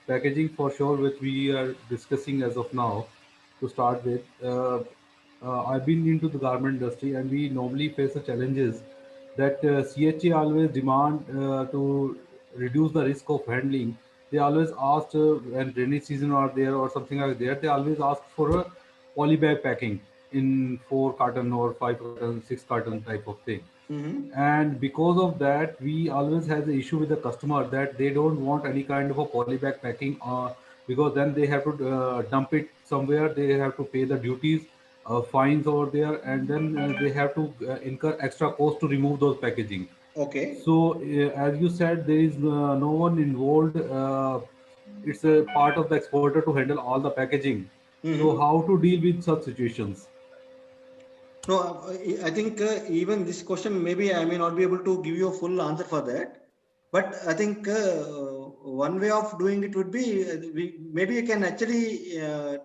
packaging for sure, which we are discussing as of now. To start with, I've been into the garment industry, and we normally face the challenges that CHA always demand to reduce the risk of handling. They always ask when rainy season are there or something like that, they always ask for a polybag packing in 4 carton or 5 carton, 6 carton type of thing. And because of that, we always have the issue with the customer that they don't want any kind of a polybag packing because then they have to dump it somewhere, they have to pay the duties, fines over there, and then they have to incur extra cost to remove those packaging. Okay. So as you said, there is no one involved. It's a part of the exporter to handle all the packaging. So how to deal with such situations? No, I think even this question, maybe I may not be able to give you a full answer for that. But I think one way of doing it would be, maybe you can actually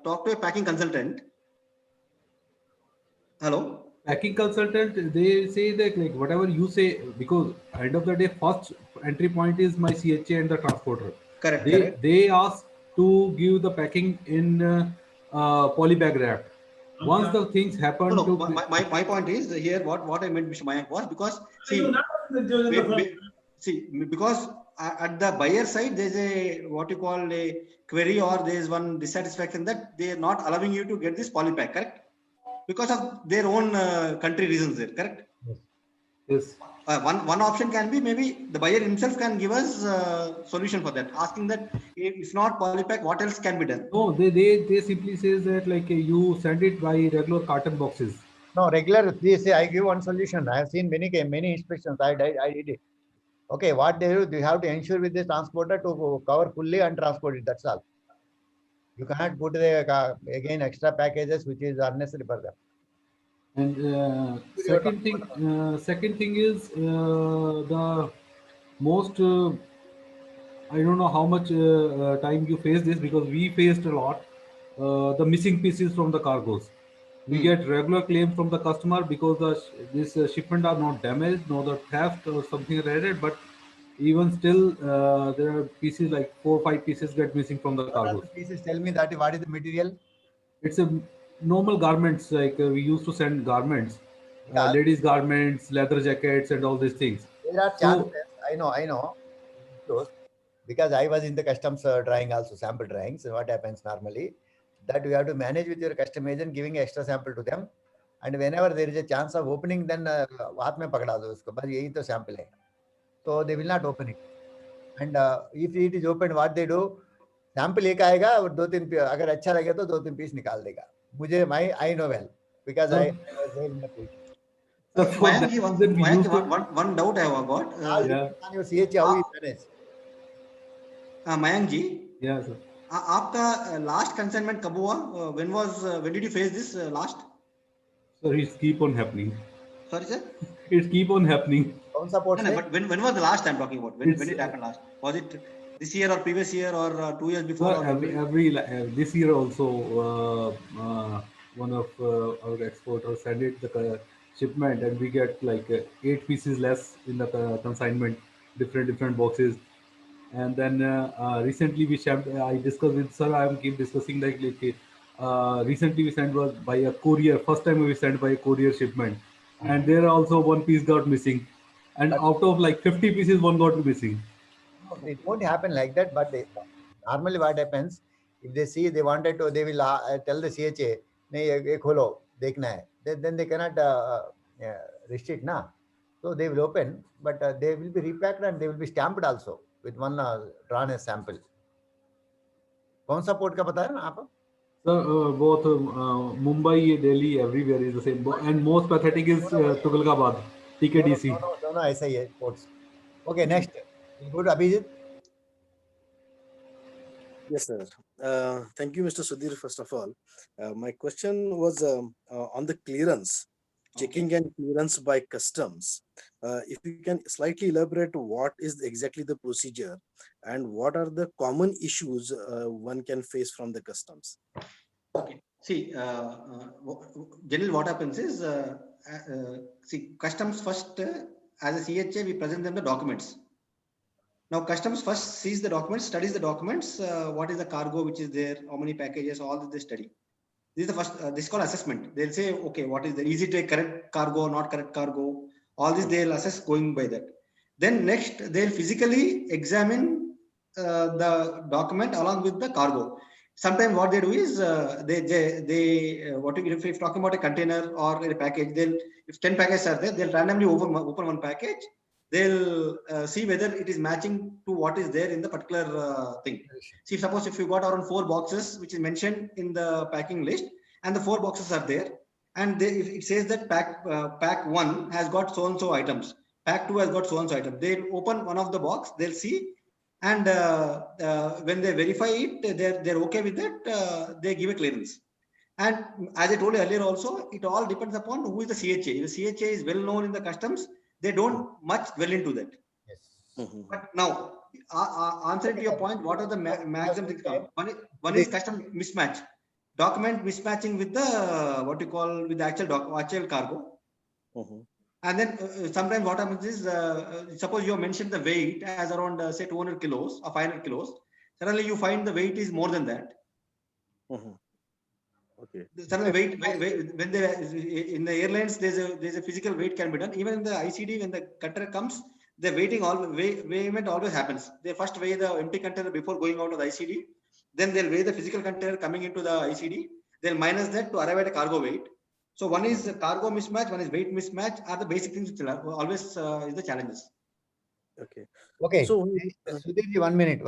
talk to a packing consultant. Hello? Packing consultant, they say that like whatever you say, because end of the day, first entry point is my CHA and the transporter. Correct. They ask to give the packing in polybag wrap. Once the things happen my point is here what I meant, Mr. Mayank, was because because at the buyer side there's a what you call a query, or there is one dissatisfaction that they are not allowing you to get this polypack, correct? Because of their own country reasons there, correct? Yes. One option can be maybe the buyer himself can give us a solution for that, asking that if not polypack, what else can be done? No, they simply says that like you send it by regular carton boxes. No, regular. They say I give one solution. I have seen many inspections. I did it. Okay, what they do, they have to ensure with the transporter to cover fully and transport it. That's all. You cannot put the again extra packages which is unnecessary for them. And second thing is the most. I don't know how much time you face this, because we faced a lot. The missing pieces from the cargoes. We get regular claims from the customer because this shipment are not damaged, nor the theft or something related, but even still, there are pieces like 4 or 5 pieces get missing from the What are cargos. the pieces? Tell me that. What is the material? It's a normal garments, like we used to send garments, Yeah, ladies garments, leather jackets, and all these things. there are So chances. I know. Close. Because I was in the customs drawing also, sample drawings. So what happens normally that you have to manage with your customer agent, giving extra sample to them. And whenever there is a chance of opening, then हाथ में पकड़ा दो उसको, बस यही तो sample है. So they will not open it. And if it is opened, what they do, sample एक आएगा और 2-3 अगर अच्छा लगे तो 2-3 पीस निकाल देगा. मुझे I know well because I was there in the position. So for that Mayank, reason we used to, one doubt I have got. yeah, On your CH, how you manage? Mayank ji, yeah, sir. आपका last consignment कब हुआ? When did you face this last? So it's keep on happening. Sorry, sir. It's keep on happening. कौन सा port No, से? but when was the last time talking about? When It's, did it happen last? Was it this year or previous year or 2 years before? Sir, this year also, one of our exporters sent it the shipment, and we get like 8 pieces less in the consignment, different boxes. And then recently we sent, I discussed with sir, I am keep discussing like recently we sent was by a courier. First time we sent by a courier shipment, and there also one piece got missing, and But out of like 50 pieces, one got missing. no, it won't happen like that. But normally what happens, if they see they wanted to, they will tell the CHA, नहीं ये खोलो देखना है. Then they cannot restrict ना. So they will open, but they will be repacked and they will be stamped also with one drawn as sample. कौन सा port का बताया ना आप? Sir, both Mumbai, Delhi, everywhere is the same. And most pathetic is Tughlaqabad, TKDC. दोनों ऐसा ही है ports. Okay, next. We'll go to Abhijit. Yes, sir. Thank you, Mr. Sudhir, first of all. My question was on the clearance, checking and clearance by customs. If you can slightly elaborate what is exactly the procedure and what are the common issues one can face from the customs? Okay. See, generally what happens is, see, customs first, as a CHA, we present them the documents. Now, customs first sees the documents, studies the documents, what is the cargo which is there, how many packages, all this they study. This is the first, this is called assessment. They'll say, okay, what is the easy to take correct cargo, not correct cargo, all this they'll assess going by that. Then next, they'll physically examine the document along with the cargo. Sometimes what they do is, if you're talking about a container or a package, if 10 packages are there, they'll randomly open one package. They'll see whether it is matching to what is there in the particular thing. See, suppose if you got around 4 boxes, which is mentioned in the packing list, and the 4 boxes are there, and if it says that pack 1 has got so-and-so items, pack 2 has got so-and-so items, they'll open one of the box, they'll see, and when they verify it, they're okay with that, they give a clearance. And as I told you earlier also, it all depends upon who is the CHA. If the CHA is well known in the customs, they don't much well into that. Yes. But now, answering to your point, what are the maximum things? One is custom mismatch, document mismatching with the what you call with the actual cargo. And then sometimes what happens is, suppose you mentioned the weight as around say 200 kilos or 500 kilos. Suddenly you find the weight is more than that. Okay. Suddenly weight when they in the airlines there's a physical weight can be done. Even in the ICD when the cutter comes, the weighment always happens. They first weigh the empty container before going out of the ICD. Then they'll weigh the physical container coming into the ICD. They'll minus that to arrive at a cargo weight. So one is cargo mismatch, one is weight mismatch, are the basic things which always is the challenges. Okay. Okay. So, Sudhirji, 1 minute.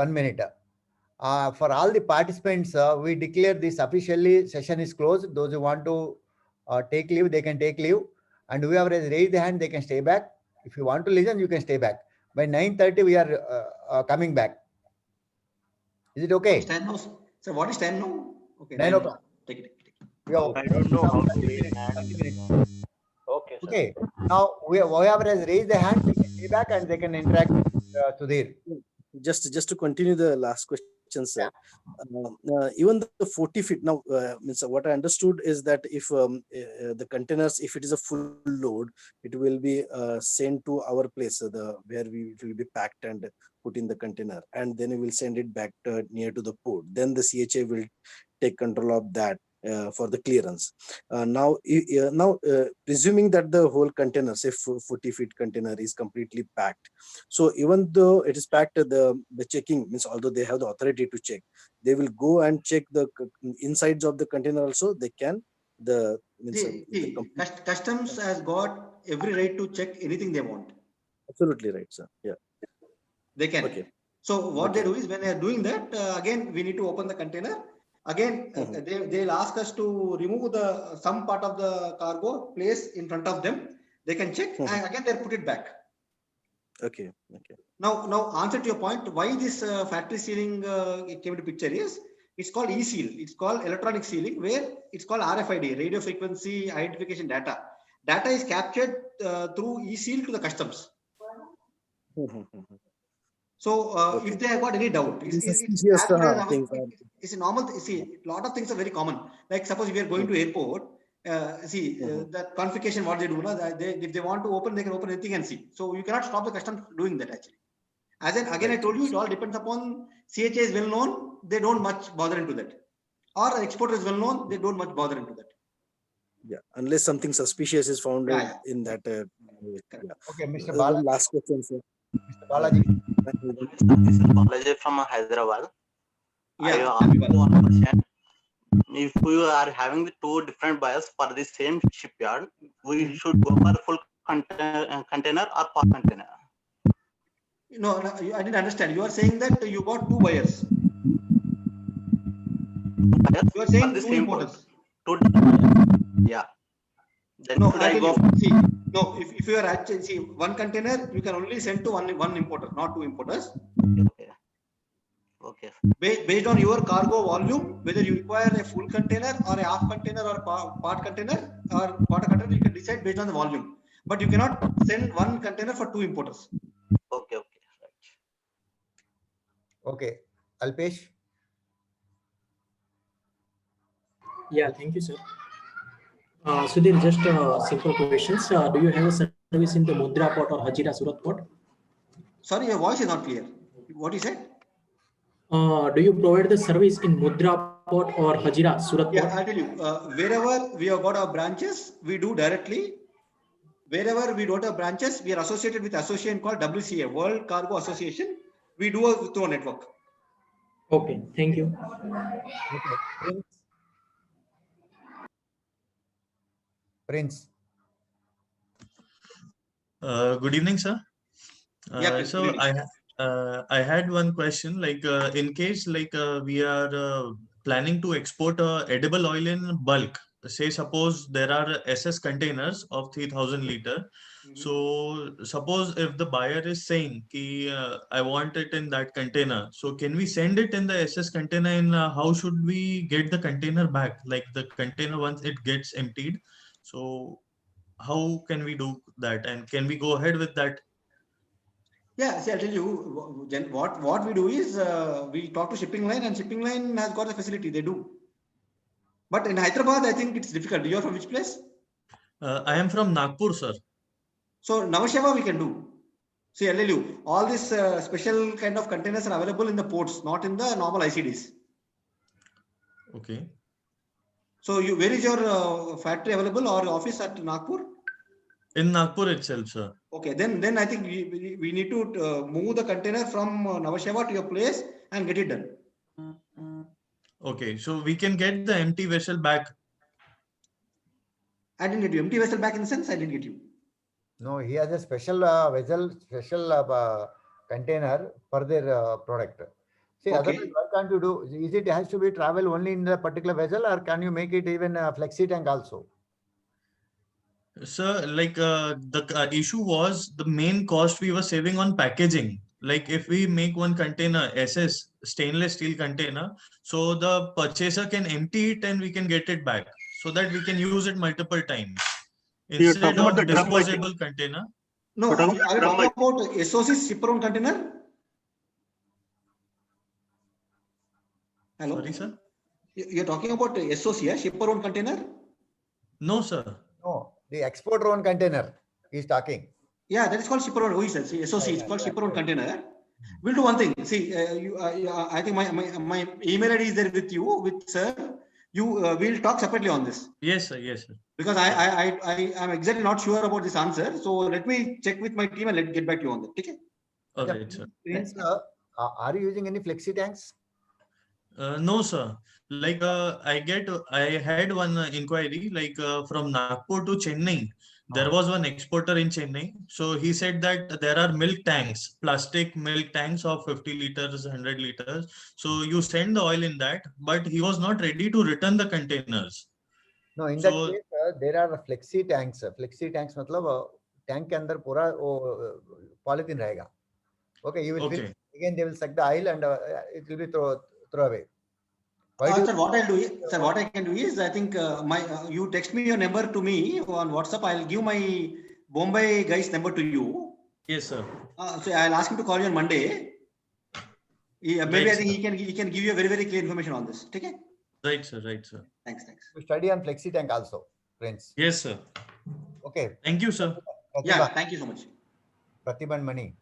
For all the participants, we declare this officially. Session is closed. Those who want to take leave, they can take leave. And whoever has raised the hand, they can stay back. If you want to listen, you can stay back. By 9:30, we are coming back. Is it okay? So what is time now? Okay. 9 o'clock. Take it. Yo. I don't know how to raise hand. Okay, sir. Okay. Now, whoever has raised the hand, they can stay back and they can interact with Sudhir. just to continue the last question, question, sir. Even the 40 feet now, means what I understood is that if the containers, if it is a full load, it will be sent to our place, where it will be packed and put in the container, and then we will send it back near to the port. Then the CHA will take control of that for the clearance. Now, presuming that the whole container, say 40 feet container, is completely packed. So even though it is packed, the checking means, although they have the authority to check, they will go and check the insides of the container also. They can customs has got every right to check anything they want. Absolutely right, sir. Yeah, they can. Okay. So what they do is, when they are doing that, again we need to open the container. Again, they'll ask us to remove some part of the cargo, place in front of them. They can check, and again they'll put it back. Okay. Now answer to your point, why this factory sealing came into picture is, it's called e-seal. It's called electronic sealing, where it's called RFID, radio frequency identification data. Data is captured through e-seal to the customs. So if they have got any doubt, it's a normal. See, a lot of things are very common. Like suppose if you are going to airport, the confiscation, what they do, if they want to open, they can open anything and see. So you cannot stop the customs doing that actually. As in, again, I told you, it all depends upon CHA is well known, they don't much bother into that. Or exporter is well known, they don't much bother into that. Yeah, unless something suspicious is found in that. Okay, Mr. Balaji. Last question, sir. Mr. Balaji. This is Balaji from Hyderabad. I have one question. If we are having the two different buyers for the same shipyard, we should go for full container or part container? No, I didn't understand. You are saying that you got two buyers. You are saying two importers. Yeah. Then no, should I go? If you are actually one container, you can only send to one importer, not two importers. Okay. Based on your cargo volume, whether you require a full container or a half container or a part container or quarter container, you can decide based on the volume. But you cannot send one container for two importers. Okay. Okay, Alpesh. Yeah, thank you, sir. Sudhir, just simple questions. Do you have a service in the Mundra port or Hazira Surat port? Sorry, your voice is not clear. What you said? Do you provide the service in Mundra port or Hazira Surat port? Yeah, I'll tell you. Wherever we have got our branches, we do directly. Wherever we don't have branches, we are associated with an association called WCA, World Cargo Association. We do it through a network. Okay, thank you. Okay. Prince. Good evening, sir. So I had one question. Like in case we are planning to export edible oil in bulk. Say suppose there are SS containers of 3,000 liter. So suppose if the buyer is saying ki, I want it in that container, so can we send it in the SS container, and how should we get the container back? Like the container, once it gets emptied, so how can we do that, and can we go ahead with that? Yeah, see, I'll tell you, what we do is we talk to shipping line, and shipping line has got the facility, they do. But in Hyderabad, I think it's difficult. You are from which place? I am from Nagpur, sir. So Navasheva we can do. See, I'll tell you, all these special kind of containers are available in the ports, not in the normal ICDs. Okay. So where is your factory available or office at Nagpur? In Nagpur itself, sir. Okay, then I think we need to move the container from Navasheva to your place and get it done. Okay, so we can get the empty vessel back. I didn't get you. Empty vessel back in the sense, I didn't get you. No, he has a special vessel, special container for their product. See, otherwise, what can't you do? Is it has to be travel only in the particular vessel, or can you make it even a flexi tank also? Sir, like the issue was the main cost we were saving on packaging. Like if we make one container, SS stainless steel container, so the purchaser can empty it and we can get it back, so that we can use it multiple times instead of the disposable container. No, are you talking about SOC shipper own container? Hello. Sorry, sir. You're talking about SOC, yeah? Shipper owned container? No, sir. No, the exporter owned container is talking. Yeah, that is called shipper owned. SOC, it's called shipper owned container. We'll do one thing. See, I think my email ID is there with you, with sir. We'll talk separately on this. Yes, sir. Yes, sir. Because I am exactly not sure about this answer. So let me check with my team and let's get back to you on that. Okay? All right, sir. Prince, are you using any flexi tanks? No, sir. Like I had one inquiry like from Nagpur to Chennai. There was one exporter in Chennai. So he said that there are milk tanks, plastic milk tanks of 50 liters, 100 liters. So you send the oil in that, but he was not ready to return the containers. No, in that case, there are flexi tanks. Flexi tanks मतलब tank के अंदर पूरा वो polythene रहेगा. Okay, you will fill again. They will suck the oil and it will be throw away. Sir, what I'll do is, sir, what I can do is, I think you text me your number to me on WhatsApp. I'll give my Bombay guy's number to you. Yes, sir. So I'll ask him to call you on Monday. Maybe I think he can give you a very, very clear information on this. Okay? Right, sir. Right, sir. Thanks. We study on flexi tank also, friends. Yes, sir. Okay. Thank you, sir. Yeah, thank you so much. Pratibhan Mani.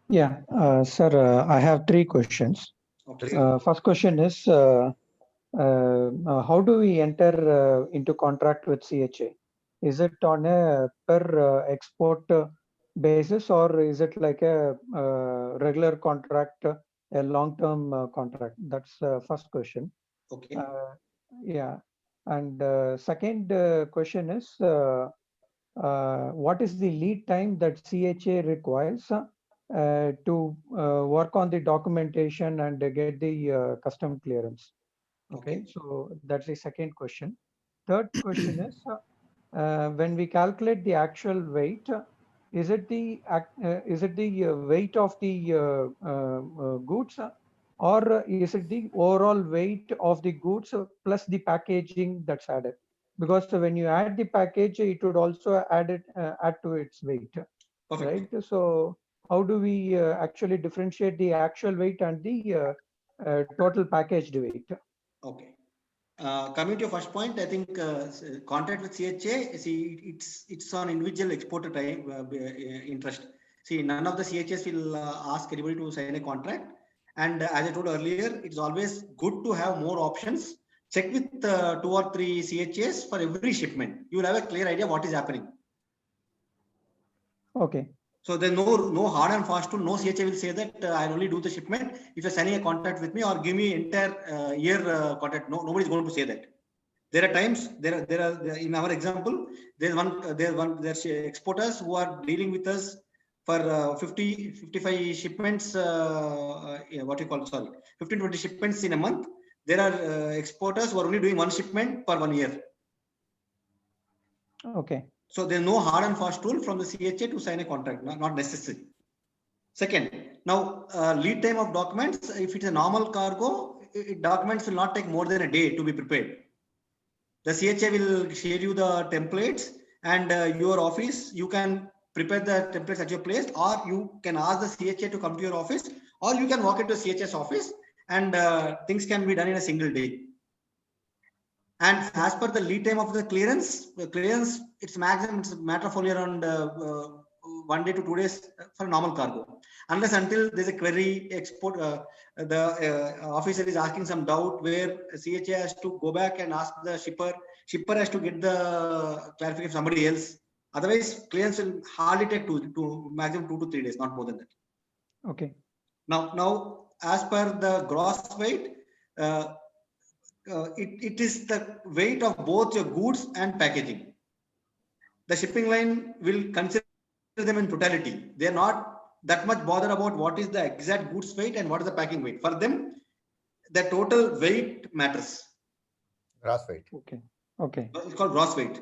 Yeah, sir, I have 3 questions. Okay. First question is, how do we enter into contract with CHA? Is it on a per export basis, or is it like a regular contract, a long-term contract? That's the first question. Okay. Yeah. And second question is, what is the lead time that CHA requires to work on the documentation and get the custom clearance? Okay, so that's the second question. Third question is, when we calculate the actual weight, is it the weight of the goods, or is it the overall weight of the goods plus the packaging that's added? Because when you add the package, it would also add to its weight, right? So how do we actually differentiate the actual weight and the total packaged weight? Okay. Coming to your first point, I think contract with CHA, see, it's on individual exporter type interest. See, none of the CHAs will ask anybody to sign a contract. And as I told earlier, it's always good to have more options. Check with 2 or 3 CHAs for every shipment. You will have a clear idea what is happening. Okay. So there's no hard and fast rule. No CHA will say that I'll only do the shipment if you're signing a contract with me or give me entire year contract. No, nobody's going to say that. There are times there are in our example there's exporters who are dealing with us for 55 shipments. What you call 15-20 shipments in a month. There are exporters who are only doing 1 shipment per 1 year. Okay. So there's no hard and fast rule from the CHA to sign a contract, not necessary. Second, now lead time of documents, if it's a normal cargo, documents will not take more than a day to be prepared. The CHA will share you the templates and your office, you can prepare the templates at your place, or you can ask the CHA to come to your office, or you can walk into the CHA's office and things can be done in a single day. And as per the lead time of the clearance, it's maximum, it's a matter of only around 1 day to 2 days for normal cargo. Unless until there's a query export, the officer is asking some doubt where CHA has to go back and ask the shipper has to get the clarification from somebody else. Otherwise, clearance will hardly take maximum 2 to 3 days, not more than that. Okay. Now, as per the gross weight, it is the weight of both your goods and packaging. The shipping line will consider them in totality. They are not that much bothered about what is the exact goods weight and what is the packing weight. For them, the total weight matters. Gross weight. Okay. Okay. It's called gross weight.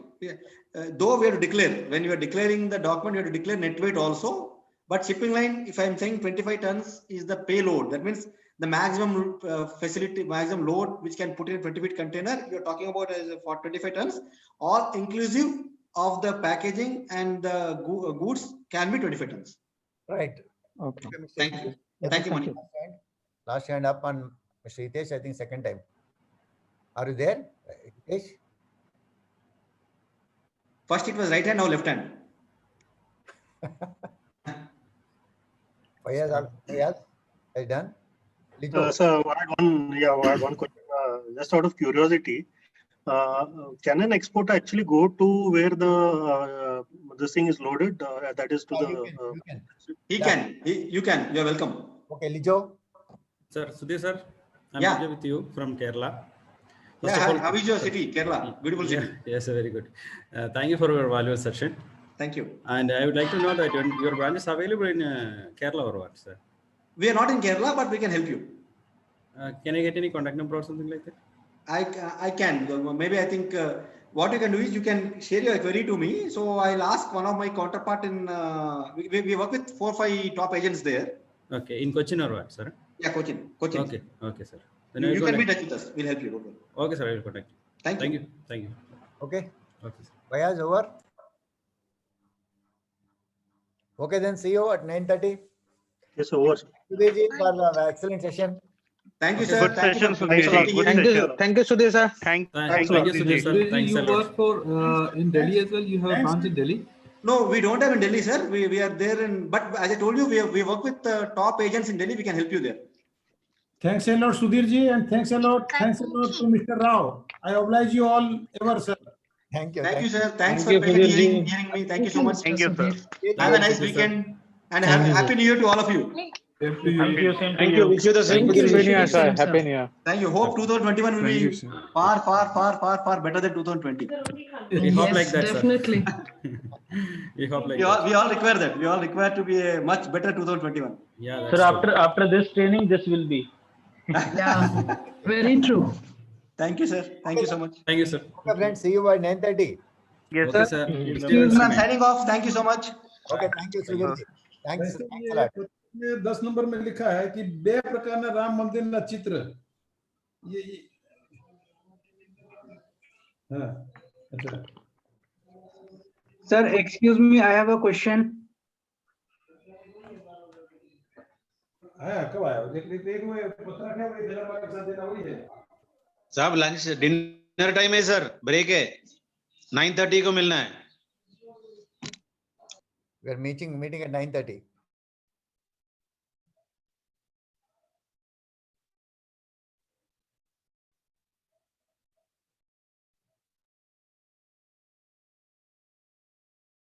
Though we have to declare, when you are declaring the document, you have to declare net weight also. But shipping line, if I am saying 25 tons is the payload, that means the maximum maximum load which can put in a 20-feet container, you're talking about as for 25 tons, or inclusive of the packaging and the goods can be 25 tons. Right. Okay. Thank you. Thank you, Mani. Last hand up on Mr. Hitesh, I think second time. Are you there, Hitesh? First it was right hand, now left hand. Fayaz is done. So I had one question. Just out of curiosity, can an exporter actually go to where the this thing is loaded? That is to you the. can. You can. You are welcome. Okay, Lijo. Sir, Sudhir sir, I'm Yeah. Lijo with you from Kerala. How is your city, Kerala? Beautiful city. Yes, very good. Thank you for your valuable session. Thank you. And I would like to know that your branch is available in Kerala or what, sir? We are not in Kerala, but we can help you. Can I get any contact number or something like that? I can. Maybe I think what you can do is you can share your query to me. So I'll ask one of my counterpart in. We work with 4 or 5 top agents there. Okay, in Cochin or what, sir? Yeah, Cochin. Okay, sir. Then You can be in touch with us. We'll help you. Okay, sir. I will contact you. Thank you. Thank you. Okay. Okay, sir. Fayaz, over. Okay, then see you at 9:30. Yes, over. Sudhirji, for the excellent session. Thank you, sir. Good session, Sudhir. Thank you, Sudhir sir. Thank you, Sudhir sir. Thanks a You lot. work for in Delhi as well. You have a branch in Delhi. No, we don't have in Delhi, sir. We are there in, but as I told you, we work with top agents in Delhi. We can help you there. Thanks a lot, Sudhirji, and thanks a lot to Mr. Rao. I oblige you all ever, sir. Thank you. Thank you, sir. Thanks Thank for you, hearing Sudhirji. me. Thank you so much. Thank you, sir. Have a nice weekend and happy New Year to all of you. Thank you. Wish you the same. Thank you. Happy New Year, sir. Same, sir. Happy New Year. Thank you. Hope 2021 will be far better than 2020. We hope like that, definitely. sir. We hope like We that. all require that. We all require to be a much better 2021. Yeah, Sir, that's true. after this training, this will be. Yeah, very true. Thank you, sir. Thank you so much. Thank you, sir. Okay, friends, see you by 9:30. Yes, Okay, sir. sir. Excuse me, I'm signing off. Thank you so much. Okay, thank you, Sudhirji. Thanks वैसे a lot. ये 10 number में लिखा है कि बे प्रकार राम मंदिर ना चित्र ये हाँ अच्छा Sir, excuse me, I have a question. आया कब आया देख वो पत्र क्या वो जरा बात साथ देना वही है साहब लंच डिनर टाइम है सर ब्रेक है 9:30 को मिलना है We are meeting at 9:30.